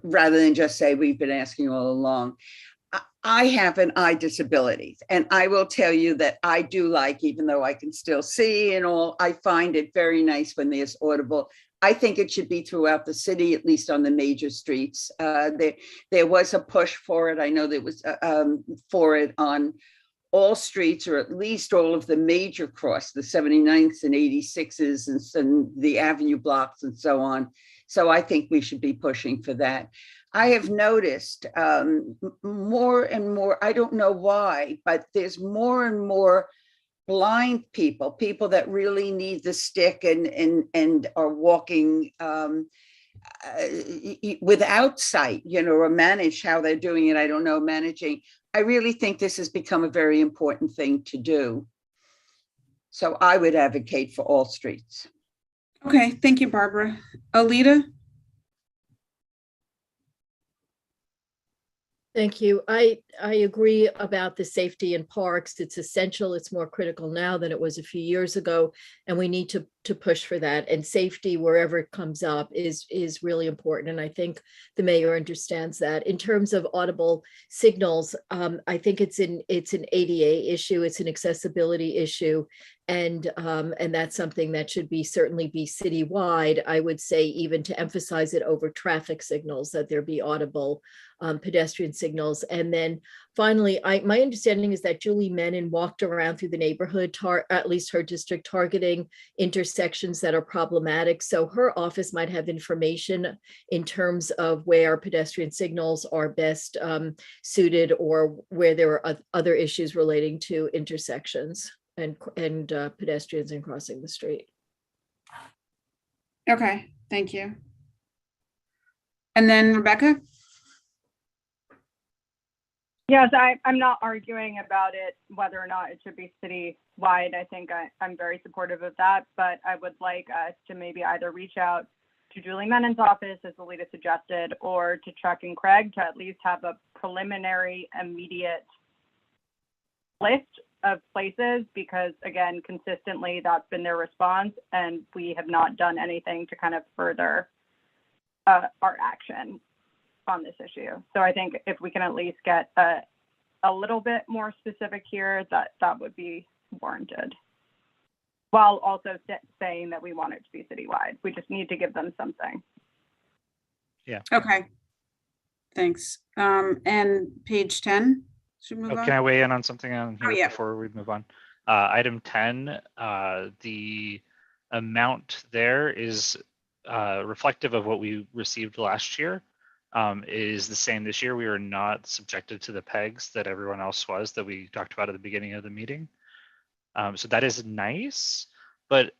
rather than just say we've been asking all along. I have an eye disability, and I will tell you that I do like, even though I can still see and all, I find it very nice when there's audible. I think it should be throughout the city, at least on the major streets. There was a push for it. I know there was for it on all streets, or at least all of the major cross, the 79th and 86s and the avenue blocks and so on. So I think we should be pushing for that. I have noticed more and more, I don't know why, but there's more and more blind people that really need the stick and are walking without sight, or manage how they're doing it. I don't know, managing. I really think this has become a very important thing to do. So I would advocate for all streets. Okay, thank you, Barbara. Alita? Thank you. I agree about the safety in parks. It's essential. It's more critical now than it was a few years ago, and we need to push for that. And safety wherever it comes up is really important. And I think the mayor understands that. In terms of audible signals, I think it's an ADA issue. It's an accessibility issue, and that's something that should certainly be citywide. I would say even to emphasize it over traffic signals, that there be audible pedestrian signals. And then finally, my understanding is that Julie Menon walked around through the neighborhood, at least her district, targeting intersections that are problematic. So her office might have information in terms of where pedestrian signals are best suited, or where there are other issues relating to intersections and pedestrians and crossing the street. Okay, thank you. And then Rebecca? Yes, I'm not arguing about it, whether or not it should be citywide. I think I'm very supportive of that, but I would like us to maybe either reach out to Julie Menon's office, as Alita suggested, or to Chuck and Craig to at least have a preliminary, immediate list of places, because again, consistently that's been their response, and we have not done anything to kind of further our action on this issue. So I think if we can at least get a little bit more specific here, that would be warranted, while also saying that we want it to be citywide. We just need to give them something. Yeah. Okay. Thanks. And page 10. Should we move on? Can I weigh in on something on here yeah. before we move on? Item 10, the amount there is reflective of what we received last year. Is the same this year. We are not subjected to the pegs that everyone else was, that we talked about at the beginning of the meeting. So that is nice, but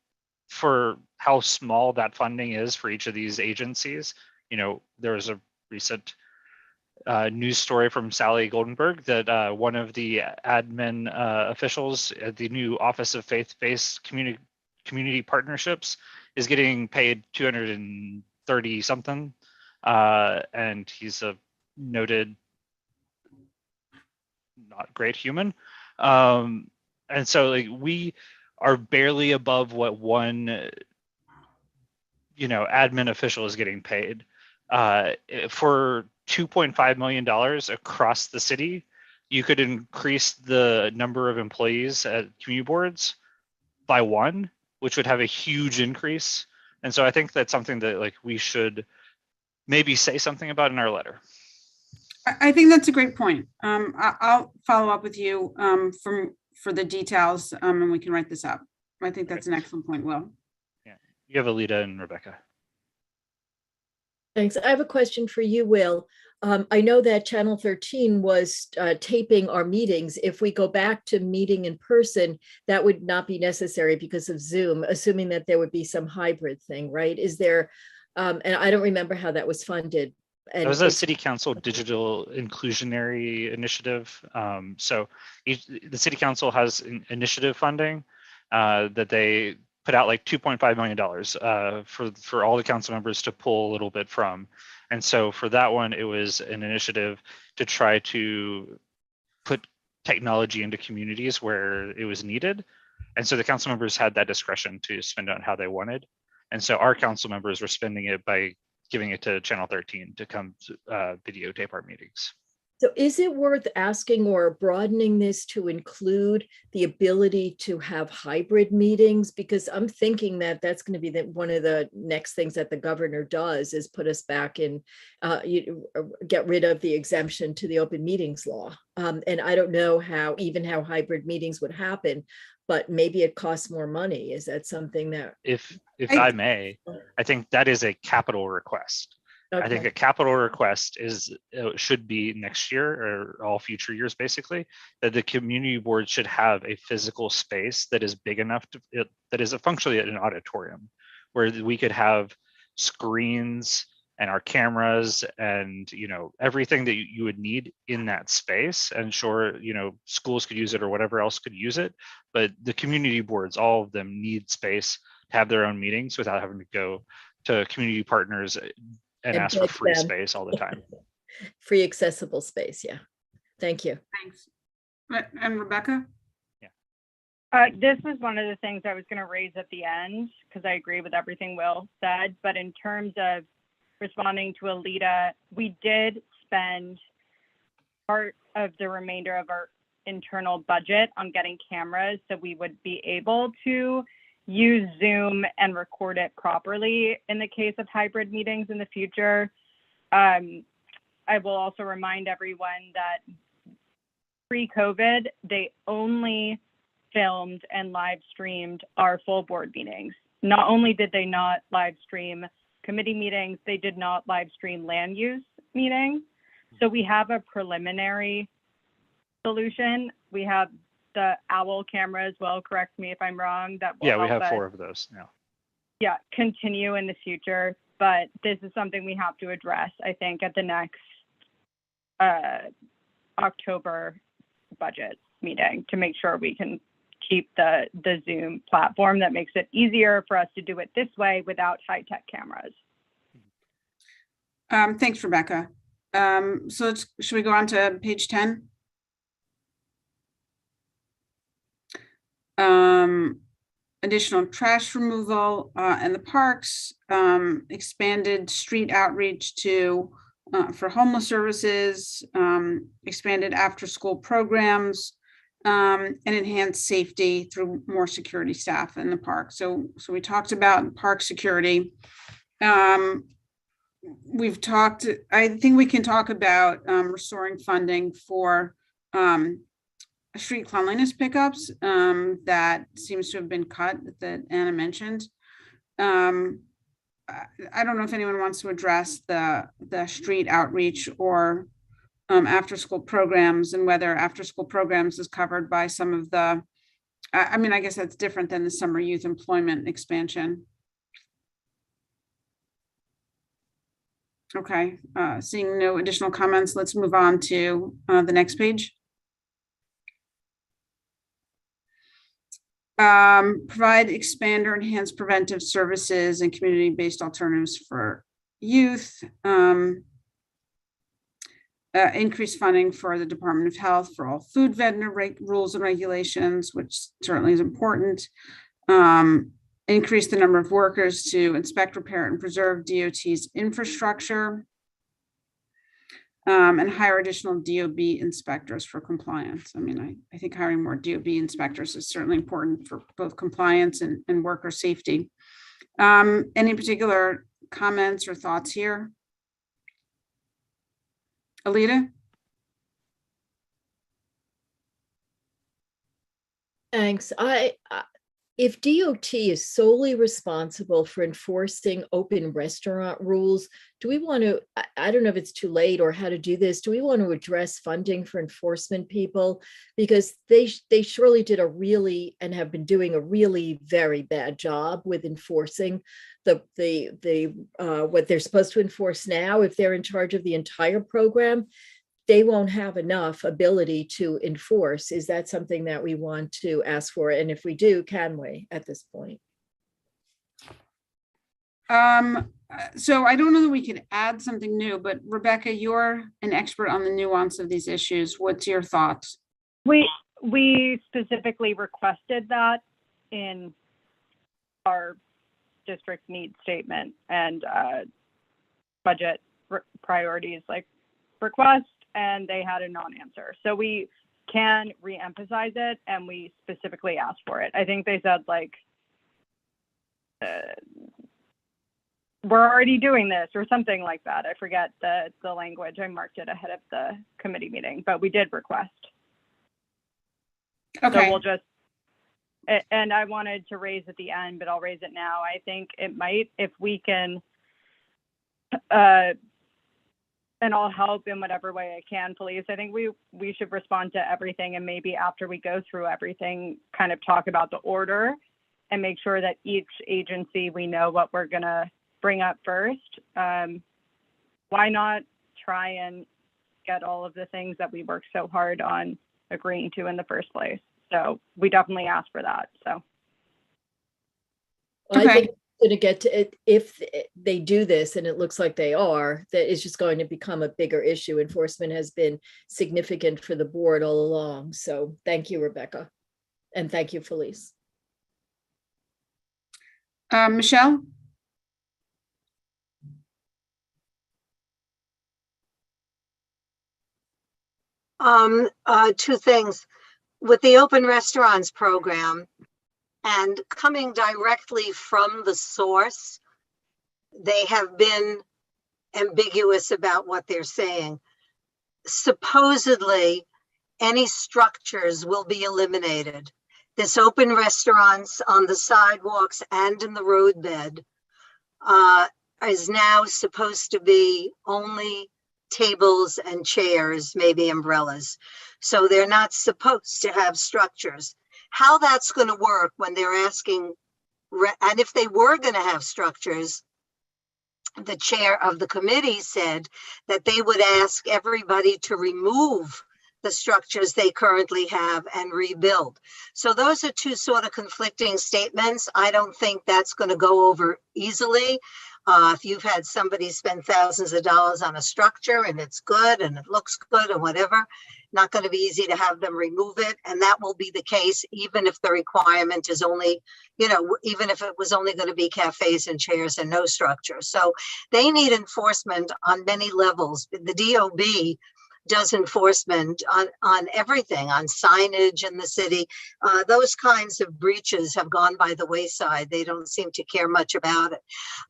for how small that funding is for each of these agencies, you know, there was a recent news story from Sally Goldenberg that one of the admin officials at the new Office of Faith-Based Community Partnerships is getting paid 230 something. And he's a noted not great human. And so like we are barely above what one, admin official is getting paid. For $2.5 million across the city, you could increase the number of employees at community boards by 1, which would have a huge increase. And so I think that's something that like we should maybe say something about in our letter. I think that's a great point. I'll follow up with you for the details, and we can write this up. I think that's an excellent point, Will. Yeah, you have Alita and Rebecca. Thanks. I have a question for you, Will. I know that Channel 13 was taping our meetings. If we go back to meeting in person, that would not be necessary because of Zoom, assuming that there would be some hybrid thing, right? Is there, and I don't remember how that was funded. And that was a city council digital inclusionary initiative. So the city council has initiative funding that they put out like $2.5 million for all the council members to pull a little bit from. And so for that one, it was an initiative to try to put technology into communities where it was needed. And so the council members had that discretion to spend on how they wanted. And so our council members were spending it by giving it to Channel 13 to come videotape our meetings. So is it worth asking or broadening this to include the ability to have hybrid meetings? Because I'm thinking that that's going to be one of the next things that the governor does is put us back in, get rid of the exemption to the open meetings law. And I don't know how hybrid meetings would happen, but maybe it costs more money. Is that something that? If I may, I think that is a capital request. Okay. I think a capital request should be next year or all future years, basically, that the community board should have a physical space that is big enough that is functionally an auditorium, where we could have screens and our cameras and everything that you would need in that space. And sure, schools could use it or whatever else could use it, but the community boards, all of them, need space to have their own meetings without having to go to community partners and ask for free space all the time. Free accessible space, yeah. Thank you. Thanks. And Rebecca? This was one of the things I was going to raise at the end, because I agree with everything Will said. But in terms of responding to Alita, we did spend part of the remainder of our internal budget on getting cameras so we would be able to use Zoom and record it properly in the case of hybrid meetings in the future. I will also remind everyone that pre-COVID, they only filmed and live streamed our full board meetings. Not only did they not live stream committee meetings, they did not live stream land use meetings. So we have a preliminary solution. We have the OWL camera as well, correct me if I'm wrong. That will Yeah, we help have us, 4 of those now. yeah, continue in the future. But this is something we have to address, I think, at the next October budget meeting to make sure we can keep the Zoom platform that makes it easier for us to do it this way without high-tech cameras. Thanks, Rebecca. So should we go on to page 10? Additional trash removal in the parks, expanded street outreach to for homeless services, expanded after-school programs, and enhanced safety through more security staff in the park. So we talked about park security. We've talked, I think we can talk about restoring funding for street cleanliness pickups that seems to have been cut that Anna mentioned. I don't know if anyone wants to address the street outreach or after school programs and whether after school programs is covered by some of the, I mean, I guess that's different than the summer youth employment expansion. Okay, seeing no additional comments, let's move on to the next page. Provide, expand, or enhance preventive services and community-based alternatives for youth. Increase funding for the Department of Health for all food vendor rules and regulations, which certainly is important. Increase the number of workers to inspect, repair, and preserve DOT's infrastructure. And hire additional DOB inspectors for compliance. I mean, I think hiring more DOB inspectors is certainly important for both compliance and worker safety. Any particular comments or thoughts here? Alita? Thanks. If DOT is solely responsible for enforcing open restaurant rules, do we want to, I don't know if it's too late or how to do this, do we want to address funding for enforcement people? Because they surely did a really, and have been doing a really very bad job with enforcing what they're supposed to enforce now. If they're in charge of the entire program, they won't have enough ability to enforce. Is that something that we want to ask for? And if we do, can we at this point? So I don't know that we could add something new, but Rebecca, you're an expert on the nuance of these issues. What's your thoughts? We specifically requested that in our district needs statement and budget priorities like request, and they had a non-answer. So we can re-emphasize it, and we specifically asked for it. I think they said like, we're already doing this or something like that. I forget the language. I marked it ahead of the committee meeting, but we did request. Okay. So we'll just, and I wanted to raise at the end, but I'll raise it now. I think it might, if we can, and I'll help in whatever way I can, please. I think we should respond to everything, and maybe after we go through everything, kind of talk about the order and make sure that each agency, we know what we're gonna bring up first. Why not try and get all of the things that we worked so hard on agreeing to in the first place? So we definitely asked for that, so. Well, Okay. going to get to it if they do this, and it looks like they are, that it's just going to become a bigger issue. Enforcement has been significant for the board all along. So thank you, Rebecca. And thank you, Felice. Michelle? Two things. With the open restaurants program and coming directly from the source, they have been ambiguous about what they're saying. Supposedly, any structures will be eliminated. This open restaurants on the sidewalks and in the roadbed is now supposed to be only tables and chairs, maybe umbrellas. So they're not supposed to have structures. How that's going to work when they're asking, and if they were going to have structures, the chair of the committee said that they would ask everybody to remove the structures they currently have and rebuild. So those are two sort of conflicting statements. I don't think that's going to go over easily. If you've had somebody spend thousands of dollars on a structure and it's good and it looks good and whatever, not going to be easy to have them remove it. And that will be the case even if the requirement is only, even if it was only going to be cafes and chairs and no structure. So they need enforcement on many levels. The DOB does enforcement on everything, on signage in the city. Those kinds of breaches have gone by the wayside. They don't seem to care much about it.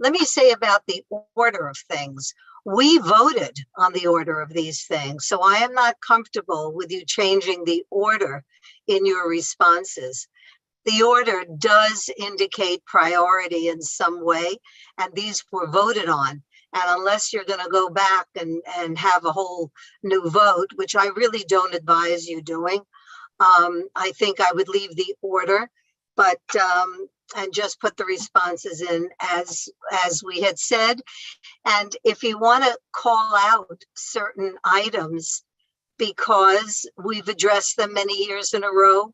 Let me say about the order of things. We voted on the order of these things, so I am not comfortable with you changing the order in your responses. The order does indicate priority in some way, and these were voted on. And unless you're going to go back and have a whole new vote, which I really don't advise you doing, I think I would leave the order, but and just put the responses in as we had said. And if you want to call out certain items because we've addressed them many years in a row,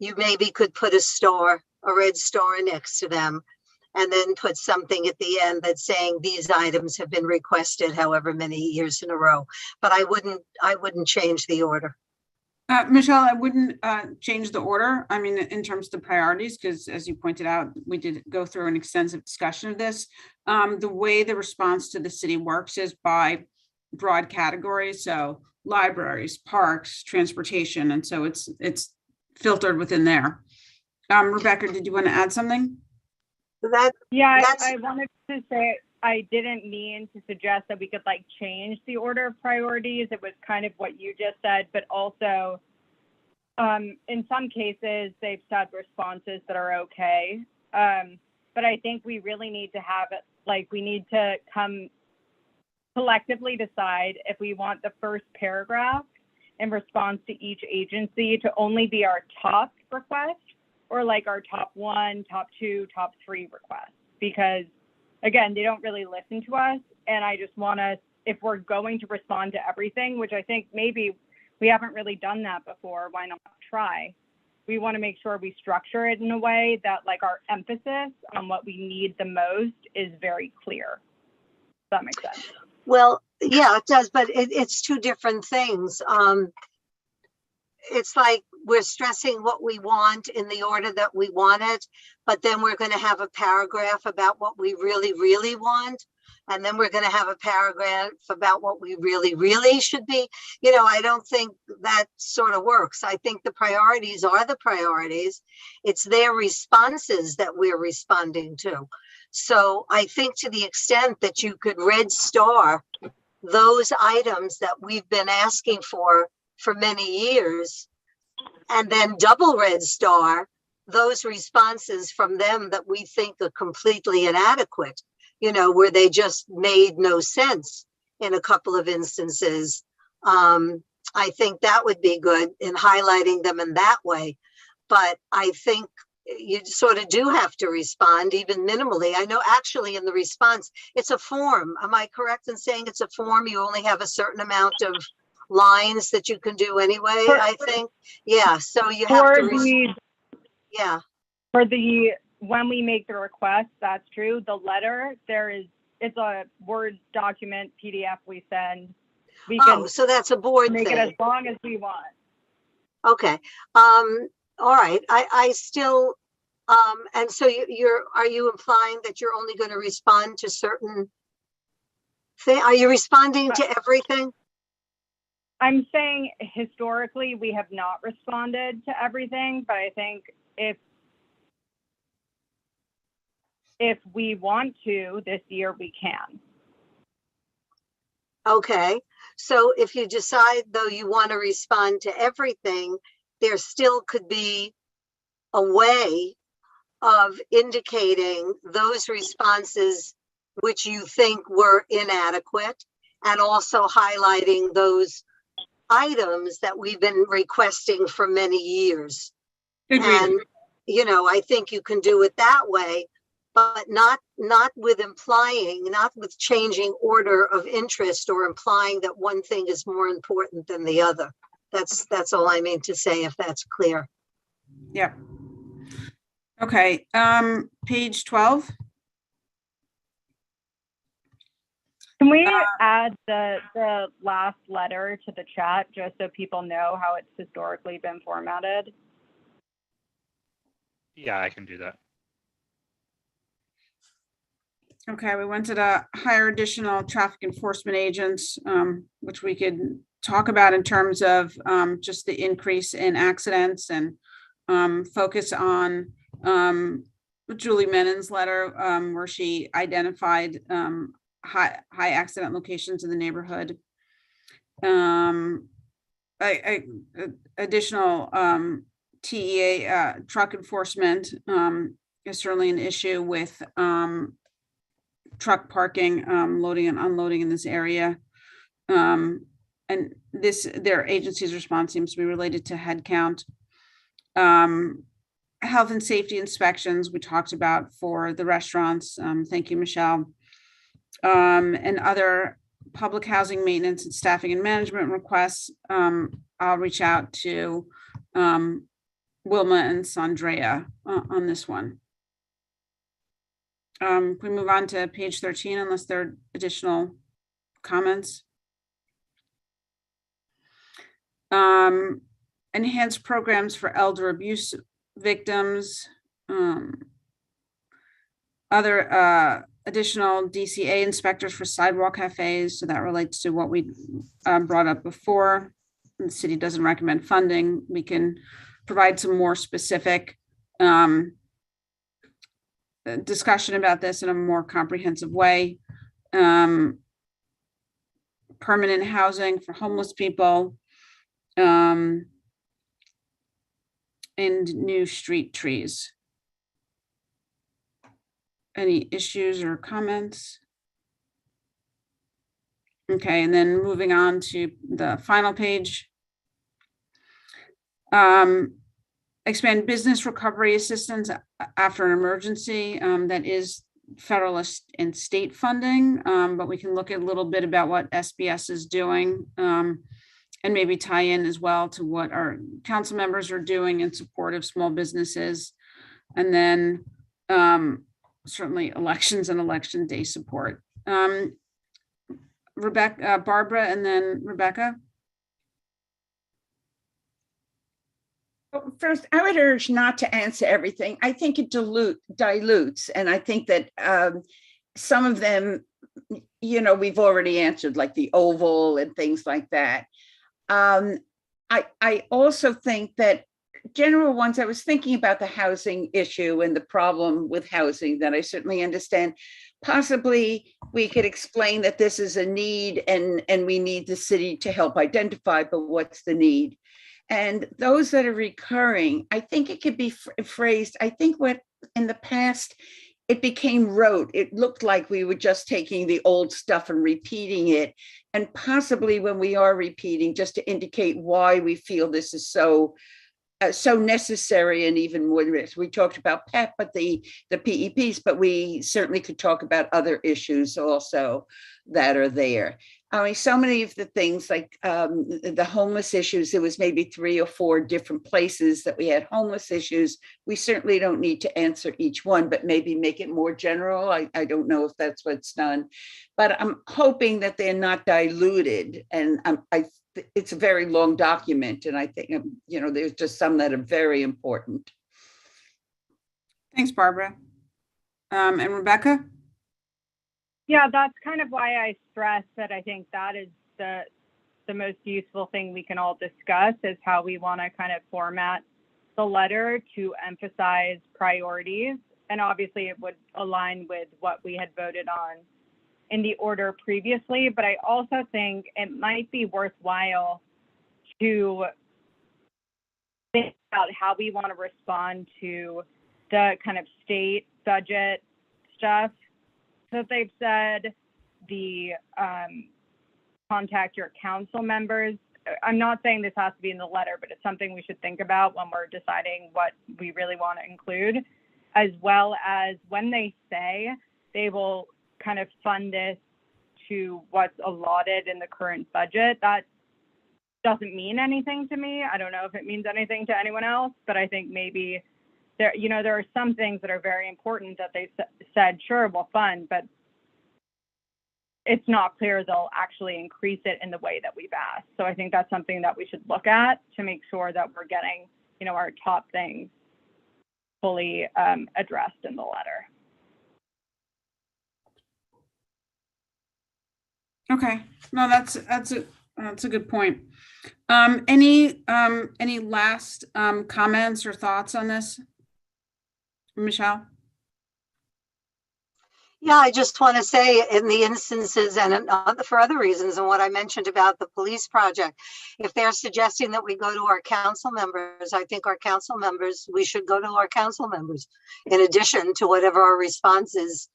you maybe could put a red star next to them, and then put something at the end that's saying these items have been requested however many years in a row. But I wouldn't change the order. Michelle, I wouldn't change the order. I mean, in terms of the priorities, because as you pointed out, we did go through an extensive discussion of this. The way the response to the city works is by broad categories. So libraries, parks, transportation. And so it's filtered within there. Rebecca, did you want to add something? I wanted to say I didn't mean to suggest that we could change the order of priorities. It was kind of what you just said, but also in some cases they've said responses that are okay. But I think we really need to have it, we need to come collectively decide if we want the first paragraph in response to each agency to only be our top request, or our top 1, top 2, top 3 requests, because again, they don't really listen to us. And I just want us, if we're going to respond to everything, which I think maybe we haven't really done that before, why not try? We want to make sure we structure it in a way that our emphasis on what we need the most is very clear. Does that make sense? Well, yeah, it does, but it's two different things. It's like we're stressing what we want in the order that we want it, but then we're going to have a paragraph about what we really, really want. And then we're going to have a paragraph about what we really, really should be. I don't think that sort of works. I think the priorities are the priorities. It's their responses that we're responding to. So I think to the extent that you could red star those items that we've been asking for many years, and then double red star those responses from them that we think are completely inadequate, where they just made no sense in a couple of instances. I think that would be good in highlighting them in that way. But I think you sort of do have to respond even minimally. I know actually in the response, it's a form. Am I correct in saying it's a form? You only have a certain amount of lines that you can do anyway, I think. Yeah, so you have to, For the when we make the request, that's true. The letter, it's a Word document, PDF we send. We Oh, can so that's a board make it thing. as long as we want. Okay. All right. I still, and so are you implying that you're only going to respond to certain thing? Are you responding to everything? I'm saying historically, we have not responded to everything, but I think if we want to this year, we can. Okay. So if you decide, though, you want to respond to everything, there still could be a way of indicating those responses which you think were inadequate, and also highlighting those items that we've been requesting for many years. Agreed. And, I think you can do it that way, but not with changing order of interest or implying that one thing is more important than the other. That's all I mean to say, if that's clear. Yeah. Okay, page 12. Can we add the last letter to the chat just so people know how it's historically been formatted? Yeah, I can do that. Okay, we wanted to hire additional traffic enforcement agents, which we could talk about in terms of just the increase in accidents, and focus on Julie Menon's letter, where she identified high accident locations in the neighborhood. Additional TEA truck enforcement is certainly an issue with truck parking, loading and unloading in this area. And their agency's response seems to be related to headcount. Health and safety inspections we talked about for the restaurants. Thank you, Michelle. And other public housing maintenance and staffing and management requests. I'll reach out to Wilma and Sandrea on this one. We move on to page 13, unless there are additional comments. Enhanced programs for elder abuse victims. Other additional DCA inspectors for sidewalk cafes. So that relates to what we brought up before. The city doesn't recommend funding. We can provide some more specific discussion about this in a more comprehensive way. Permanent housing for homeless people, and new street trees. Any issues or comments? Okay, and then moving on to the final page. Expand business recovery assistance after an emergency. That is federal and state funding, but we can look at a little bit about what SBS is doing, and maybe tie in as well to what our council members are doing in support of small businesses. And then certainly elections and election day support. Barbara, and then Rebecca. First, I would urge not to answer everything. I think it dilutes, and I think that some of them, we've already answered, like the oval and things like that. I also think that general ones, I was thinking about the housing issue and the problem with housing that I certainly understand. Possibly we could explain that this is a need, and we need the city to help identify, but what's the need? And those that are recurring, I think it could be phrased, I think what in the past, it became rote. It looked like we were just taking the old stuff and repeating it. And possibly when we are repeating, just to indicate why we feel this is so necessary, and even more risk. We talked about PEP, but the PEPs, but we certainly could talk about other issues also that are there. I mean, so many of the things like the homeless issues, there was maybe 3 or 4 different places that we had homeless issues. We certainly don't need to answer each one, but maybe make it more general. I don't know if that's what's done, but I'm hoping that they're not diluted. And it's a very long document. And I think, you know, there's just some that are very important. Thanks, Barbara. And Rebecca? Yeah, that's kind of why I stress that I think that is the most useful thing we can all discuss is how we want to kind of format the letter to emphasize priorities. And obviously it would align with what we had voted on in the order previously, but I also think it might be worthwhile to think about how we want to respond to the kind of state budget stuff that they've said, the contact your council members. I'm not saying this has to be in the letter, but it's something we should think about when we're deciding what we really want to include, as well as when they say they will kind of fund this to what's allotted in the current budget. That doesn't mean anything to me. I don't know if it means anything to anyone else, but I think maybe there are some things that are very important that they said, sure, we'll fund, but it's not clear they'll actually increase it in the way that we've asked. So I think that's something that we should look at to make sure that we're getting, you know, our top things fully addressed in the letter. Okay, no, that's a good point. Any last comments or thoughts on this? Michelle? Yeah, I just want to say in the instances and for other reasons and what I mentioned about the police project, if they're suggesting that we go to our council members, I think we should go to our council members. In addition to whatever our response is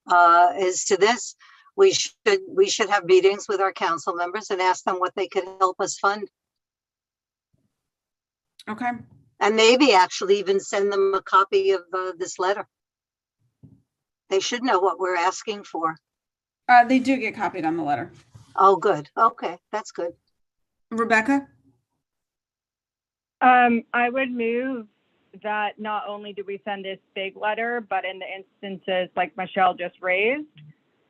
to this, we should have meetings with our council members and ask them what they could help us fund. Okay. And maybe actually even send them a copy of this letter. They should know what we're asking for. They do get copied on the letter. Oh, good. Okay, that's good. Rebecca? I would move that not only do we send this big letter, but in the instances like Michelle just raised,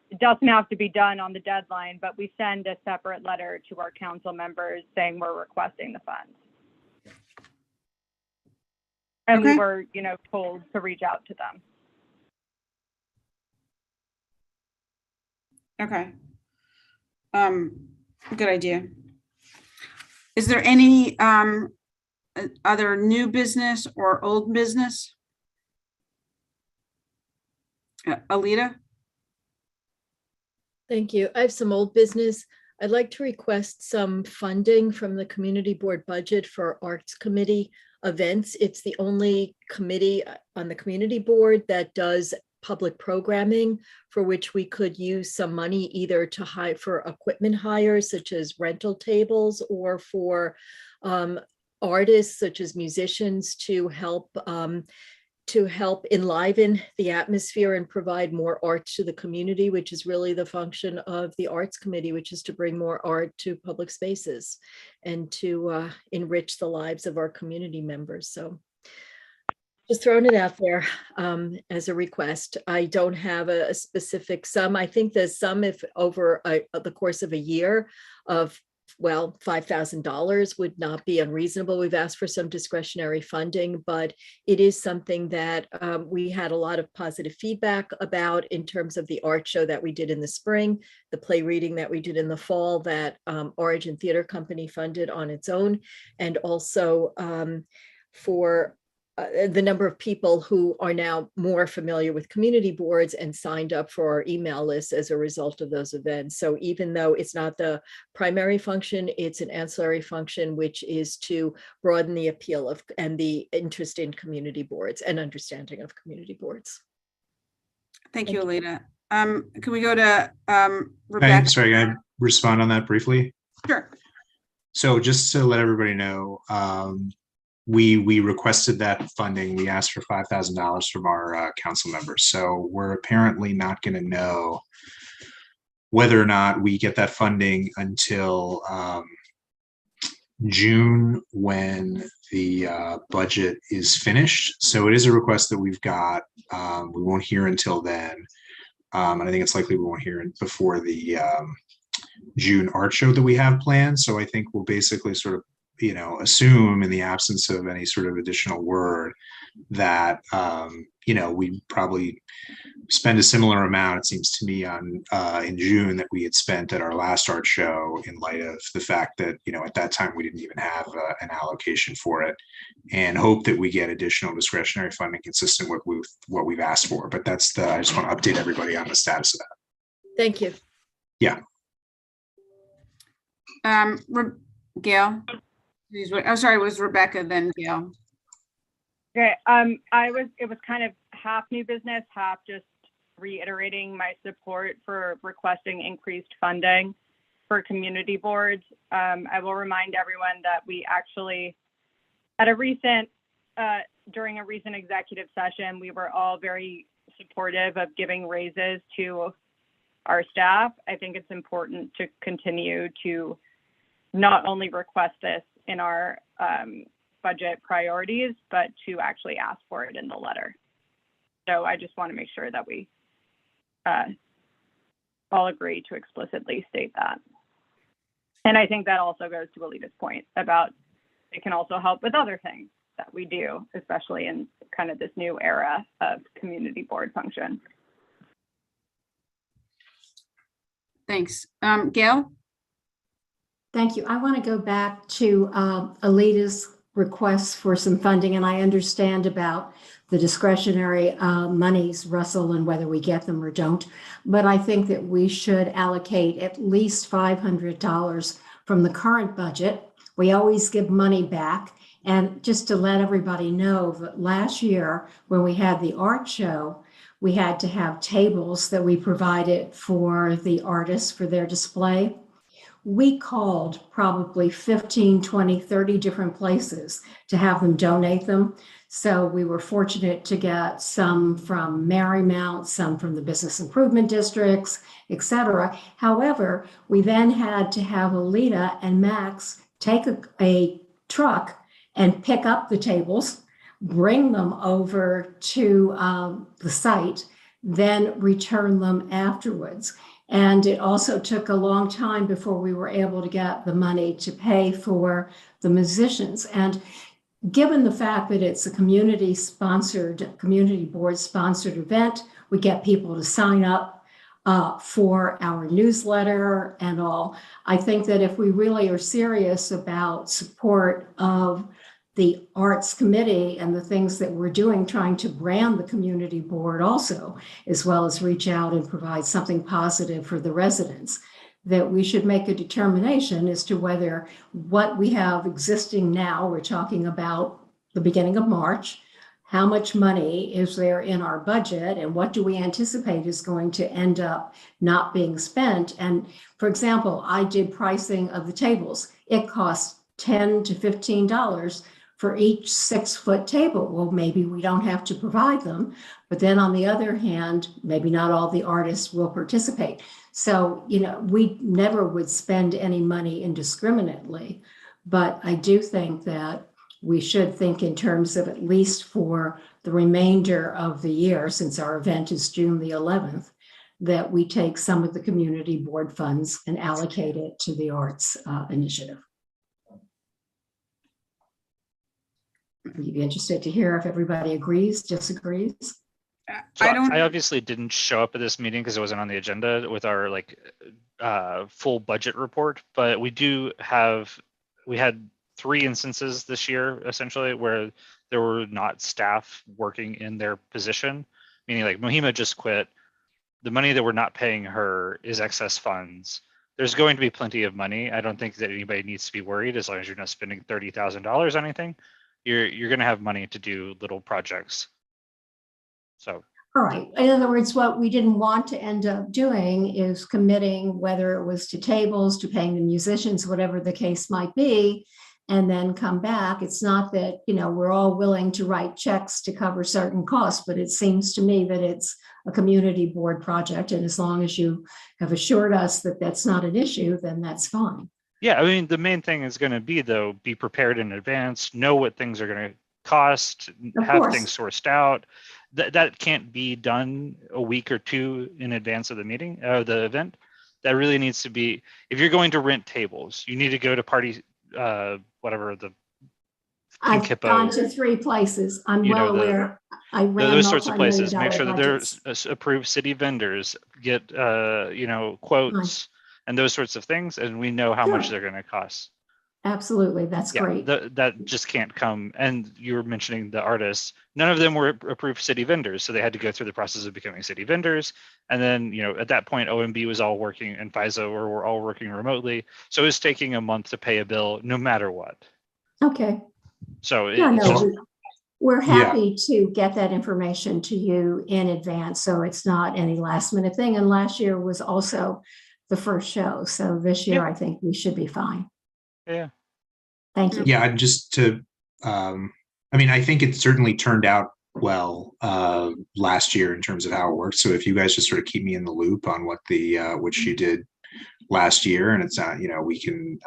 it doesn't have to be done on the deadline, but we send a separate letter to our council members saying we're requesting the funds. And okay. We were, you know, told to reach out to them. Okay. Good idea. Is there any other new business or old business? Alita? Thank you. I have some old business. I'd like to request some funding from the community board budget for arts committee events. It's the only committee on the community board that does public programming for which we could use some money either to hire for equipment hires such as rental tables or for artists such as musicians to help enliven the atmosphere and provide more art to the community, which is really the function of the arts committee, which is to bring more art to public spaces and to enrich the lives of our community members. So just throwing it out there as a request. I don't have a specific sum. I think the sum, if over the course of a year of, well, $5,000 would not be unreasonable. We've asked for some discretionary funding, but it is something that we had a lot of positive feedback about in terms of the art show that we did in the spring, the play reading that we did in the fall that Origin Theater Company funded on its own, and also for the number of people who are now more familiar with community boards and signed up for our email list as a result of those events. So even though it's not the primary function, it's an ancillary function, which is to broaden the appeal of and the interest in community boards and understanding of community boards. Thank you, Alita. Can we go to Rebecca? Sorry, can I respond on that briefly? Sure. So just to let everybody know, we requested that funding. We asked for $5,000 from our council members. So we're apparently not going to know whether or not we get that funding until June, when the budget is finished. So it is a request that we've got. We won't hear until then. And I think it's likely we won't hear before the June art show that we have planned. So I think we'll basically sort of, assume, in the absence of any sort of additional word, that, we probably spend a similar amount, it seems to me, on in June that we had spent at our last art show, in light of the fact that, at that time we didn't even have an allocation for it, and hope that we get additional discretionary funding consistent with what we've asked for. But I just want to update everybody on the status of that. Thank you. Yeah. Gail. Oh, sorry, it was Rebecca, then Gail. Okay, it was kind of half new business, half just reiterating my support for requesting increased funding for community boards. I will remind everyone that we actually, during a recent executive session, we were all very supportive of giving raises to our staff. I think it's important to continue to not only request this in our budget priorities, but to actually ask for it in the letter. So I just want to make sure that we all agree to explicitly state that. And I think that also goes to Alita's point about it can also help with other things that we do, especially in kind of this new era of community board function. Thanks. Gail? Thank you. I want to go back to Alita's requests for some funding, and I understand about the discretionary monies, Russell, and whether we get them or don't. But I think that we should allocate at least $500 from the current budget. We always give money back. And just to let everybody know that last year, when we had the art show, we had to have tables that we provided for the artists for their display. We called probably 15, 20, 30 different places to have them donate them. So we were fortunate to get some from Marymount, some from the business improvement districts, et cetera. However, we then had to have Alita and Max take a truck and pick up the tables, bring them over to the site, then return them afterwards. And it also took a long time before we were able to get the money to pay for the musicians. And given the fact that it's a community board sponsored event, we get people to sign up for our newsletter and all. I think that if we really are serious about support of the Arts Committee and the things that we're doing, trying to brand the community board also, as well as reach out and provide something positive for the residents, that we should make a determination as to whether what we have existing now, we're talking about the beginning of March, how much money is there in our budget and what do we anticipate is going to end up not being spent. And for example, I did pricing of the tables. It costs $10 to $15 for each 6-foot table. Well, maybe we don't have to provide them, but then on the other hand, maybe not all the artists will participate. So, we never would spend any money indiscriminately, but I do think that we should think in terms of, at least for the remainder of the year, since our event is June the 11th, that we take some of the community board funds and allocate it to the arts initiative. You'd be interested to hear if everybody agrees, disagrees. So I obviously didn't show up at this meeting because it wasn't on the agenda with our full budget report, but we had 3 instances this year essentially where there were not staff working in their position, meaning like Mohima just quit. The money that we're not paying her is excess funds. There's going to be plenty of money. I don't think that anybody needs to be worried as long as you're not spending $30,000 on anything. You're going to have money to do little projects. So. All right. In other words, what we didn't want to end up doing is committing, whether it was to tables, to paying the musicians, whatever the case might be, and then come back. It's not that, we're all willing to write checks to cover certain costs, but it seems to me that it's a community board project. And as long as you have assured us that that's not an issue, then that's fine. Yeah, I mean, the main thing is going to be, though, be prepared in advance, know what things are going to cost, have things sourced out. That can't be done a week or two in advance of the meeting, the event. That really needs to be, if you're going to rent tables, you need to go to party, whatever the Pink I've Hippo, gone to 3 places. I'm well aware. I ran those sorts of places. multi-million-dollar Make sure that budgets. there's approved city vendors, get quotes and those sorts of things, and we know how much they're going to cost. Absolutely, that's great. That just can't come. And you were mentioning the artists. None of them were approved city vendors, so they had to go through the process of becoming city vendors. And then, at that point, OMB was all working, and FISA were all working remotely. So it was taking a month to pay a bill, no matter what. Okay. So we're happy to get that information to you in advance, so it's not any last minute thing. And last year was also the first show, so this year I think we should be fine. Yeah. Thank you. Yeah, just to, I think it certainly turned out well last year in terms of how it worked. So if you guys just sort of keep me in the loop on what which you did last year, and it's not, we can,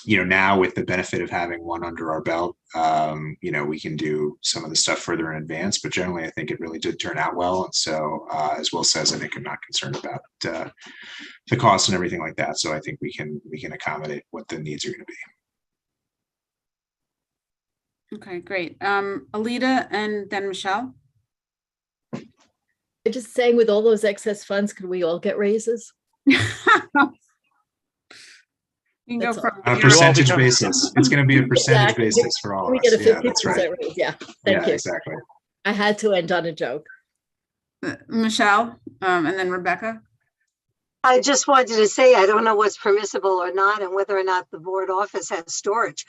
now with the benefit of having one under our belt, we can do some of the stuff further in advance. But generally, I think it really did turn out well. And so, as Will says, I think I'm not concerned about the cost and everything like that. So I think we can accommodate what the needs are going to be. Okay, great. Alita and then Michelle. Just saying, with all those excess funds, could we all get raises? You can go from a percentage basis. It's going to be a percentage basis for all of us. We get a 50% that's right. raise. Yeah, thank you. Exactly. I had to end on a joke. Michelle, and then Rebecca. I just wanted to say, I don't know what's permissible or not, and whether or not the board office has storage,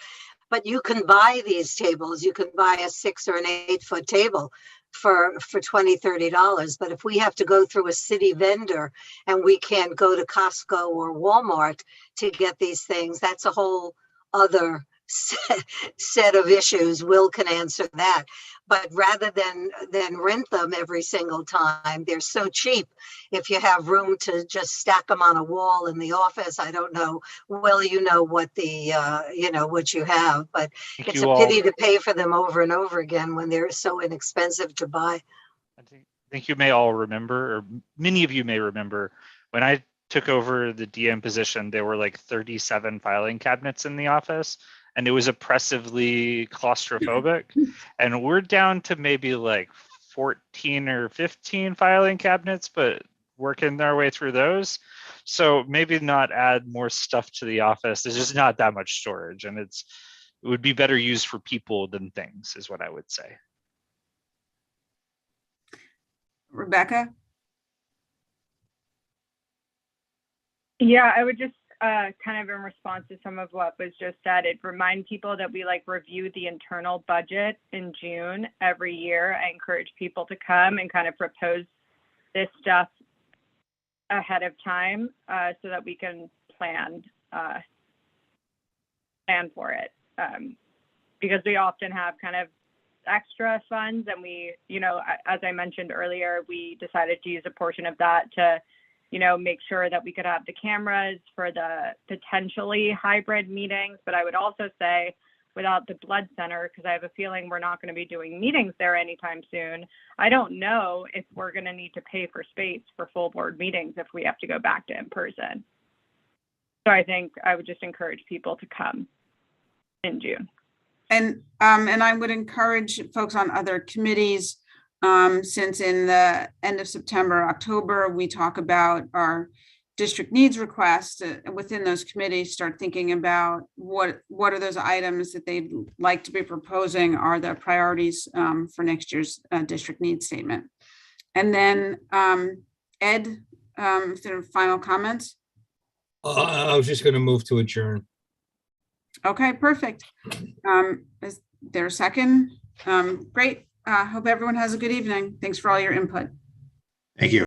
but you can buy these tables. You can buy a 6 or an 8 foot table for $20, $30. But if we have to go through a city vendor and we can't go to Costco or Walmart to get these things, that's a whole other set of issues. Will can answer that. But rather than rent them every single time, they're so cheap. If you have room to just stack them on a wall in the office, I don't know. Will, what what you have, but it's a pity to pay for them over and over again when they're so inexpensive to buy. I think you may all remember, or many of you may remember, when I took over the DM position, there were like 37 filing cabinets in the office. And it was oppressively claustrophobic. And we're down to maybe like 14 or 15 filing cabinets, but working our way through those. So maybe not add more stuff to the office. There's just not that much storage, and it would be better used for people than things, is what I would say. Rebecca? Yeah, I would just kind of in response to some of what was just said, it remind people that we review the internal budget in June every year. I encourage people to come and kind of propose this stuff ahead of time so that we can plan for it. Because we often have kind of extra funds, and we, as I mentioned earlier, we decided to use a portion of that to make sure that we could have the cameras for the potentially hybrid meetings. But I would also say, without the blood center, because I have a feeling we're not going to be doing meetings there anytime soon, I don't know if we're going to need to pay for space for full board meetings if we have to go back to in person. So I think I would just encourage people to come in June. And I would encourage folks on other committees, since in the end of September, October, we talk about our district needs requests, within those committees, start thinking about what are those items that they'd like to be proposing are the priorities for next year's district needs statement. And then Ed, is there final comments? I was just going to move to adjourn. Okay, perfect. Is there a second? Great. Hope everyone has a good evening. Thanks for all your input. Thank you.